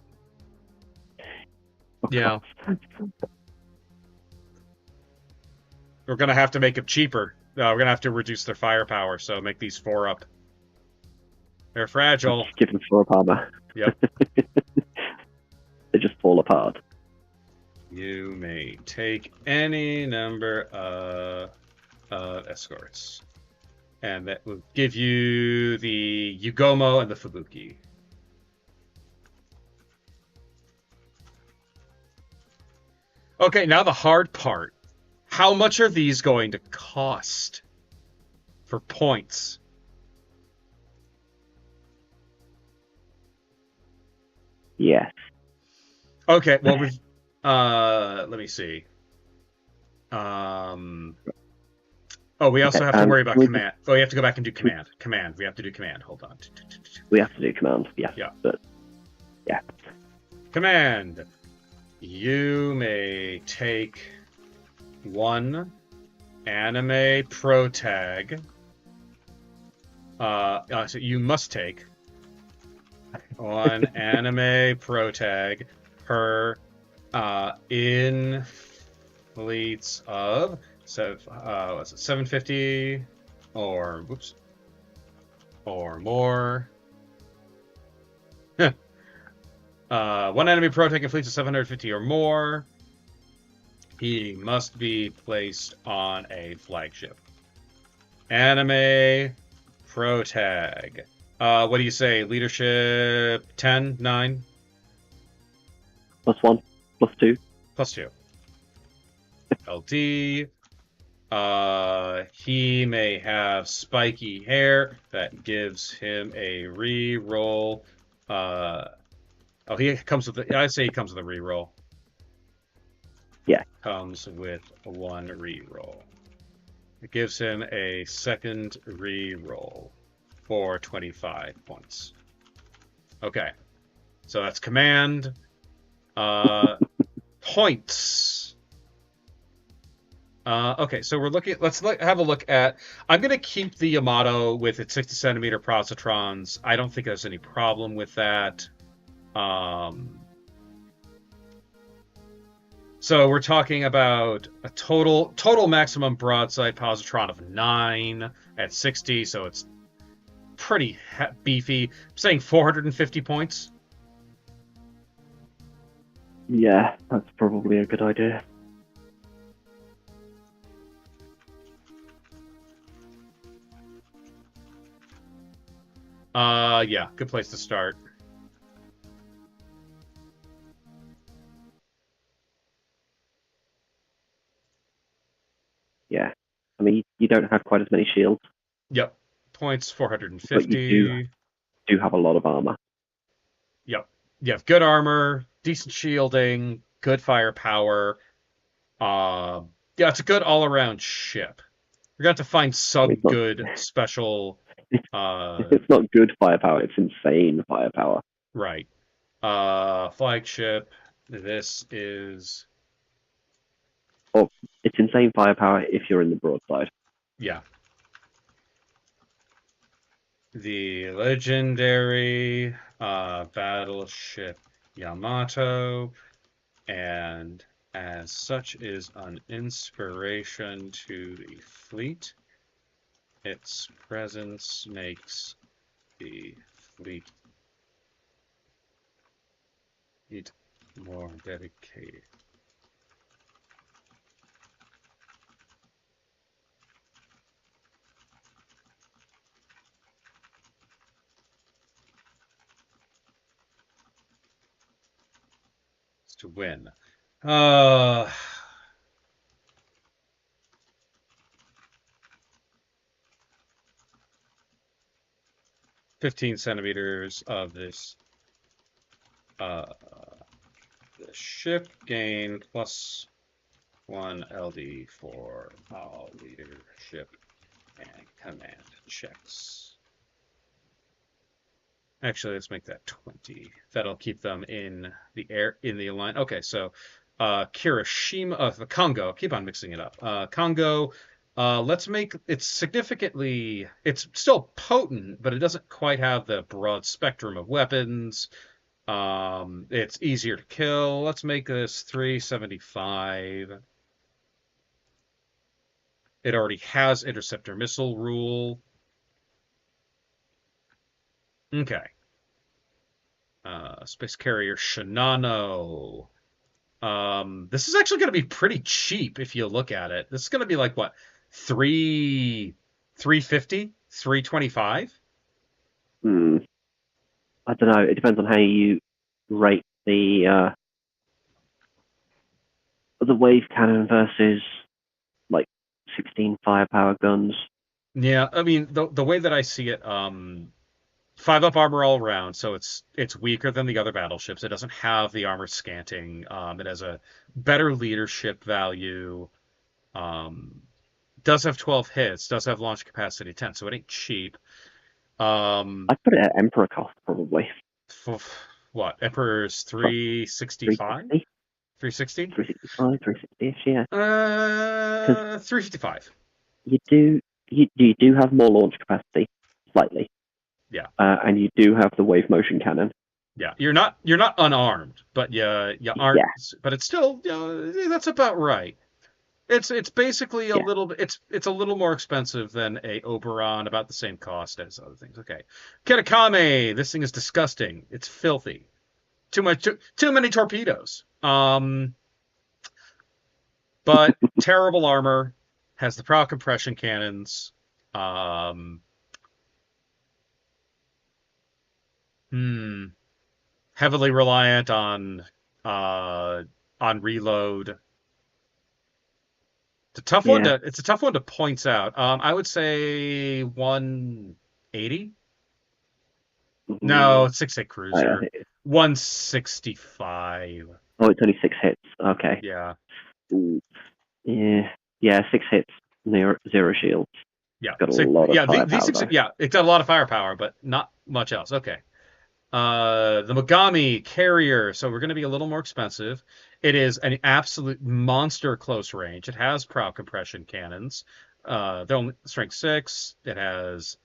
yeah. We're going to have to make them cheaper. We're going to have to reduce their firepower, so make these 4 up. They're fragile. Give them 4 up armor. Yep. They just fall apart. You may take any number of escorts. And that will give you the Yugomo and the Fubuki. Okay, now the hard part. How much are these going to cost for points? Yes. Okay, well, we've... let me see. Oh, we also have to worry about command. Oh, we have to go back and do command. Command. We have to do command. Hold on. We have to do command. Yes. Yeah. But yeah. Command. You may take 1 anime pro tag. So you must take 1 anime pro tag per in fleets of. So, what's it, 750 or, whoops, or more. 1 enemy pro taking fleets of 750 or more. He must be placed on a flagship. Anime pro tag. What do you say? Leadership 10, 9? +1, +2. +2. LD. He may have spiky hair that gives him a re-roll. He comes with the. I'd say he comes with a re-roll. Yeah. Comes with 1 re-roll. It gives him a second re-roll for 25 points. Okay. So that's command. Points. Okay, so we're looking. Let's have a look at. I'm going to keep the Yamato with its 60 centimeter positrons. I don't think there's any problem with that. So we're talking about a total maximum broadside positron of 9 at 60. So it's pretty beefy. I'm saying 450 points. Yeah, that's probably a good idea. Yeah, good place to start. Yeah. I mean, you don't have quite as many shields. Yep. Points 450. But you do have a lot of armor. Yep. You have good armor, decent shielding, good firepower. Yeah, it's a good all-around ship. We're going to have to find some good special... It's not good firepower, it's insane firepower. Right. Flagship. This is... Oh, it's insane firepower if you're in the broadside. Yeah. the legendary battleship Yamato, and as such is an inspiration to the fleet. Its presence makes the fleet more dedicated. To win. 15 centimeters of this the ship gain +1 LD for all leadership and command checks. Actually, let's make that 20. That'll keep them in the air, in the line. Okay, so Kirishima, the Congo. Keep on mixing it up. Congo. Let's make it significantly. It's still potent, but it doesn't quite have the broad spectrum of weapons. It's easier to kill. Let's make this 375. It already has interceptor missile rule. Okay. Space carrier Shinano. This is actually going to be pretty cheap if you look at it. This is going to be like what, 350, 325? I don't know. It depends on how you rate the wave cannon versus like 16 firepower guns. Yeah, I mean the way that I see it, 5-up armor all around, so it's weaker than the other battleships. It doesn't have the armor scanting. It has a better leadership value. Does have 12 hits. Does have launch capacity 10, so it ain't cheap. I'd put it at Emperor cost probably. What? Emperor's 365? 360? 365, 360-ish, yeah. 355. You do have more launch capacity, slightly. Yeah. And you do have the wave motion cannon. Yeah, you're not unarmed, but you aren't. Yeah. But it's still, that's about right. It's basically a Yeah. little bit. It's a little more expensive than a Oberon, about the same cost as other things. Okay, Kitakami. This thing is disgusting. It's filthy. Too many torpedoes. But terrible armor. Has the prow compression cannons. Heavily reliant on reload. It's a tough one to. It's a tough one to point out. I would say 180. No, it's 6.8 cruiser. 165. Oh, it's only 6 hits. Okay. Yeah. Ooh. Yeah, 6 hits, 0 shields. Yeah. Got a lot of firepower. Yeah, it's got a lot of firepower, but not much else. Okay. The Mogami carrier, so we're going to be a little more expensive. It is an absolute monster close range. It has prow compression cannons. They're only strength 6. It has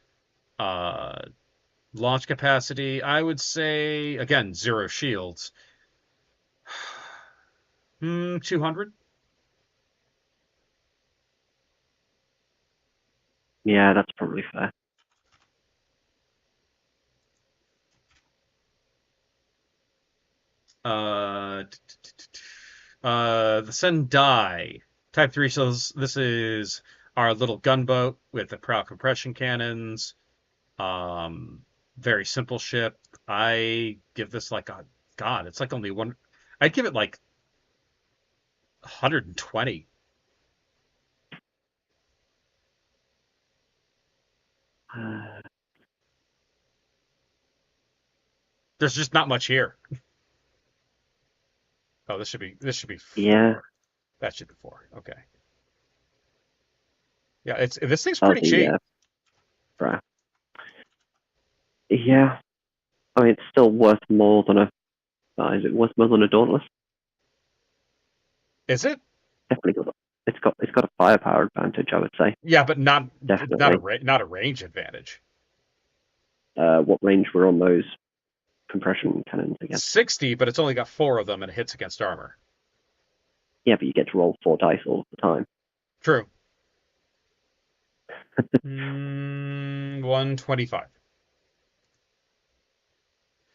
launch capacity. I would say, again, 0 shields. 200. Yeah, that's probably fair. The Sendai Type 3. So this is our little gunboat with the prow compression cannons. Very simple ship. I give this like it's like only one. I'd give it like 120. There's just not much here. Oh, this should be 4. Yeah. That should be 4. Okay. Yeah, this thing's pretty cheap. Yeah. I mean, it's still worth more than is it worth more than a Dauntless? Is it? Definitely got. It's got a firepower advantage, I would say. Yeah, but not Definitely. not a range advantage. what range were on those compression cannons again? 60, but it's only got 4 of them and it hits against armor. Yeah, but you get to roll 4 dice all the time. True. 125.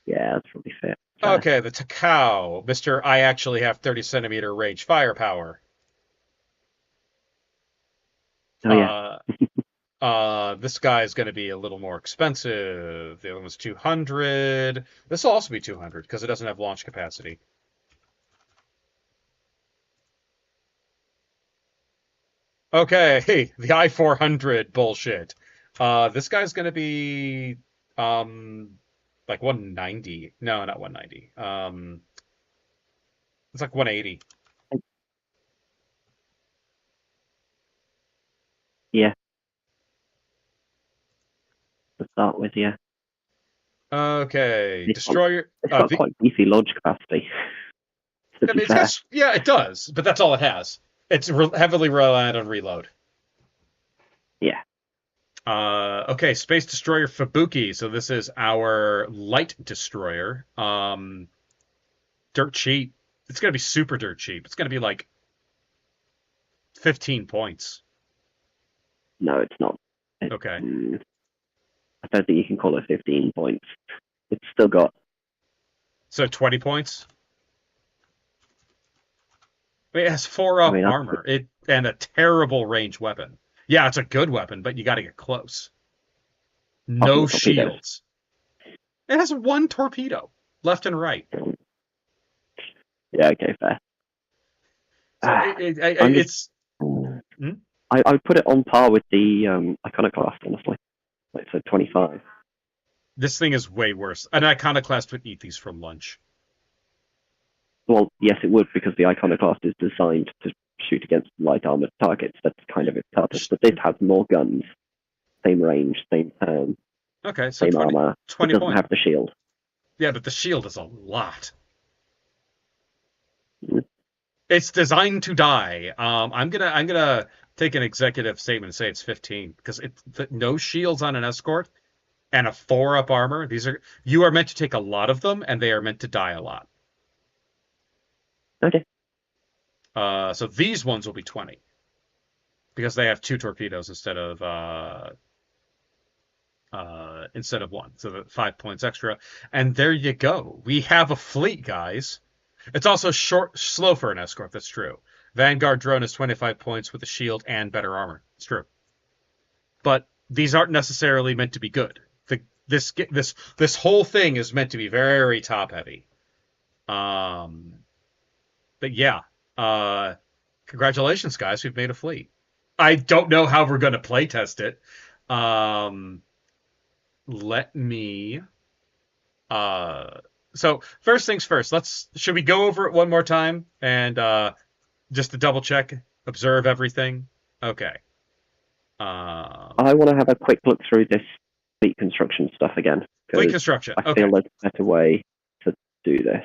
Yeah, that's probably fair. Okay, the Takao. Mr. I actually have 30 centimeter range firepower. Oh, yeah. This guy is going to be a little more expensive. The other one's 200. This will also be 200 because it doesn't have launch capacity. Okay, the I-400 bullshit. This guy's going to be like 190. No, not 190. It's like 180. Yeah. To start with, yeah. Okay, destroyer. It's got quite beefy launch capacity. I mean, yeah, it does, but that's all it has. It's heavily reliant on reload. Yeah. Okay, Space Destroyer Fubuki. So this is our light destroyer. Dirt cheap. It's gonna be super dirt cheap. It's gonna be like 15 points. No, it's not. Okay. I don't think you can call it 15 points. It's still got... So 20 points? I mean, it has 4-up armor and a terrible range weapon. Yeah, it's a good weapon, but you got to get close. No shields. It has 1 torpedo, left and right. Yeah, okay, fair. So I would put it on par with the Iconoclast, honestly. Like, so 25. This thing is way worse. An Iconoclast would eat these for lunch. Well, yes, it would, because the Iconoclast is designed to shoot against light armored targets. That's kind of its purpose. But this has more guns, same range, same okay, so same armor. 20 it doesn't have the shield. Yeah, but the shield is a lot. Mm. It's designed to die. I'm gonna take an executive statement and say it's 15 because no shields on an escort and a 4-up armor. You are meant to take a lot of them, and they are meant to die a lot. Okay. So these ones will be 20 because they have 2 torpedoes instead of 1. So 5 points extra. And there you go. We have a fleet, guys. It's also slow for an escort. That's true. Vanguard drone is 25 points with a shield and better armor. It's true. But these aren't necessarily meant to be good. This whole thing is meant to be very top heavy. But yeah, congratulations, guys. We've made a fleet. I don't know how we're going to play test it. Let me. So first things first. Should we go over it one more time and just to double check, observe everything? Okay. I want to have a quick look through this fleet construction stuff again. Fleet construction. I feel like a better way to do this.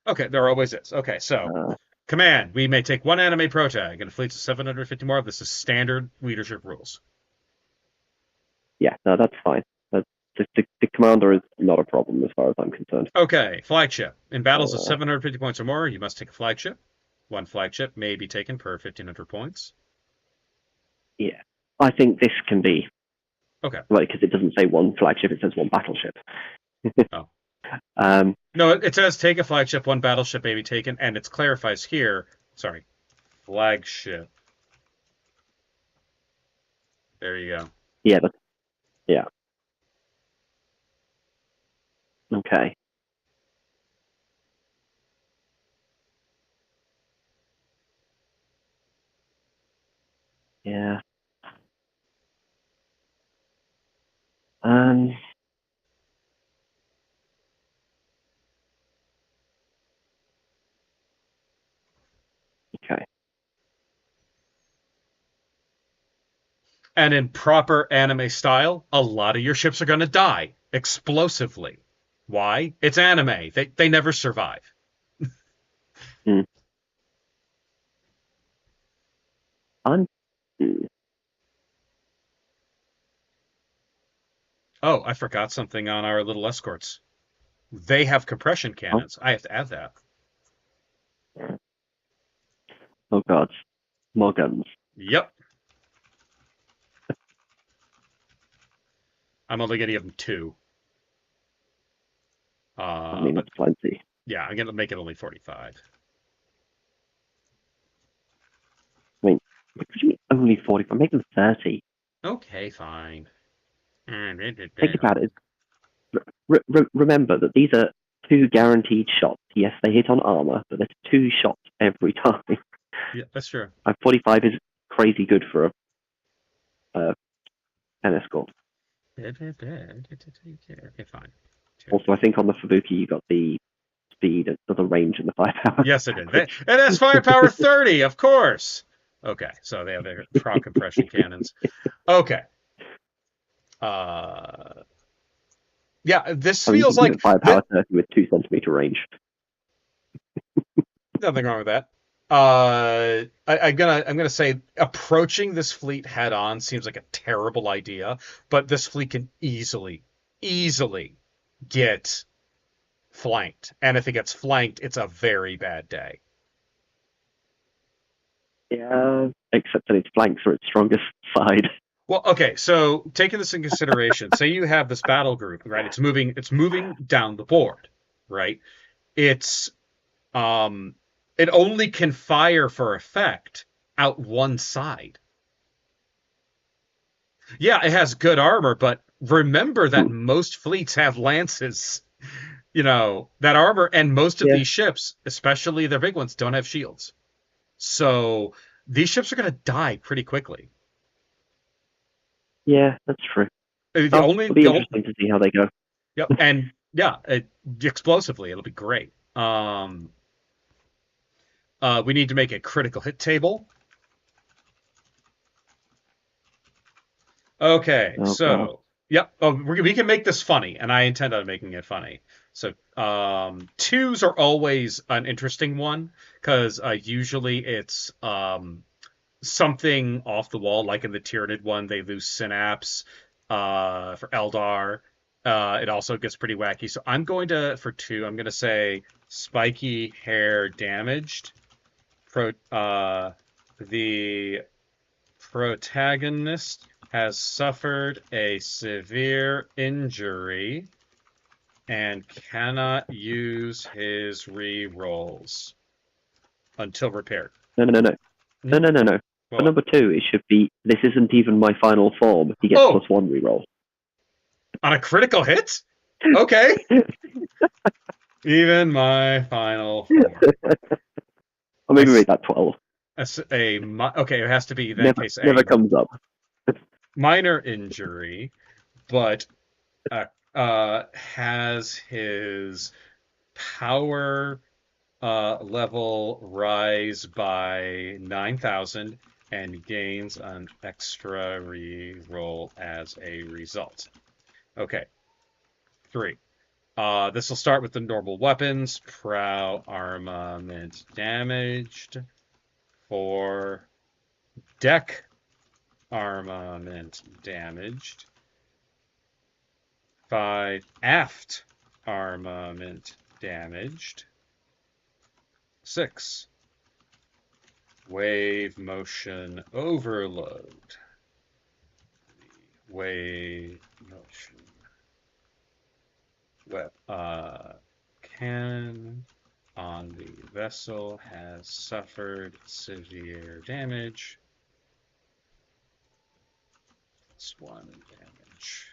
Okay, there always is. Okay, so command: we may take 1 anime protag and fleets of 750 more. This is standard leadership rules. Yeah, no, that's fine. The commander is not a problem as far as I'm concerned. Okay, flagship. In battles of 750 points or more, you must take a flagship. 1 flagship may be taken per 1,500 points. Yeah, I think this can be. Okay. Well, because it doesn't say 1 flagship, it says 1 battleship. Oh. No, it says take a flagship, 1 battleship may be taken, and it clarifies here. Sorry, flagship. There you go. Yeah, yeah. Okay. Yeah. Okay. And in proper anime style, a lot of your ships are going to die explosively. Why? It's anime. They never survive. Oh, I forgot something on our little escorts. They have compression Oh, cannons. I have to add that. oh God, more guns. Yep. I'm only going to give them two. I mean, But that's plenty. yeah, I'm going to make it only 45. I mean, what do you mean only 45? Make them 30. Okay, fine. Think about it. Remember that these are two guaranteed shots. Yes, they hit on armor, but there's two shots every time. Yeah, that's true. And 45 is crazy good for an escort. Okay, fine. Also, I think on the Fubuki you got the speed, the range, and the firepower. Yes, it did. It has firepower 30, of course. Okay, so they have their prop compression cannons. Okay. Uh, yeah, this I mean, feels you like can firepower 30 with 2 centimeter range. nothing wrong with that. I'm gonna say approaching this fleet head on seems like a terrible idea, but this fleet can easily get flanked, and if it gets flanked, it's a very bad day. Yeah, except that its flanks are its strongest side. Well, okay, so taking this in consideration, say you have this battle group, right? It's moving down the board, right? It's um it only can fire for effect out one side. Yeah, it has good armor, but remember that most fleets have lances. That armor and most of Yeah, these ships, especially their big ones, don't have shields. So these ships are going to die pretty quickly. yeah, that's true. The Oh, only, it'll be the only, interesting to see how they go. yep, and yeah, explosively, it'll be great. We need to make a critical hit table. Okay, Oh God. so yep, we can make this funny, and I intend on making it funny. So twos are always an interesting one because usually it's something off the wall, like in the Tyranid one, they lose Synapse for Eldar. It also gets pretty wacky. So for two, I'm going to say spiky hair damaged. The protagonist has suffered a severe injury and cannot use his re-rolls until repaired. No, no, no, no, no, Hmm? no, no, no. For Well, number two, it should be. This isn't even my final form. He gets oh, +1 reroll. on a critical hit? Okay. Even my final form. Or maybe make that 12. Okay, it has to be in that Never, case never a comes up. minor injury, but has his power level rise by 9,000 and gains an extra re-roll as a result. Okay, 3. This will start with the normal weapons. Prow armament damaged. 4. Deck armament damaged. 5. Aft armament damaged. 6. Wave motion overload. Wave motion. Cannon on the vessel has suffered severe damage. It's 1 damage.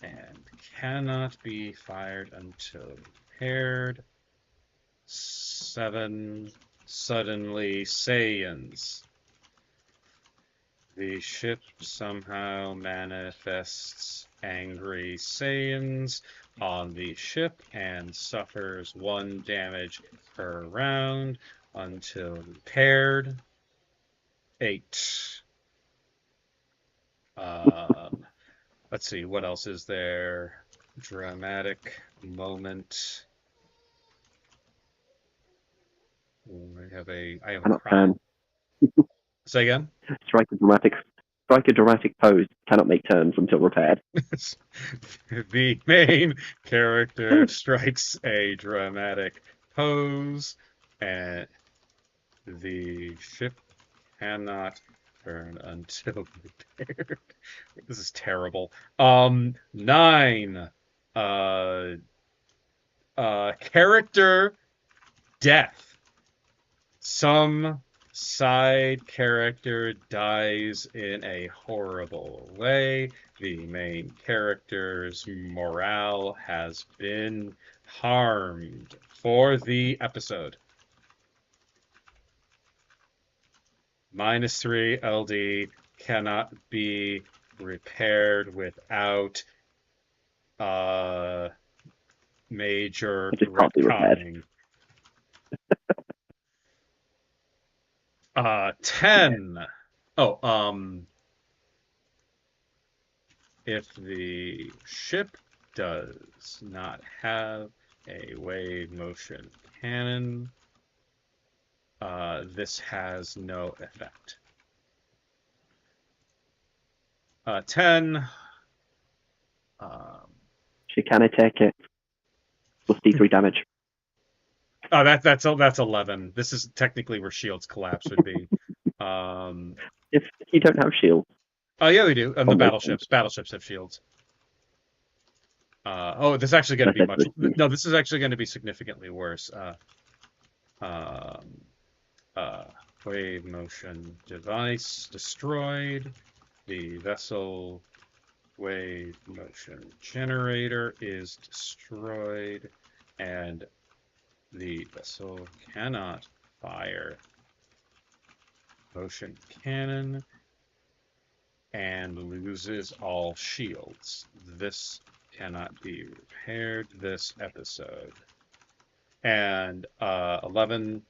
And cannot be fired until repaired. 7. Suddenly Saiyans. The ship somehow manifests angry Saiyans on the ship and suffers 1 damage per round until repaired. 8. Let's see, what else is there? Dramatic moment. I have I'm a not a fan. Say again? Strike the dramatic. strike a dramatic pose, cannot make turns until repaired. The main character strikes a dramatic pose, and the ship cannot turn until repaired. This is terrible. 9. Character death. Some side character dies in a horrible way. The main character's morale has been harmed for the episode. -3 LD cannot be repaired without major It just can't be repaired. retconning. 10. If the ship does not have a wave motion cannon, this has no effect. 10. She can attack it. Plus D3 damage. Oh, that's 11. This is technically where shields collapse would be. If you don't have shields. Oh yeah, we do. And the battleships. Battleships have shields. This is actually going to be much. No, this is actually going to be significantly worse. Wave motion device destroyed. The vessel wave motion generator is destroyed, and the vessel cannot fire motion cannon and loses all shields. This cannot be repaired this episode. And 11.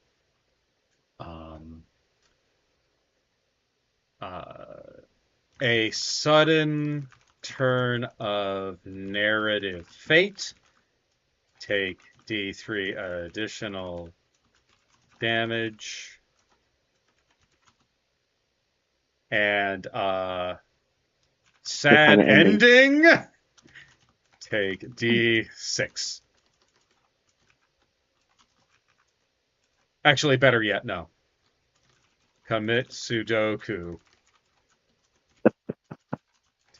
A sudden turn of narrative fate. Take D3 additional damage. And sad ending. Take D6. Actually, better yet, no. Commit Sudoku.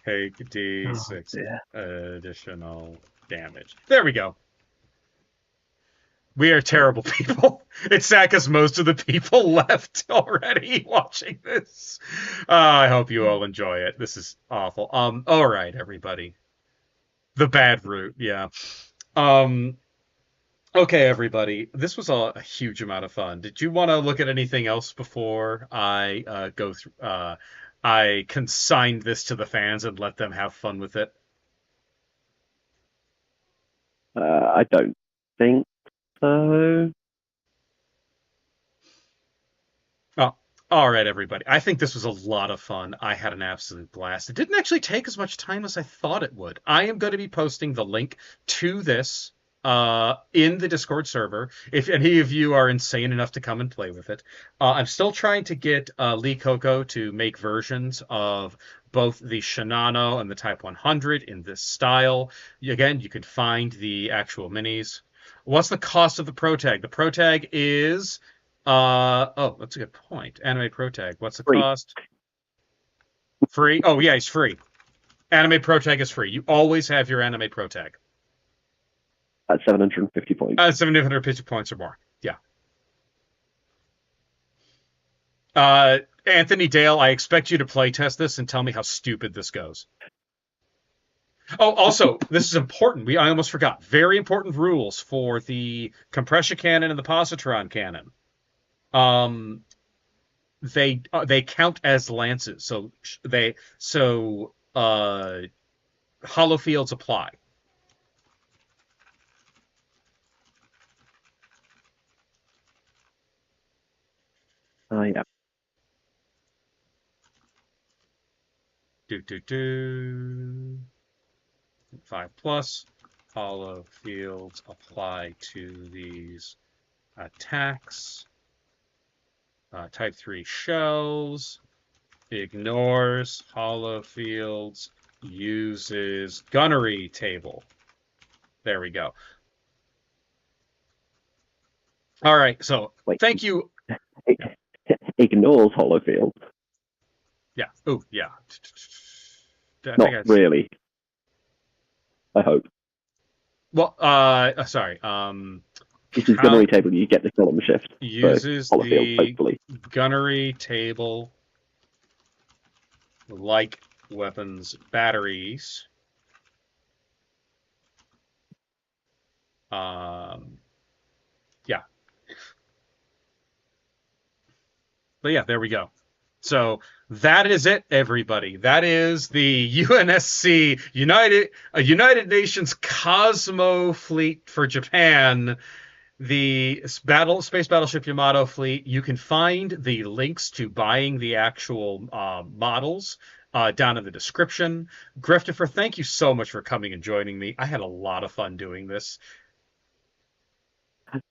Take D6 additional damage. There we go. We are terrible people. It's sad because most of the people left already watching this. I hope you all enjoy it. This is awful. All right, everybody. The bad route, yeah. Okay, everybody. This was a huge amount of fun. Did you want to look at anything else before I go through? I consign this to the fans and let them have fun with it. I don't think so. Oh, all right, everybody. I think this was a lot of fun. I had an absolute blast. It didn't actually take as much time as I thought it would. I am going to be posting the link to this in the Discord server, if any of you are insane enough to come and play with it. I'm still trying to get Lee Coco to make versions of both the Shinano and the Type 100 in this style. Again, you can find the actual minis. What's the cost of the Pro Tag? The Pro Tag is... that's a good point. Anime Pro Tag. What's the cost? Free? Oh, yeah, it's free. Anime Pro Tag is free. You always have your Anime Pro Tag. At 750 points. 750 points or more. Yeah. Anthony Dale, I expect you to playtest this and tell me how stupid this goes. Oh, also, this is important. I almost forgot. Very important rules for the compression cannon and the positron cannon. They count as lances, so hollow fields apply. Yeah. 5+ hollow fields apply to these attacks. Type 3 shells. Ignores Hollowfields. Uses gunnery table. There we go. All right. So Wait, thank you. ignores Hollowfield. Yeah. Oh, yeah. I Not think that's really. I hope. well. Sorry. This is Count gunnery table. You get the column shift. So uses Hollowfield, the hopefully. gunnery table like weapons batteries. Yeah. But yeah, there we go. So that is it, everybody. That is the UNSC United Nations Cosmo Fleet for Japan, the Space Battleship Yamato fleet. You can find the links to buying the actual models down in the description. Griftifer, thank you so much for coming and joining me. I had a lot of fun doing this.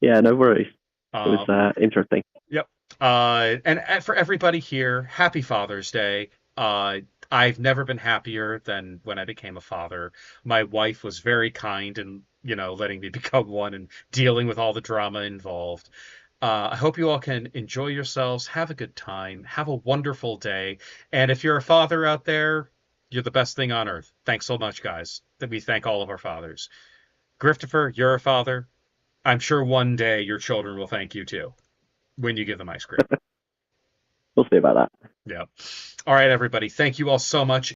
Yeah, no worries. It Uh, was interesting. Yep. And for everybody here, happy Father's Day. I've never been happier than when I became a father. My wife was very kind in, letting me become one and dealing with all the drama involved. I hope you all can enjoy yourselves, have a good time, have a wonderful day. And if you're a father out there, you're the best thing on earth. Thanks so much, guys. That we thank all of our fathers. Griftifer, you're a father. I'm sure one day your children will thank you too when you give them ice cream. We'll see about that. Yeah. All right, everybody. Thank you all so much.